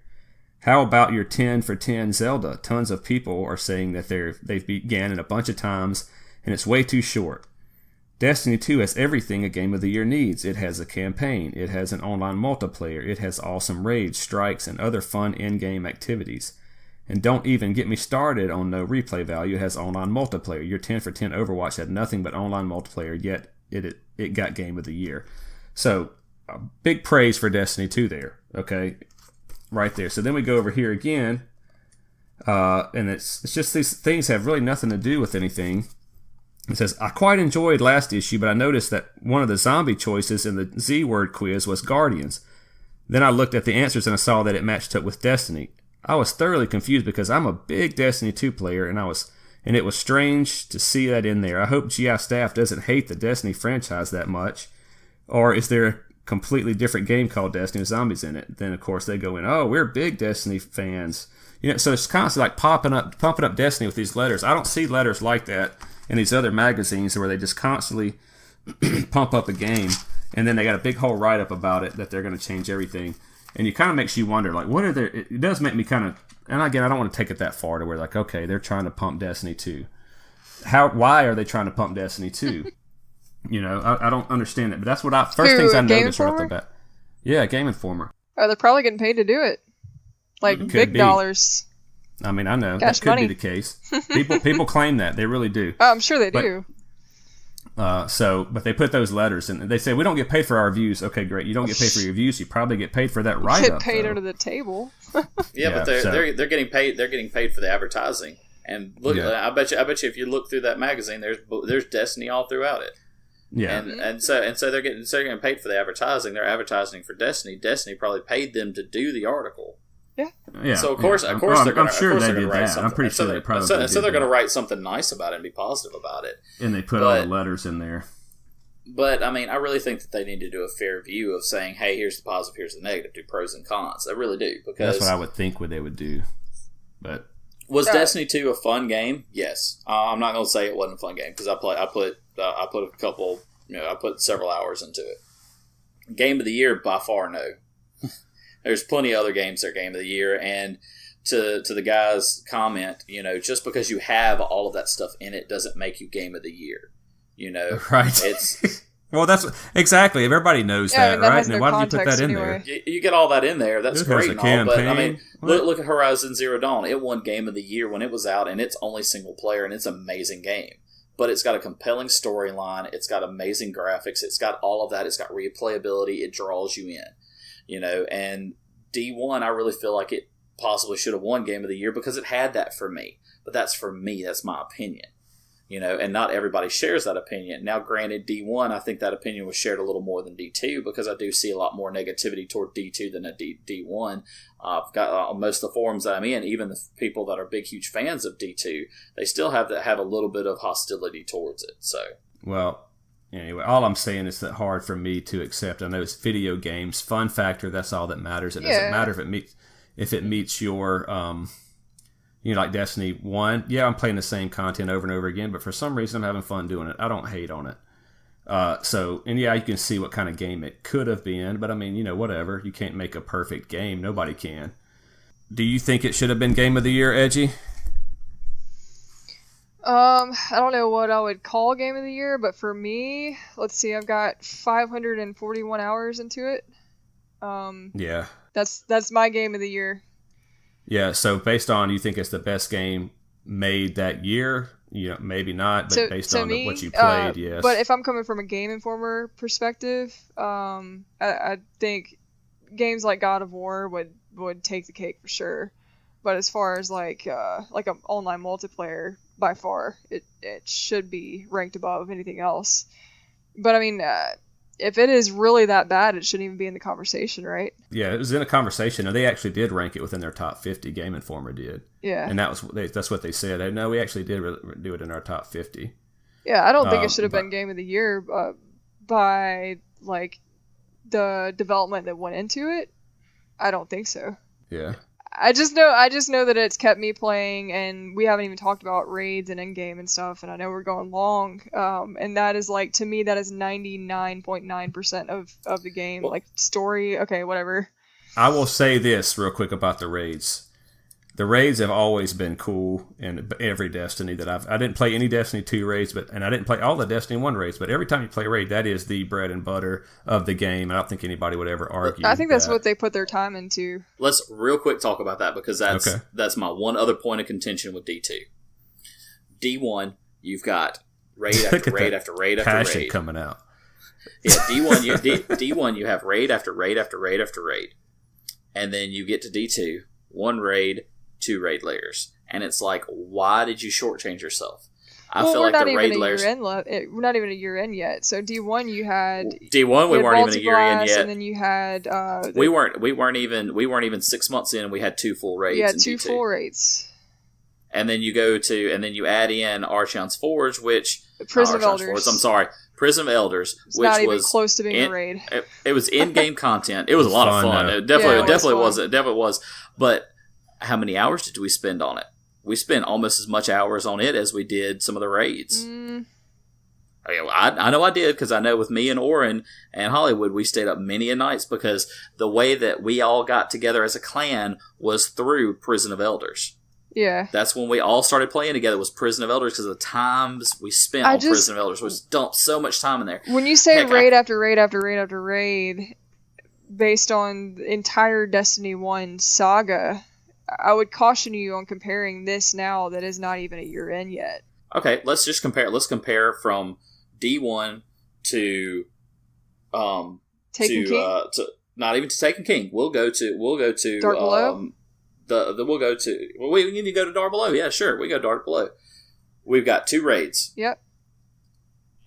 How about your 10 for 10 Zelda? Tons of people are saying that they've beat Ganon a bunch of times and it's way too short. Destiny 2 has everything a game of the year needs. It has a campaign, it has an online multiplayer, it has awesome raids, strikes, and other fun in-game activities. And don't even get me started on no replay value. It has online multiplayer. Your 10 for 10 Overwatch had nothing but online multiplayer, yet it got Game of the Year. So big praise for Destiny 2 there. Okay, right there. So then we go over here again, and it's just these things have really nothing to do with anything. It says, I quite enjoyed last issue, but I noticed that one of the zombie choices in the Z-word quiz was Guardians. Then I looked at the answers and I saw that it matched up with Destiny. I was thoroughly confused because I'm a big Destiny 2 player, and it was strange to see that in there. I hope GI staff doesn't hate the Destiny franchise that much. Or is there a completely different game called Destiny with zombies in it? Then, of course, they go in, oh, we're big Destiny fans. So it's constantly like pumping up Destiny with these letters. I don't see letters like that in these other magazines where they just constantly pump up a game, and then they got a big whole write-up about it that they're going to change everything. And it kind of makes you wonder, like, what are there? It does make me kind of, and again, I don't want to take it that far to where, like, okay, they're trying to pump Destiny 2. Why are they trying to pump Destiny 2? I don't understand it, but that's what first things I noticed right off the bat. Yeah, Game Informer. Oh, they're probably getting paid to do it. Like, big dollars. I mean, I know. Cash that could money. be the case. People claim that. They really do. Oh, I'm sure they do. But they put those letters in. They say, we don't get paid for our views. Okay, great. You don't get paid for your views. You probably get paid for that write-up. Get paid under the table. Yeah, but they're getting paid. They're getting paid for the advertising. And look, I bet you, if you look through that magazine, there's Destiny all throughout it. Yeah, and so they're getting paid for the advertising. They're advertising for Destiny. Destiny probably paid them to do the article. Yeah. So of course, I'm they're going sure they to did write that. something. I'm pretty sure they probably so they're going to write something nice about it and be positive about it. And they put all the letters in there. But I mean, I really think that they need to do a fair view of saying, "Hey, here's the positive, here's the negative, do pros and cons." I really do, because that's what I would think they would do. But was Destiny 2 a fun game? Yes. I'm not going to say it wasn't a fun game because I put several hours into it. Game of the year, by far, no. There's plenty of other games that are game of the year, and to the guy's comment, just because you have all of that stuff in it doesn't make you game of the year. Right? It's well, that's exactly. Everybody knows that, right? And why did you put that in there? You get all that in there. That's great and all, but I mean, What? look at Horizon Zero Dawn. It won Game of the Year when it was out, and it's only single player, and it's an amazing game. But it's got a compelling storyline. It's got amazing graphics. It's got all of that. It's got replayability. It draws you in. And D1, I really feel like it possibly should have won Game of the Year because it had that for me. But that's for me. That's my opinion. And not everybody shares that opinion. Now, granted, D1, I think that opinion was shared a little more than D2 because I do see a lot more negativity toward D2 than D1. I've got most of the forums that I'm in, even the people that are big, huge fans of D2, they still have a little bit of hostility towards it. So, well, anyway, all I'm saying is that hard for me to accept. I know it's video games, fun factor. That's all that matters. It doesn't matter if it meets your like Destiny 1. Yeah, I'm playing the same content over and over again, but for some reason I'm having fun doing it. I don't hate on it. You can see what kind of game it could have been, but I mean, whatever. You can't make a perfect game. Nobody can. Do you think it should have been Game of the Year, Edgy? I don't know what I would call Game of the Year, but for me, let's see, I've got 541 hours into it. Yeah. That's my Game of the Year. Yeah, so based on, you think it's the best game made that year? Maybe not, but based on what you played, yes. But if I'm coming from a Game Informer perspective, I think games like God of War would take the cake for sure. But as far as like an online multiplayer, by far, it should be ranked above anything else. But I mean, if it is really that bad, it shouldn't even be in the conversation, right? Yeah, it was in a conversation. And they actually did rank it within their top 50. Game Informer did. Yeah. And that's what they said. No, we actually did do it in our top 50. Yeah, I don't think it should have been Game of the Year by, like, the development that went into it. I don't think so. Yeah. I just know that it's kept me playing, and we haven't even talked about raids and endgame and stuff, and I know we're going long, and that is, like, to me, that is 99.9% of the game. Well, like, story, okay, whatever. I will say this real quick about the raids. The raids have always been cool in every Destiny that I didn't play any Destiny 2 raids, and I didn't play all the Destiny 1 raids, but every time you play a raid, that is the bread and butter of the game. I don't think anybody would ever argue. I think that's what they put their time into. Let's real quick talk about that, because that's my one other point of contention with D2. D1, you've got raid after raid after raid after raid. Passion coming out. Yeah, D1 you have raid after raid after raid after raid. And then you get to D2, 1 raid, 2 raid layers. And it's like, why did you shortchange yourself? I feel like the raid layers. We're not even a year in yet. So D1 you had D1 we weren't even a year in yet. And then you had we weren't even 6 months in, and we had 2 full raids. Yeah, 2 full raids. And then you you add in Archeon's Forge, which Prison of Elders. Forge, I'm sorry, Prison of Elders, which not even close to being a raid. It was in-game content. It was a lot of fun. It definitely was. But how many hours did we spend on it? We spent almost as much hours on it as we did some of the raids. I know I did, because I know with me and Oren and Holliwood, we stayed up many a nights, because the way that we all got together as a clan was through Prison of Elders. Yeah. That's when we all started playing together, was Prison of Elders, because of the times we spent on Prison of Elders. We dumped so much time in there. When you say raid after raid after raid after raid, based on the entire Destiny 1 saga, I would caution you on comparing this now that is not even a year in yet. Okay, let's just compare. Let's compare from D1 to Taken King? To not even to Taken King. We'll go to Dark Below. We need to go to Dark Below. Yeah, sure. We go Dark Below. We've got 2 raids. Yep.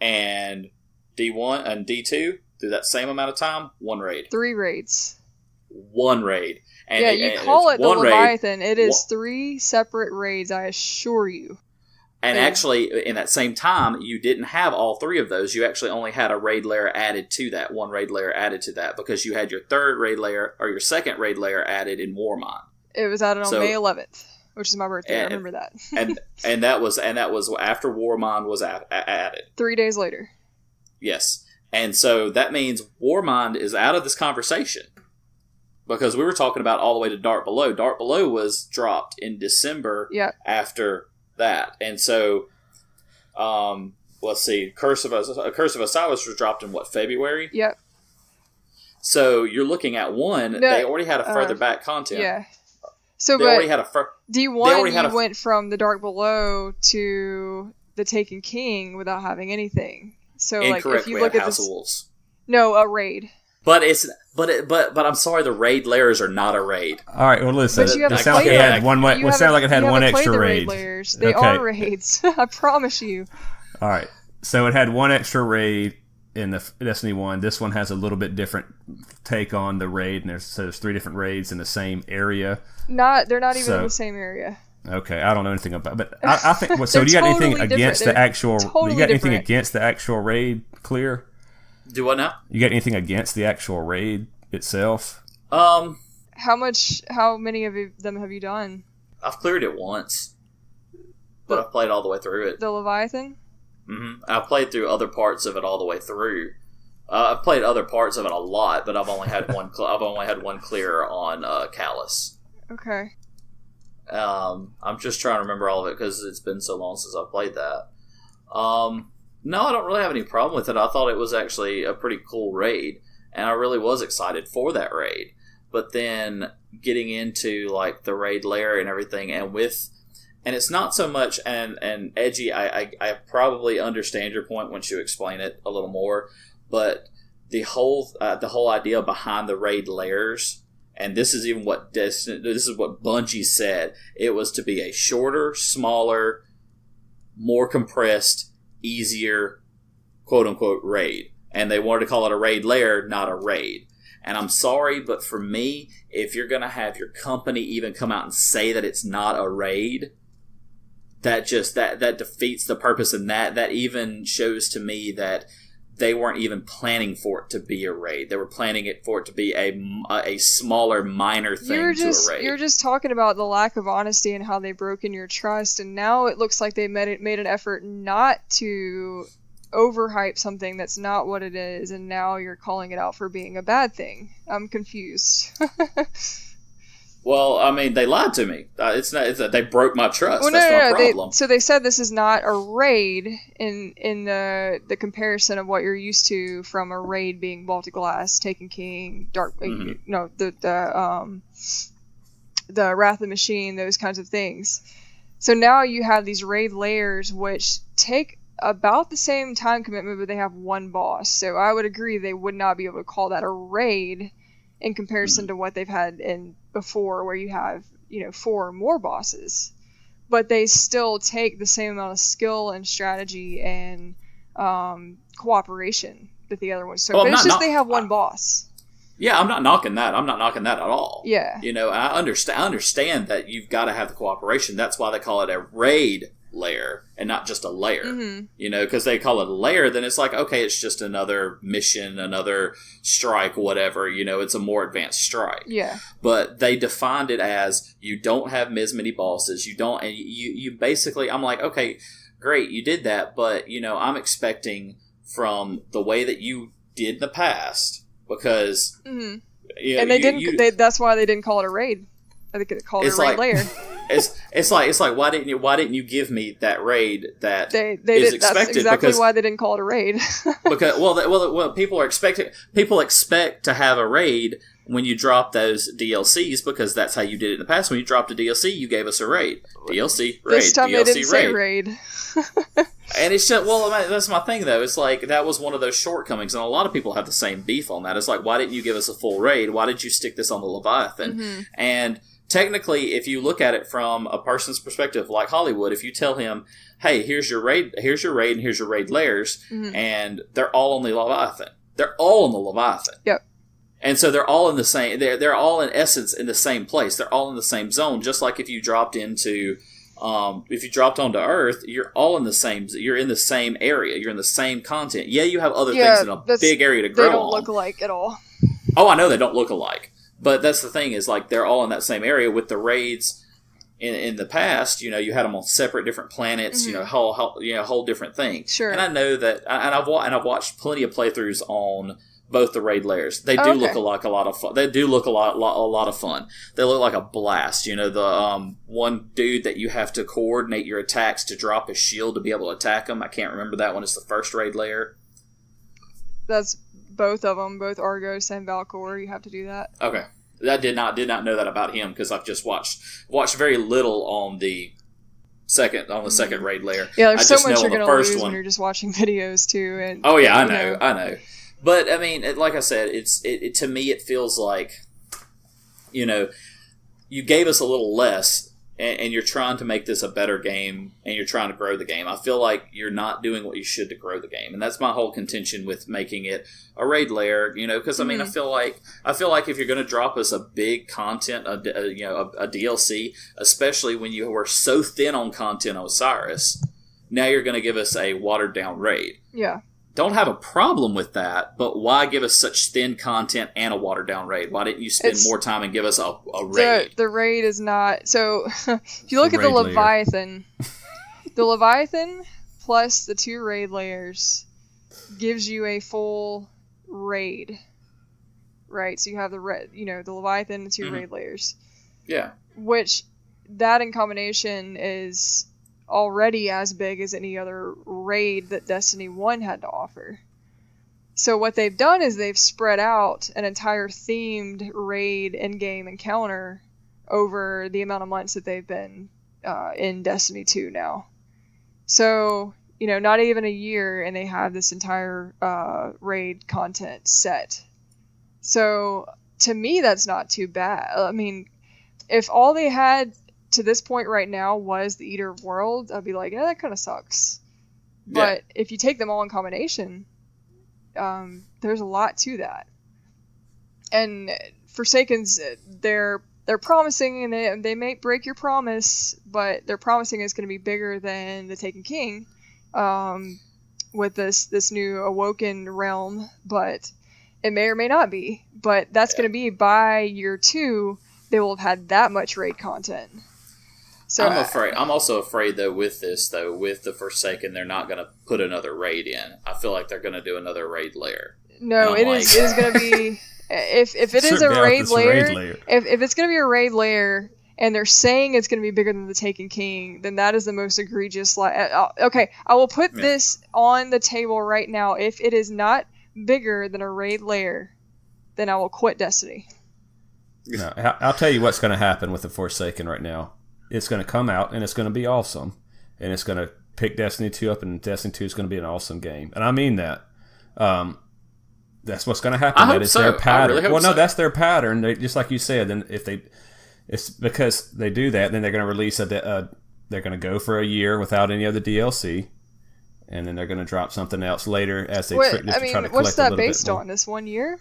And D1 and D2 through that same amount of time, 1 raid. 3 raids. 1 raid. And you call it the Leviathan. It is 3 separate raids, I assure you. And actually, in that same time, you didn't have all 3 of those. You actually only had a raid layer added to that, 1 raid layer added to that, because you had your 3rd raid layer, or your 2nd raid layer added in Warmind. It was added on May 11th, which is my birthday. I remember that. and that was after Warmind was added. 3 days later. Yes. And so that means Warmind is out of this conversation. Because we were talking about all the way to Dark Below. Dark Below was dropped in December after that. And so, let's see, Curse of Osiris was dropped in February? Yep. So you're looking at they already had a further back content. Yeah. So, they already had a D1, you went from the Dark Below to the Taken King without having anything. So, incorrect, if you look at House of Wolves. No, a raid. But I'm sorry, the raid layers are not a raid. All right, well listen, it sounds like it had one. It sounded like it had one extra raid. Layers. They are raids. I promise you. All right, so it had 1 extra raid in the Destiny 1. This one has a little bit different take on the raid, and there's 3 different raids in the same area. They're not even in the same area. Okay, I don't know anything about, but I think. So, do you got anything against the actual? You got anything against the actual raid, Kleer? Do what now? You got anything against the actual raid itself? How many of them have you done? I've cleared it once, but I've played all the way through it. The Leviathan? Mm-hmm. I've played through other parts of it all the way through. I've played other parts of it a lot, but I've only had one. I've only had one clear on Callus. Okay. I'm just trying to remember all of it because it's been so long since I've played that. No, I don't really have any problem with it. I thought it was actually a pretty cool raid, and I really was excited for that raid. But then getting into like the raid layer and everything, and it's not so much. And Edgy, I probably understand your point once you explain it a little more. But the whole idea behind the raid layers, and this is even what Bungie said, it was to be a shorter, smaller, more compressed, easier, quote-unquote, raid. And they wanted to call it a raid layer, not a raid. And I'm sorry, but for me, if you're going to have your company even come out and say that it's not a raid, that defeats the purpose. And that even shows to me that they weren't even planning for it to be a raid. They were planning for it to be a smaller, minor thing to a raid. You're just talking about the lack of honesty and how they've broken your trust, and now it looks like they made an effort not to overhype something that's not what it is, and now you're calling it out for being a bad thing. I'm confused. Well, I mean, they lied to me. They broke my trust. Well, that's my problem. So they said this is not a raid in the comparison of what you're used to from a raid being Baltic Glass, Taken King, Dark. Mm-hmm. No, the Wrath of the Machine, those kinds of things. So now you have these raid layers which take about the same time commitment, but they have one boss. So I would agree they would not be able to call that a raid in comparison to what they've had in before, where you have 4 or more bosses. But they still take the same amount of skill and strategy and cooperation that the other ones took. But it's just they have one boss. Yeah, I'm not knocking that. I'm not knocking that at all. Yeah. I understand that you've got to have the cooperation. That's why they call it a raid layer and not just a layer. Mm-hmm. Because they call it a layer, then it's like, okay, it's just another mission, another strike, whatever. It's a more advanced strike. Yeah. But they defined it as you don't have as many bosses. You don't, and you basically, I'm like, okay, great, you did that, but I'm expecting from the way that you did in the past. Because, and they didn't. That's why they didn't call it a raid. I think they called it a raid layer. It's like why didn't you give me that raid that they is did, expected? That's exactly why they didn't call it a raid. because people expect to have a raid when you drop those DLCs, because that's how you did it in the past. When you dropped a DLC, you gave us a raid. DLC raid. This time DLC they didn't say raid. And it's just, that's my thing, though. It's like, that was one of those shortcomings, and a lot of people have the same beef on that. It's like, why didn't you give us a full raid? Why did you stick this on the Leviathan? Mm-hmm. And technically, if you look at it from a person's perspective, like Holliwood, if you tell him, hey, here's your raid, and here's your raid layers, and they're all on the Leviathan. They're all on the Leviathan. Yep. And so they're all in the same, they're all in essence in the same place. They're all in the same zone, just like if you dropped into... if you dropped onto Earth, you're all in the same. You're in the same area. You're in the same content. Yeah, you have other things in a big area to grow on. They don't look alike at all. Oh, I know they don't look alike, but that's the thing is like they're all in that same area. With the raids in the past, you had them on separate different planets. Whole different thing. Sure. And I know that, and I've watched plenty of playthroughs on both the raid layers. They do look like a lot of fun. They do look a lot of fun. They look like a blast. The one dude that you have to coordinate your attacks to drop his shield to be able to attack him. I can't remember that one. It's the first raid layer. That's both of them, both Argos and Valkor. You have to do that. Okay, I did not know that about him because I've just watched very little on the second raid layer. Yeah, there's so much you're going to lose when you're just watching videos too. And I know. But I mean, like I said, it to me it feels like, you gave us a little less, and you're trying to make this a better game, and you're trying to grow the game. I feel like you're not doing what you should to grow the game, and that's my whole contention with making it a raid layer. Because I mean, I feel like if you're going to drop us a big content, a DLC, especially when you were so thin on content on Osiris, now you're going to give us a watered down raid. Yeah. Don't have a problem with that, but why give us such thin content and a watered down raid? Why didn't you spend more time and give us a raid? The raid is not... So, if you look at the Leviathan, the Leviathan plus the 2 raid layers gives you a full raid. Right? So you have the Leviathan and the 2 raid layers. Yeah. Which, that in combination is... already as big as any other raid that Destiny 1 had to offer. So what they've done is they've spread out an entire themed raid in-game encounter over the amount of months that they've been in Destiny 2 now. So, not even a year and they have this entire raid content set. So, to me, that's not too bad. I mean, if all they had to this point right now was the Eater of Worlds, I'd be like, that kind of sucks. Yeah. But if you take them all in combination, there's a lot to that. And Forsaken's, they're promising, and they may break your promise, but they're promising it's going to be bigger than the Taken King, with this new Awoken realm, but it may or may not be. But that's going to be by year 2, they will have had that much raid content. So I'm also afraid though with the Forsaken, they're not going to put another raid in. I feel like they're going to do another raid layer. No, it is going to be if it is a raid layer. If it's going to be a raid layer and they're saying it's going to be bigger than the Taken King, then that is the most egregious. Okay, I will put this on the table right now. If it is not bigger than a raid layer, then I will quit Destiny. No, I'll tell you what's going to happen with the Forsaken right now. It's going to come out, and it's going to be awesome. And it's going to pick Destiny 2 up, and Destiny 2 is going to be an awesome game. And I mean that. That's what's going to happen. That is their pattern. Really no, that's their pattern. Just like you said, then it's because they do that, then they're going to release they're going to go for a year without any of the DLC, and then they're going to drop something else later as they try to collect a little bit more. What's that based on? This 1 year?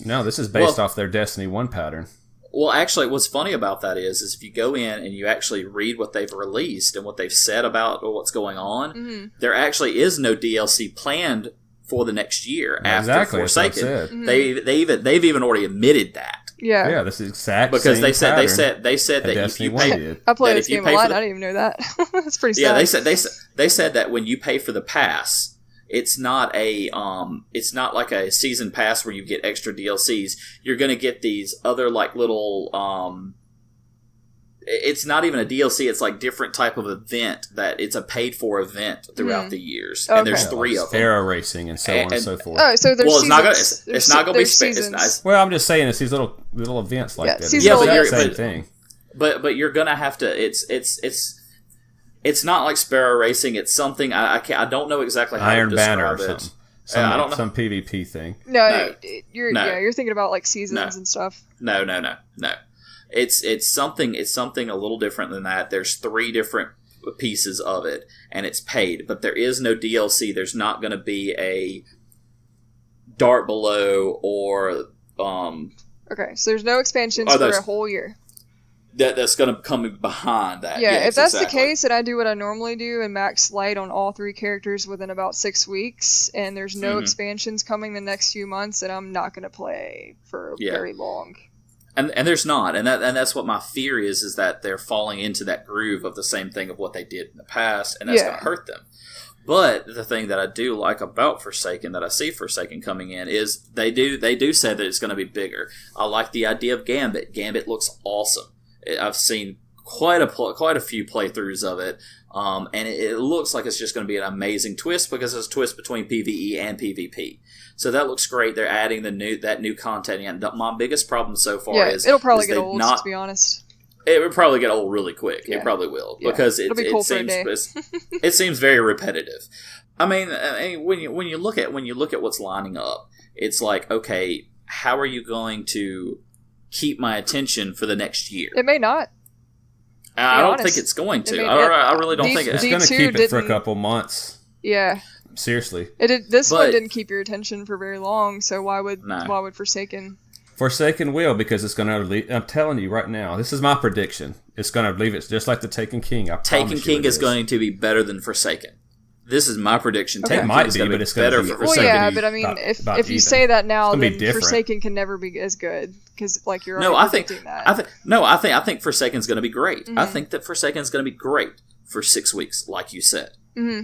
No, this is based off their Destiny 1 pattern. Well, actually, what's funny about that is if you go in and you actually read what they've released and what they've said about what's going on, there actually is no DLC planned for the next year after Forsaken. Mm-hmm. They've even already admitted that. Yeah, this is exact because same they said pattern they said that if you pay, I played this game a lot. I didn't even know that. That's pretty sad. Yeah, they said that when you pay for the pass, it's not like a season pass where you get extra DLCs. You're going to get these other like little. It's not even a DLC. It's like different type of event that it's a paid for event throughout the years, and there's 3 of them. Arrow racing and so on and so forth. Oh, so there's it's not going to be seasons. Well, I'm just saying it's these little events like that. Yeah, but it's the same thing. But you're going to have to. It's not like Sparrow Racing. It's something I don't know exactly how Iron to Banner describe or something. I don't know. Some PvP thing. No, you're thinking about like seasons and stuff. No. It's something a little different than that. There's 3 different pieces of it, and it's paid, but there is no DLC. There's not going to be a Dart Below or Okay, so there's no expansions for a whole year. That's going to come behind that. Yeah, if that's the case, and I do what I normally do and max light on all 3 characters within about 6 weeks, and there's no expansions coming the next few months, and I'm not going to play for very long. And there's not, and that's what my fear is that they're falling into that groove of the same thing of what they did in the past, and that's going to hurt them. But the thing that I do like about Forsaken, that I see Forsaken coming in, is they do say that it's going to be bigger. I like the idea of Gambit. Gambit looks awesome. I've seen quite a few playthroughs of it, and it looks like it's just going to be an amazing twist because it's a twist between PvE and PvP. So that looks great. They're adding that new content in. My biggest problem so far is it'll probably get old. To be honest, it would probably get old really quick. Yeah. It probably will because it seems very repetitive. I mean, when you look at what's lining up, it's like, okay, how are you going to keep my attention for the next year? It may not. I don't think it's going to. I really don't think it's going to keep it for a couple months. Yeah. Seriously. One didn't keep your attention for very long, so why would Forsaken? Forsaken will, because it's going to leave. I'm telling you right now, this is my prediction. It's going to leave it just like the Taken King. Taken King is going to be better than Forsaken. This is my prediction. Okay. It might be, but it's going to be better for Forsaken. Well, yeah, but I mean, if you say that now, then Forsaken can never be as good because, like, you're already predicting that. I think Forsaken's going to be great. I think that Forsaken's going to be great for 6 weeks, like you said.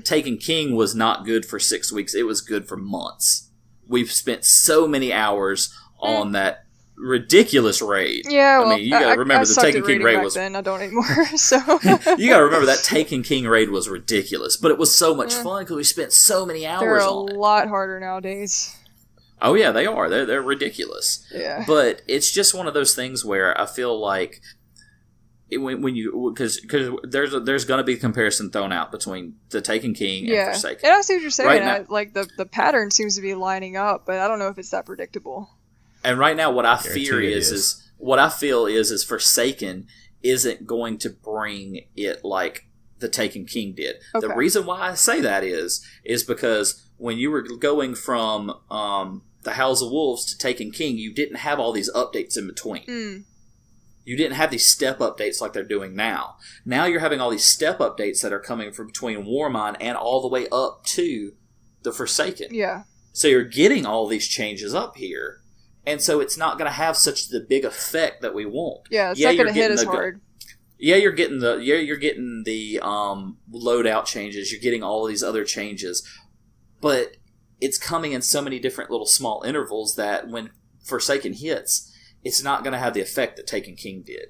Taken King was not good for 6 weeks. It was good for months. We've spent so many hours on that ridiculous raid. Yeah, well, I mean, you gotta remember the Taken King raid was. Then I don't anymore. So you gotta remember that Taken King raid was ridiculous, but it was so much fun because we spent so many hours on it. They're a lot harder nowadays. Oh yeah, they are. They're ridiculous. Yeah. But it's just one of those things where I feel like because there's going to be a comparison thrown out between the Taken King and Forsaken. And I see what you're saying. Right now, like the pattern seems to be lining up, but I don't know if it's that predictable. And right now, what I fear is Forsaken isn't going to bring it like the Taken King did. Okay. The reason why I say that is because when you were going from the Howls of Wolves to Taken King, you didn't have all these updates in between. You didn't have these step updates like they're doing now. Now you're having all these step updates that are coming from between Warmind and all the way up to the Forsaken. Yeah. So you're getting all these changes up here, and so it's not going to have such the big effect that we want. Yeah, it's not going to hit as hard. You're getting the loadout changes. You're getting all of these other changes, but it's coming in so many different little small intervals that when Forsaken hits, it's not going to have the effect that Taken King did.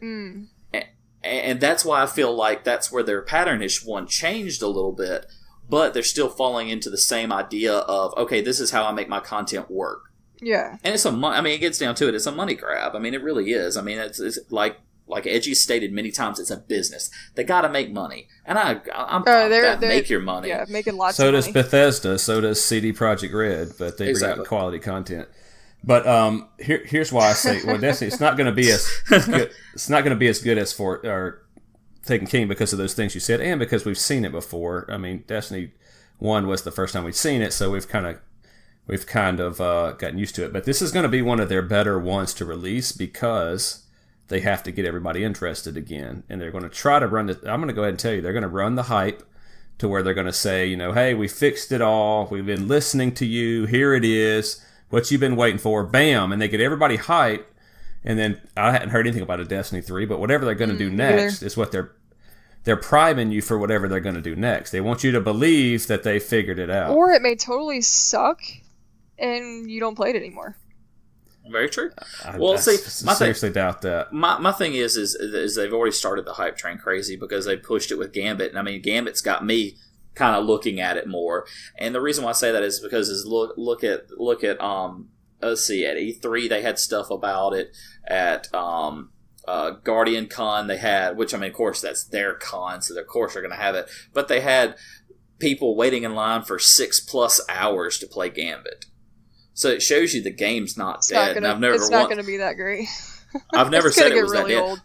And that's why I feel like that's where their pattern-ish one changed a little bit, but they're still falling into the same idea of, okay, this is how I make my content work. Yeah. And it gets down to it. It's a money grab. I mean, it really is. I mean, it's like Like Edgy stated many times, it's a business. They got to make money, and I'm fine with that. Make your money. Yeah, making lots. So of does money. Bethesda. So does CD Projekt Red, but they bring out quality content. But here's why I say, well, Destiny, it's not going to be as good. It's not going to be as good as for Taken King because of those things you said, and because we've seen it before. I mean, Destiny 1 was the first time we'd seen it, so we've kind of gotten used to it. But this is going to be one of their better ones to release because they have to get everybody interested again. And they're going to try to run it. I'm going to go ahead and tell you, they're going to run the hype to where they're going to say, hey, we fixed it all. We've been listening to you. Here it is. What you've been waiting for. Bam. And they get everybody hyped. And then I hadn't heard anything about a Destiny 3, but whatever they're going to do next is what they're priming you for whatever they're going to do next. They want you to believe that they figured it out. Or it may totally suck and you don't play it anymore. Very true. I seriously doubt that. My thing is they've already started the hype train crazy because they pushed it with Gambit. And I mean, Gambit's got me kind of looking at it more. And the reason why I say that is because look at let's see, at E3 they had stuff about it. At Guardian Con they had, which I mean, of course that's their con, so of course they're going to have it. But they had people waiting in line for 6+ hours to play Gambit. So it shows you the game's not dead. It's not going to be that great. I've never said it was really that dead. old.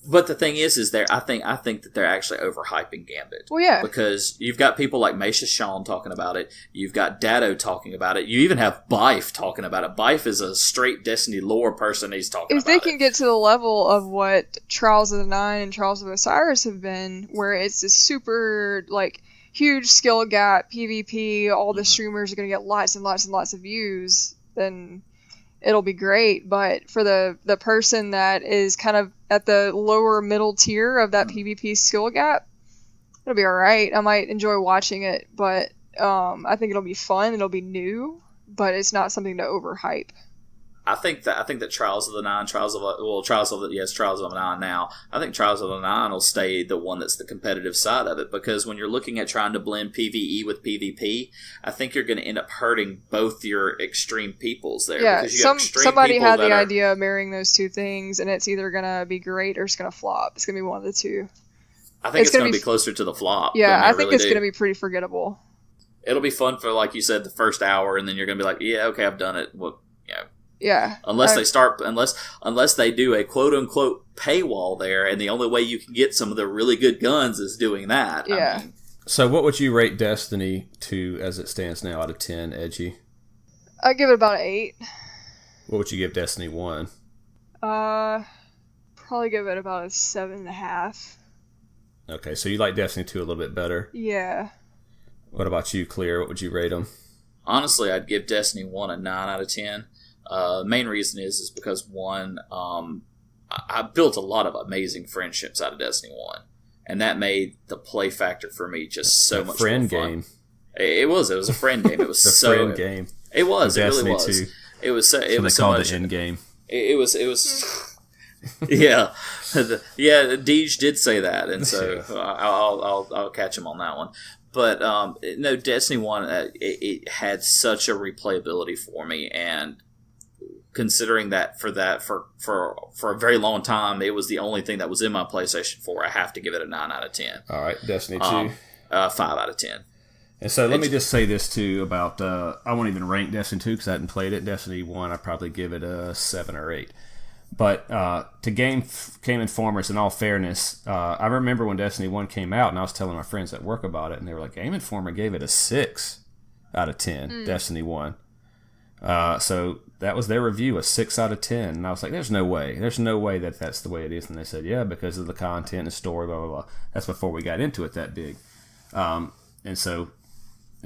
But the thing is I think that they're actually overhyping Gambit. Well, yeah. Because you've got people like Meisha Sean talking about it. You've got Dado talking about it. You even have Bife talking about it. Bife is a straight Destiny lore person. He's talking about it. If they can get to the level of what Trials of the Nine and Trials of Osiris have been, where it's this super, huge skill gap, PvP, all the streamers are going to get lots and lots and lots of views, then it'll be great. But for the person that is kind of at the lower middle tier of that PvP skill gap, it'll be alright. I might enjoy watching it, but I think it'll be fun, it'll be new, but it's not something to overhype. I think that Trials of the Nine now. I think Trials of the Nine will stay the one that's the competitive side of it, because when you're looking at trying to blend PvE with PvP, I think you're going to end up hurting both your extreme peoples there. Yeah, because somebody had the idea of marrying those two things, and it's either going to be great or it's going to flop. It's going to be one of the two. I think it's going to be closer to the flop. Yeah, I think it's going to be pretty forgettable. It'll be fun for, like you said, the first hour, and then you're going to be like, yeah, okay, I've done it. Well, yeah. Unless they do a quote unquote paywall there, and the only way you can get some of the really good guns is doing that. Yeah. So what would you rate Destiny 2 as it stands now out of 10, Edgy? I'd give it about an 8. What would you give Destiny 1? Probably give it about a 7.5. Okay, so you like Destiny 2 a little bit better. Yeah. What about you, Kleer? What would you rate them? Honestly, I'd give Destiny 1 a 9 out of 10. The main reason is because, one, I built a lot of amazing friendships out of Destiny 1. And that made the play factor for me just so much more fun. Game. It was a friend game. It was the friend game. It was. It Destiny really was. 2. It was so. It was so much. The end game. It was. Yeah, yeah. Deej did say that, and so I'll catch him on that one. But no, Destiny 1, it had such a replayability for me, and considering that for a very long time, it was the only thing that was in my PlayStation 4. I have to give it a 9 out of 10. All right, Destiny 2, 5 out of 10. And so let me just say this too about I won't even rank Destiny 2 because I hadn't played it. Destiny 1, I'd probably give it a 7 or 8. But to Game Informers, in all fairness, I remember when Destiny 1 came out, and I was telling my friends at work about it, and they were like, Game Informer gave it a 6 out of 10, Destiny 1. So that was their review, a 6 out of 10. And I was like, there's no way that that's the way it is. And they said, yeah, because of the content and story, blah, blah, blah. That's before we got into it that big. And so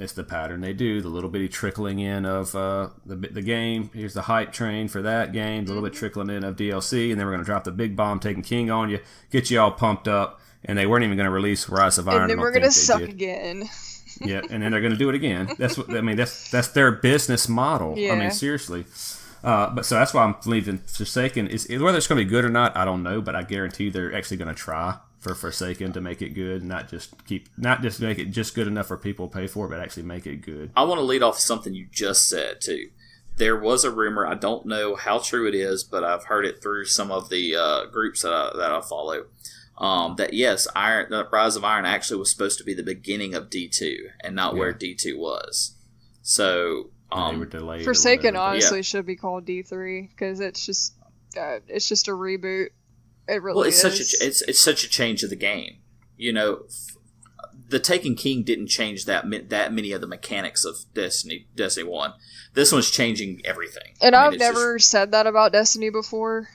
it's the pattern they do, the little bitty trickling in of the game. Here's the hype train for that game, the little bit trickling in of DLC, and then we're going to drop the big bomb Taken King on you, get you all pumped up, and they weren't even going to release Rise of Iron. And then we're going to suck again. Yeah, and then they're going to do it again. That's what I mean. That's their business model. Yeah. I mean, seriously. But so that's why I'm leaving Forsaken. Is whether it's going to be good or not, I don't know. But I guarantee they're actually going to try for Forsaken to make it good, not just make it just good enough for people to pay for it, but actually make it good. I want to lead off something you just said too. there was a rumor. I don't know how true it is, but I've heard it through some of the groups that I follow. That yes, the Rise of Iron actually was supposed to be the beginning of D2 and not where D2 was. So they were delayed. Forsaken honestly should be called D3 because it's just a reboot. It really is. It's such a change of the game. You know, the Taken King didn't change that many of the mechanics of Destiny 1. This one's changing everything. And I've never said that about Destiny before.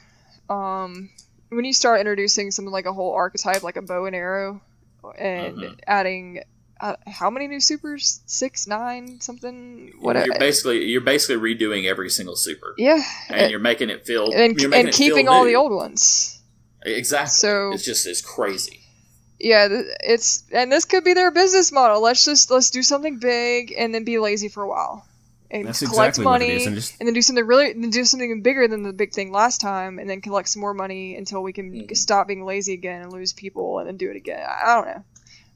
When you start introducing something like a whole archetype, like a bow and arrow, and adding how many new supers? 6, 9, something. Whatever. You're basically redoing every single super. Yeah, and you're making it feel and keeping all the old ones. Exactly. So it's crazy. Yeah, this could be their business model. Let's do something big and then be lazy for a while. And that's collect exactly money, what it is. and then do something bigger than the big thing last time, and then collect some more money until we can stop being lazy again and lose people, and then do it again. I don't know.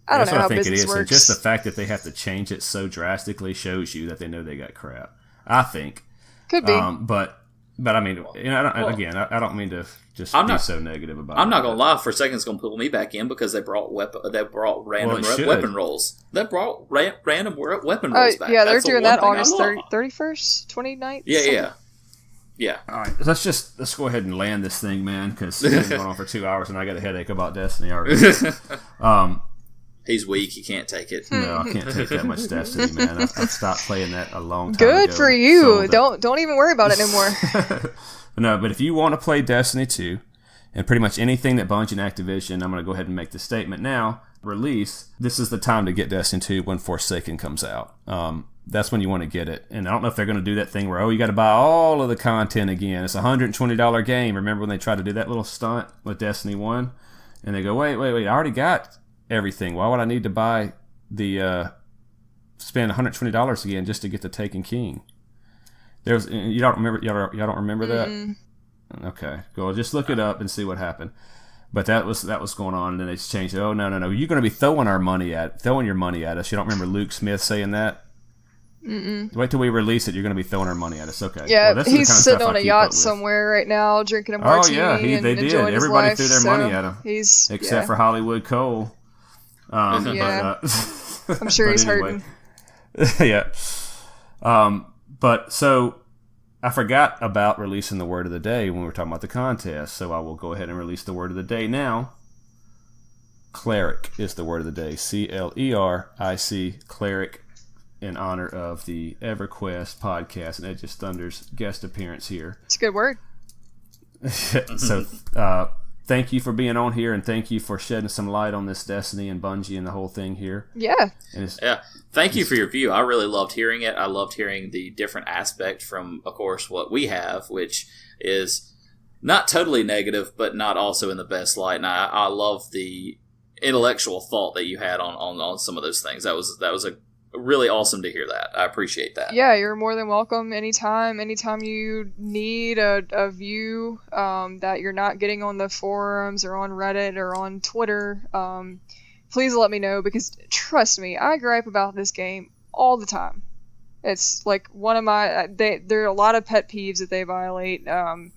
I don't know how business works. And just the fact that they have to change it so drastically shows you that they know they got crap. I think could be, but I mean, I don't mean to just be so negative about it. I'm not gonna lie. For a second, it's gonna pull me back in because they brought random weapon rolls. They brought random weapon rolls back. Yeah, they're doing that August 31st, 29th. Yeah. All right, let's go ahead and land this thing, man, because it's been going on for 2 hours and I got a headache about Destiny already. He's weak. He can't take it. No, I can't take that much Destiny, man. I've stopped playing that a long time Good ago. for you. Don't even worry about it anymore. No, but if you want to play Destiny 2, and pretty much anything that Bungie and Activision, I'm going to go ahead and make the statement now, release, this is the time to get Destiny 2 when Forsaken comes out. That's when you want to get it. And I don't know if they're going to do that thing where, you got to buy all of the content again. It's a $120 game. Remember when they tried to do that little stunt with Destiny 1? And they go, wait, I already got everything. Why would I need to buy spend $120 again just to get the Taken King? You don't remember that? Okay, go just look it up and see what happened. But that was going on, and then they changed it. Oh no, you're going to be throwing your money at us. You don't remember Luke Smith saying that? Wait till we release it. You're going to be throwing our money at us. Okay. Yeah, well, he's sitting on a yacht somewhere right now, drinking a martini. Oh yeah, they did. Everybody threw their money at him, except for Holliwood Cole. I'm sure he's hurting. Yeah. But so I forgot about releasing the word of the day when we were talking about the contest, so I will go ahead and release the word of the day now. Cleric is the word of the day. CLERIC, Cleric, in honor of the EverQuest podcast and EdgiestThunder's guest appearance here. It's a good word. So thank you for being on here, and thank you for shedding some light on this Destiny and Bungie and the whole thing here. Yeah. Thank you for your view. I really loved hearing it. I loved hearing the different aspect from, of course, what we have, which is not totally negative, but not also in the best light. And I love the intellectual thought that you had on some of those things. That was a really awesome to hear that. I appreciate that. Yeah, you're more than welcome anytime you need a view that you're not getting on the forums or on Reddit or on Twitter. Please let me know, because trust me, I gripe about this game all the time. It's like one of my there are a lot of pet peeves that they violate. The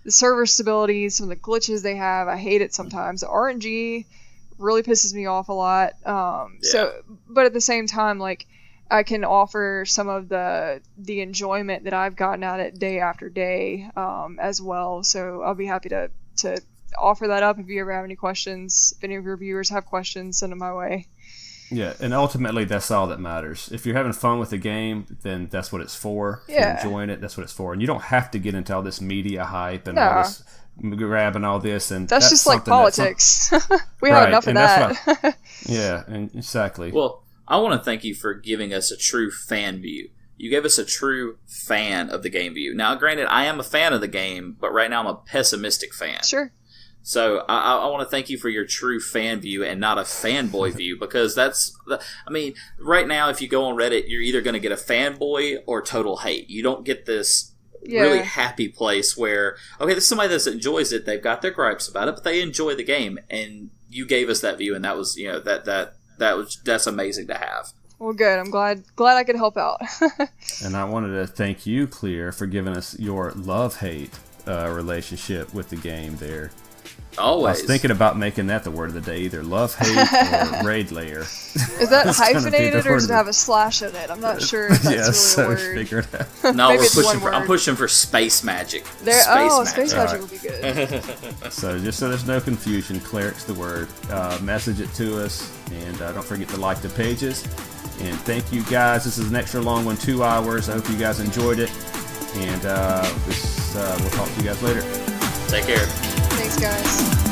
server stability, some of the glitches they have, I hate it sometimes. The RNG really pisses me off a lot. So, but at the same time, like, I can offer some of the enjoyment that I've gotten out of it day after day as well. So I'll be happy to offer that up if you ever have any questions. If any of your viewers have questions, send them my way. Yeah, and ultimately that's all that matters. If you're having fun with the game, then that's what it's for. If you're enjoying it, that's what it's for. And you don't have to get into all this media hype and all this grab and all this. And that's just like politics. We have enough of that. Yeah, and exactly. Well, I want to thank you for giving us a true fan view. You gave us a true fan of the game view. Now, granted, I am a fan of the game, but right now I'm a pessimistic fan. Sure. So I want to thank you for your true fan view and not a fanboy view, because right now if you go on Reddit, you're either going to get a fanboy or total hate. You don't get this really happy place where, okay, there's somebody that enjoys it, they've got their gripes about it, but they enjoy the game, and you gave us that view, and that was, that's amazing to have. Well, good. I'm glad I could help out. And I wanted to thank you, Kleer, for giving us your love-hate relationship with the game there. Always. I was thinking about making that the word of the day, either love-hate or raid layer. Is that hyphenated or does it have a slash in it? I'm not sure if that's really a word. Figure it out. No, I'm pushing for space magic. Space magic would be good. So just so there's no confusion, cleric's the word. Message it to us, and don't forget to like the pages. And thank you guys. This is an extra long one, 2 hours. I hope you guys enjoyed it. And we'll talk to you guys later. Take care. Thanks, guys.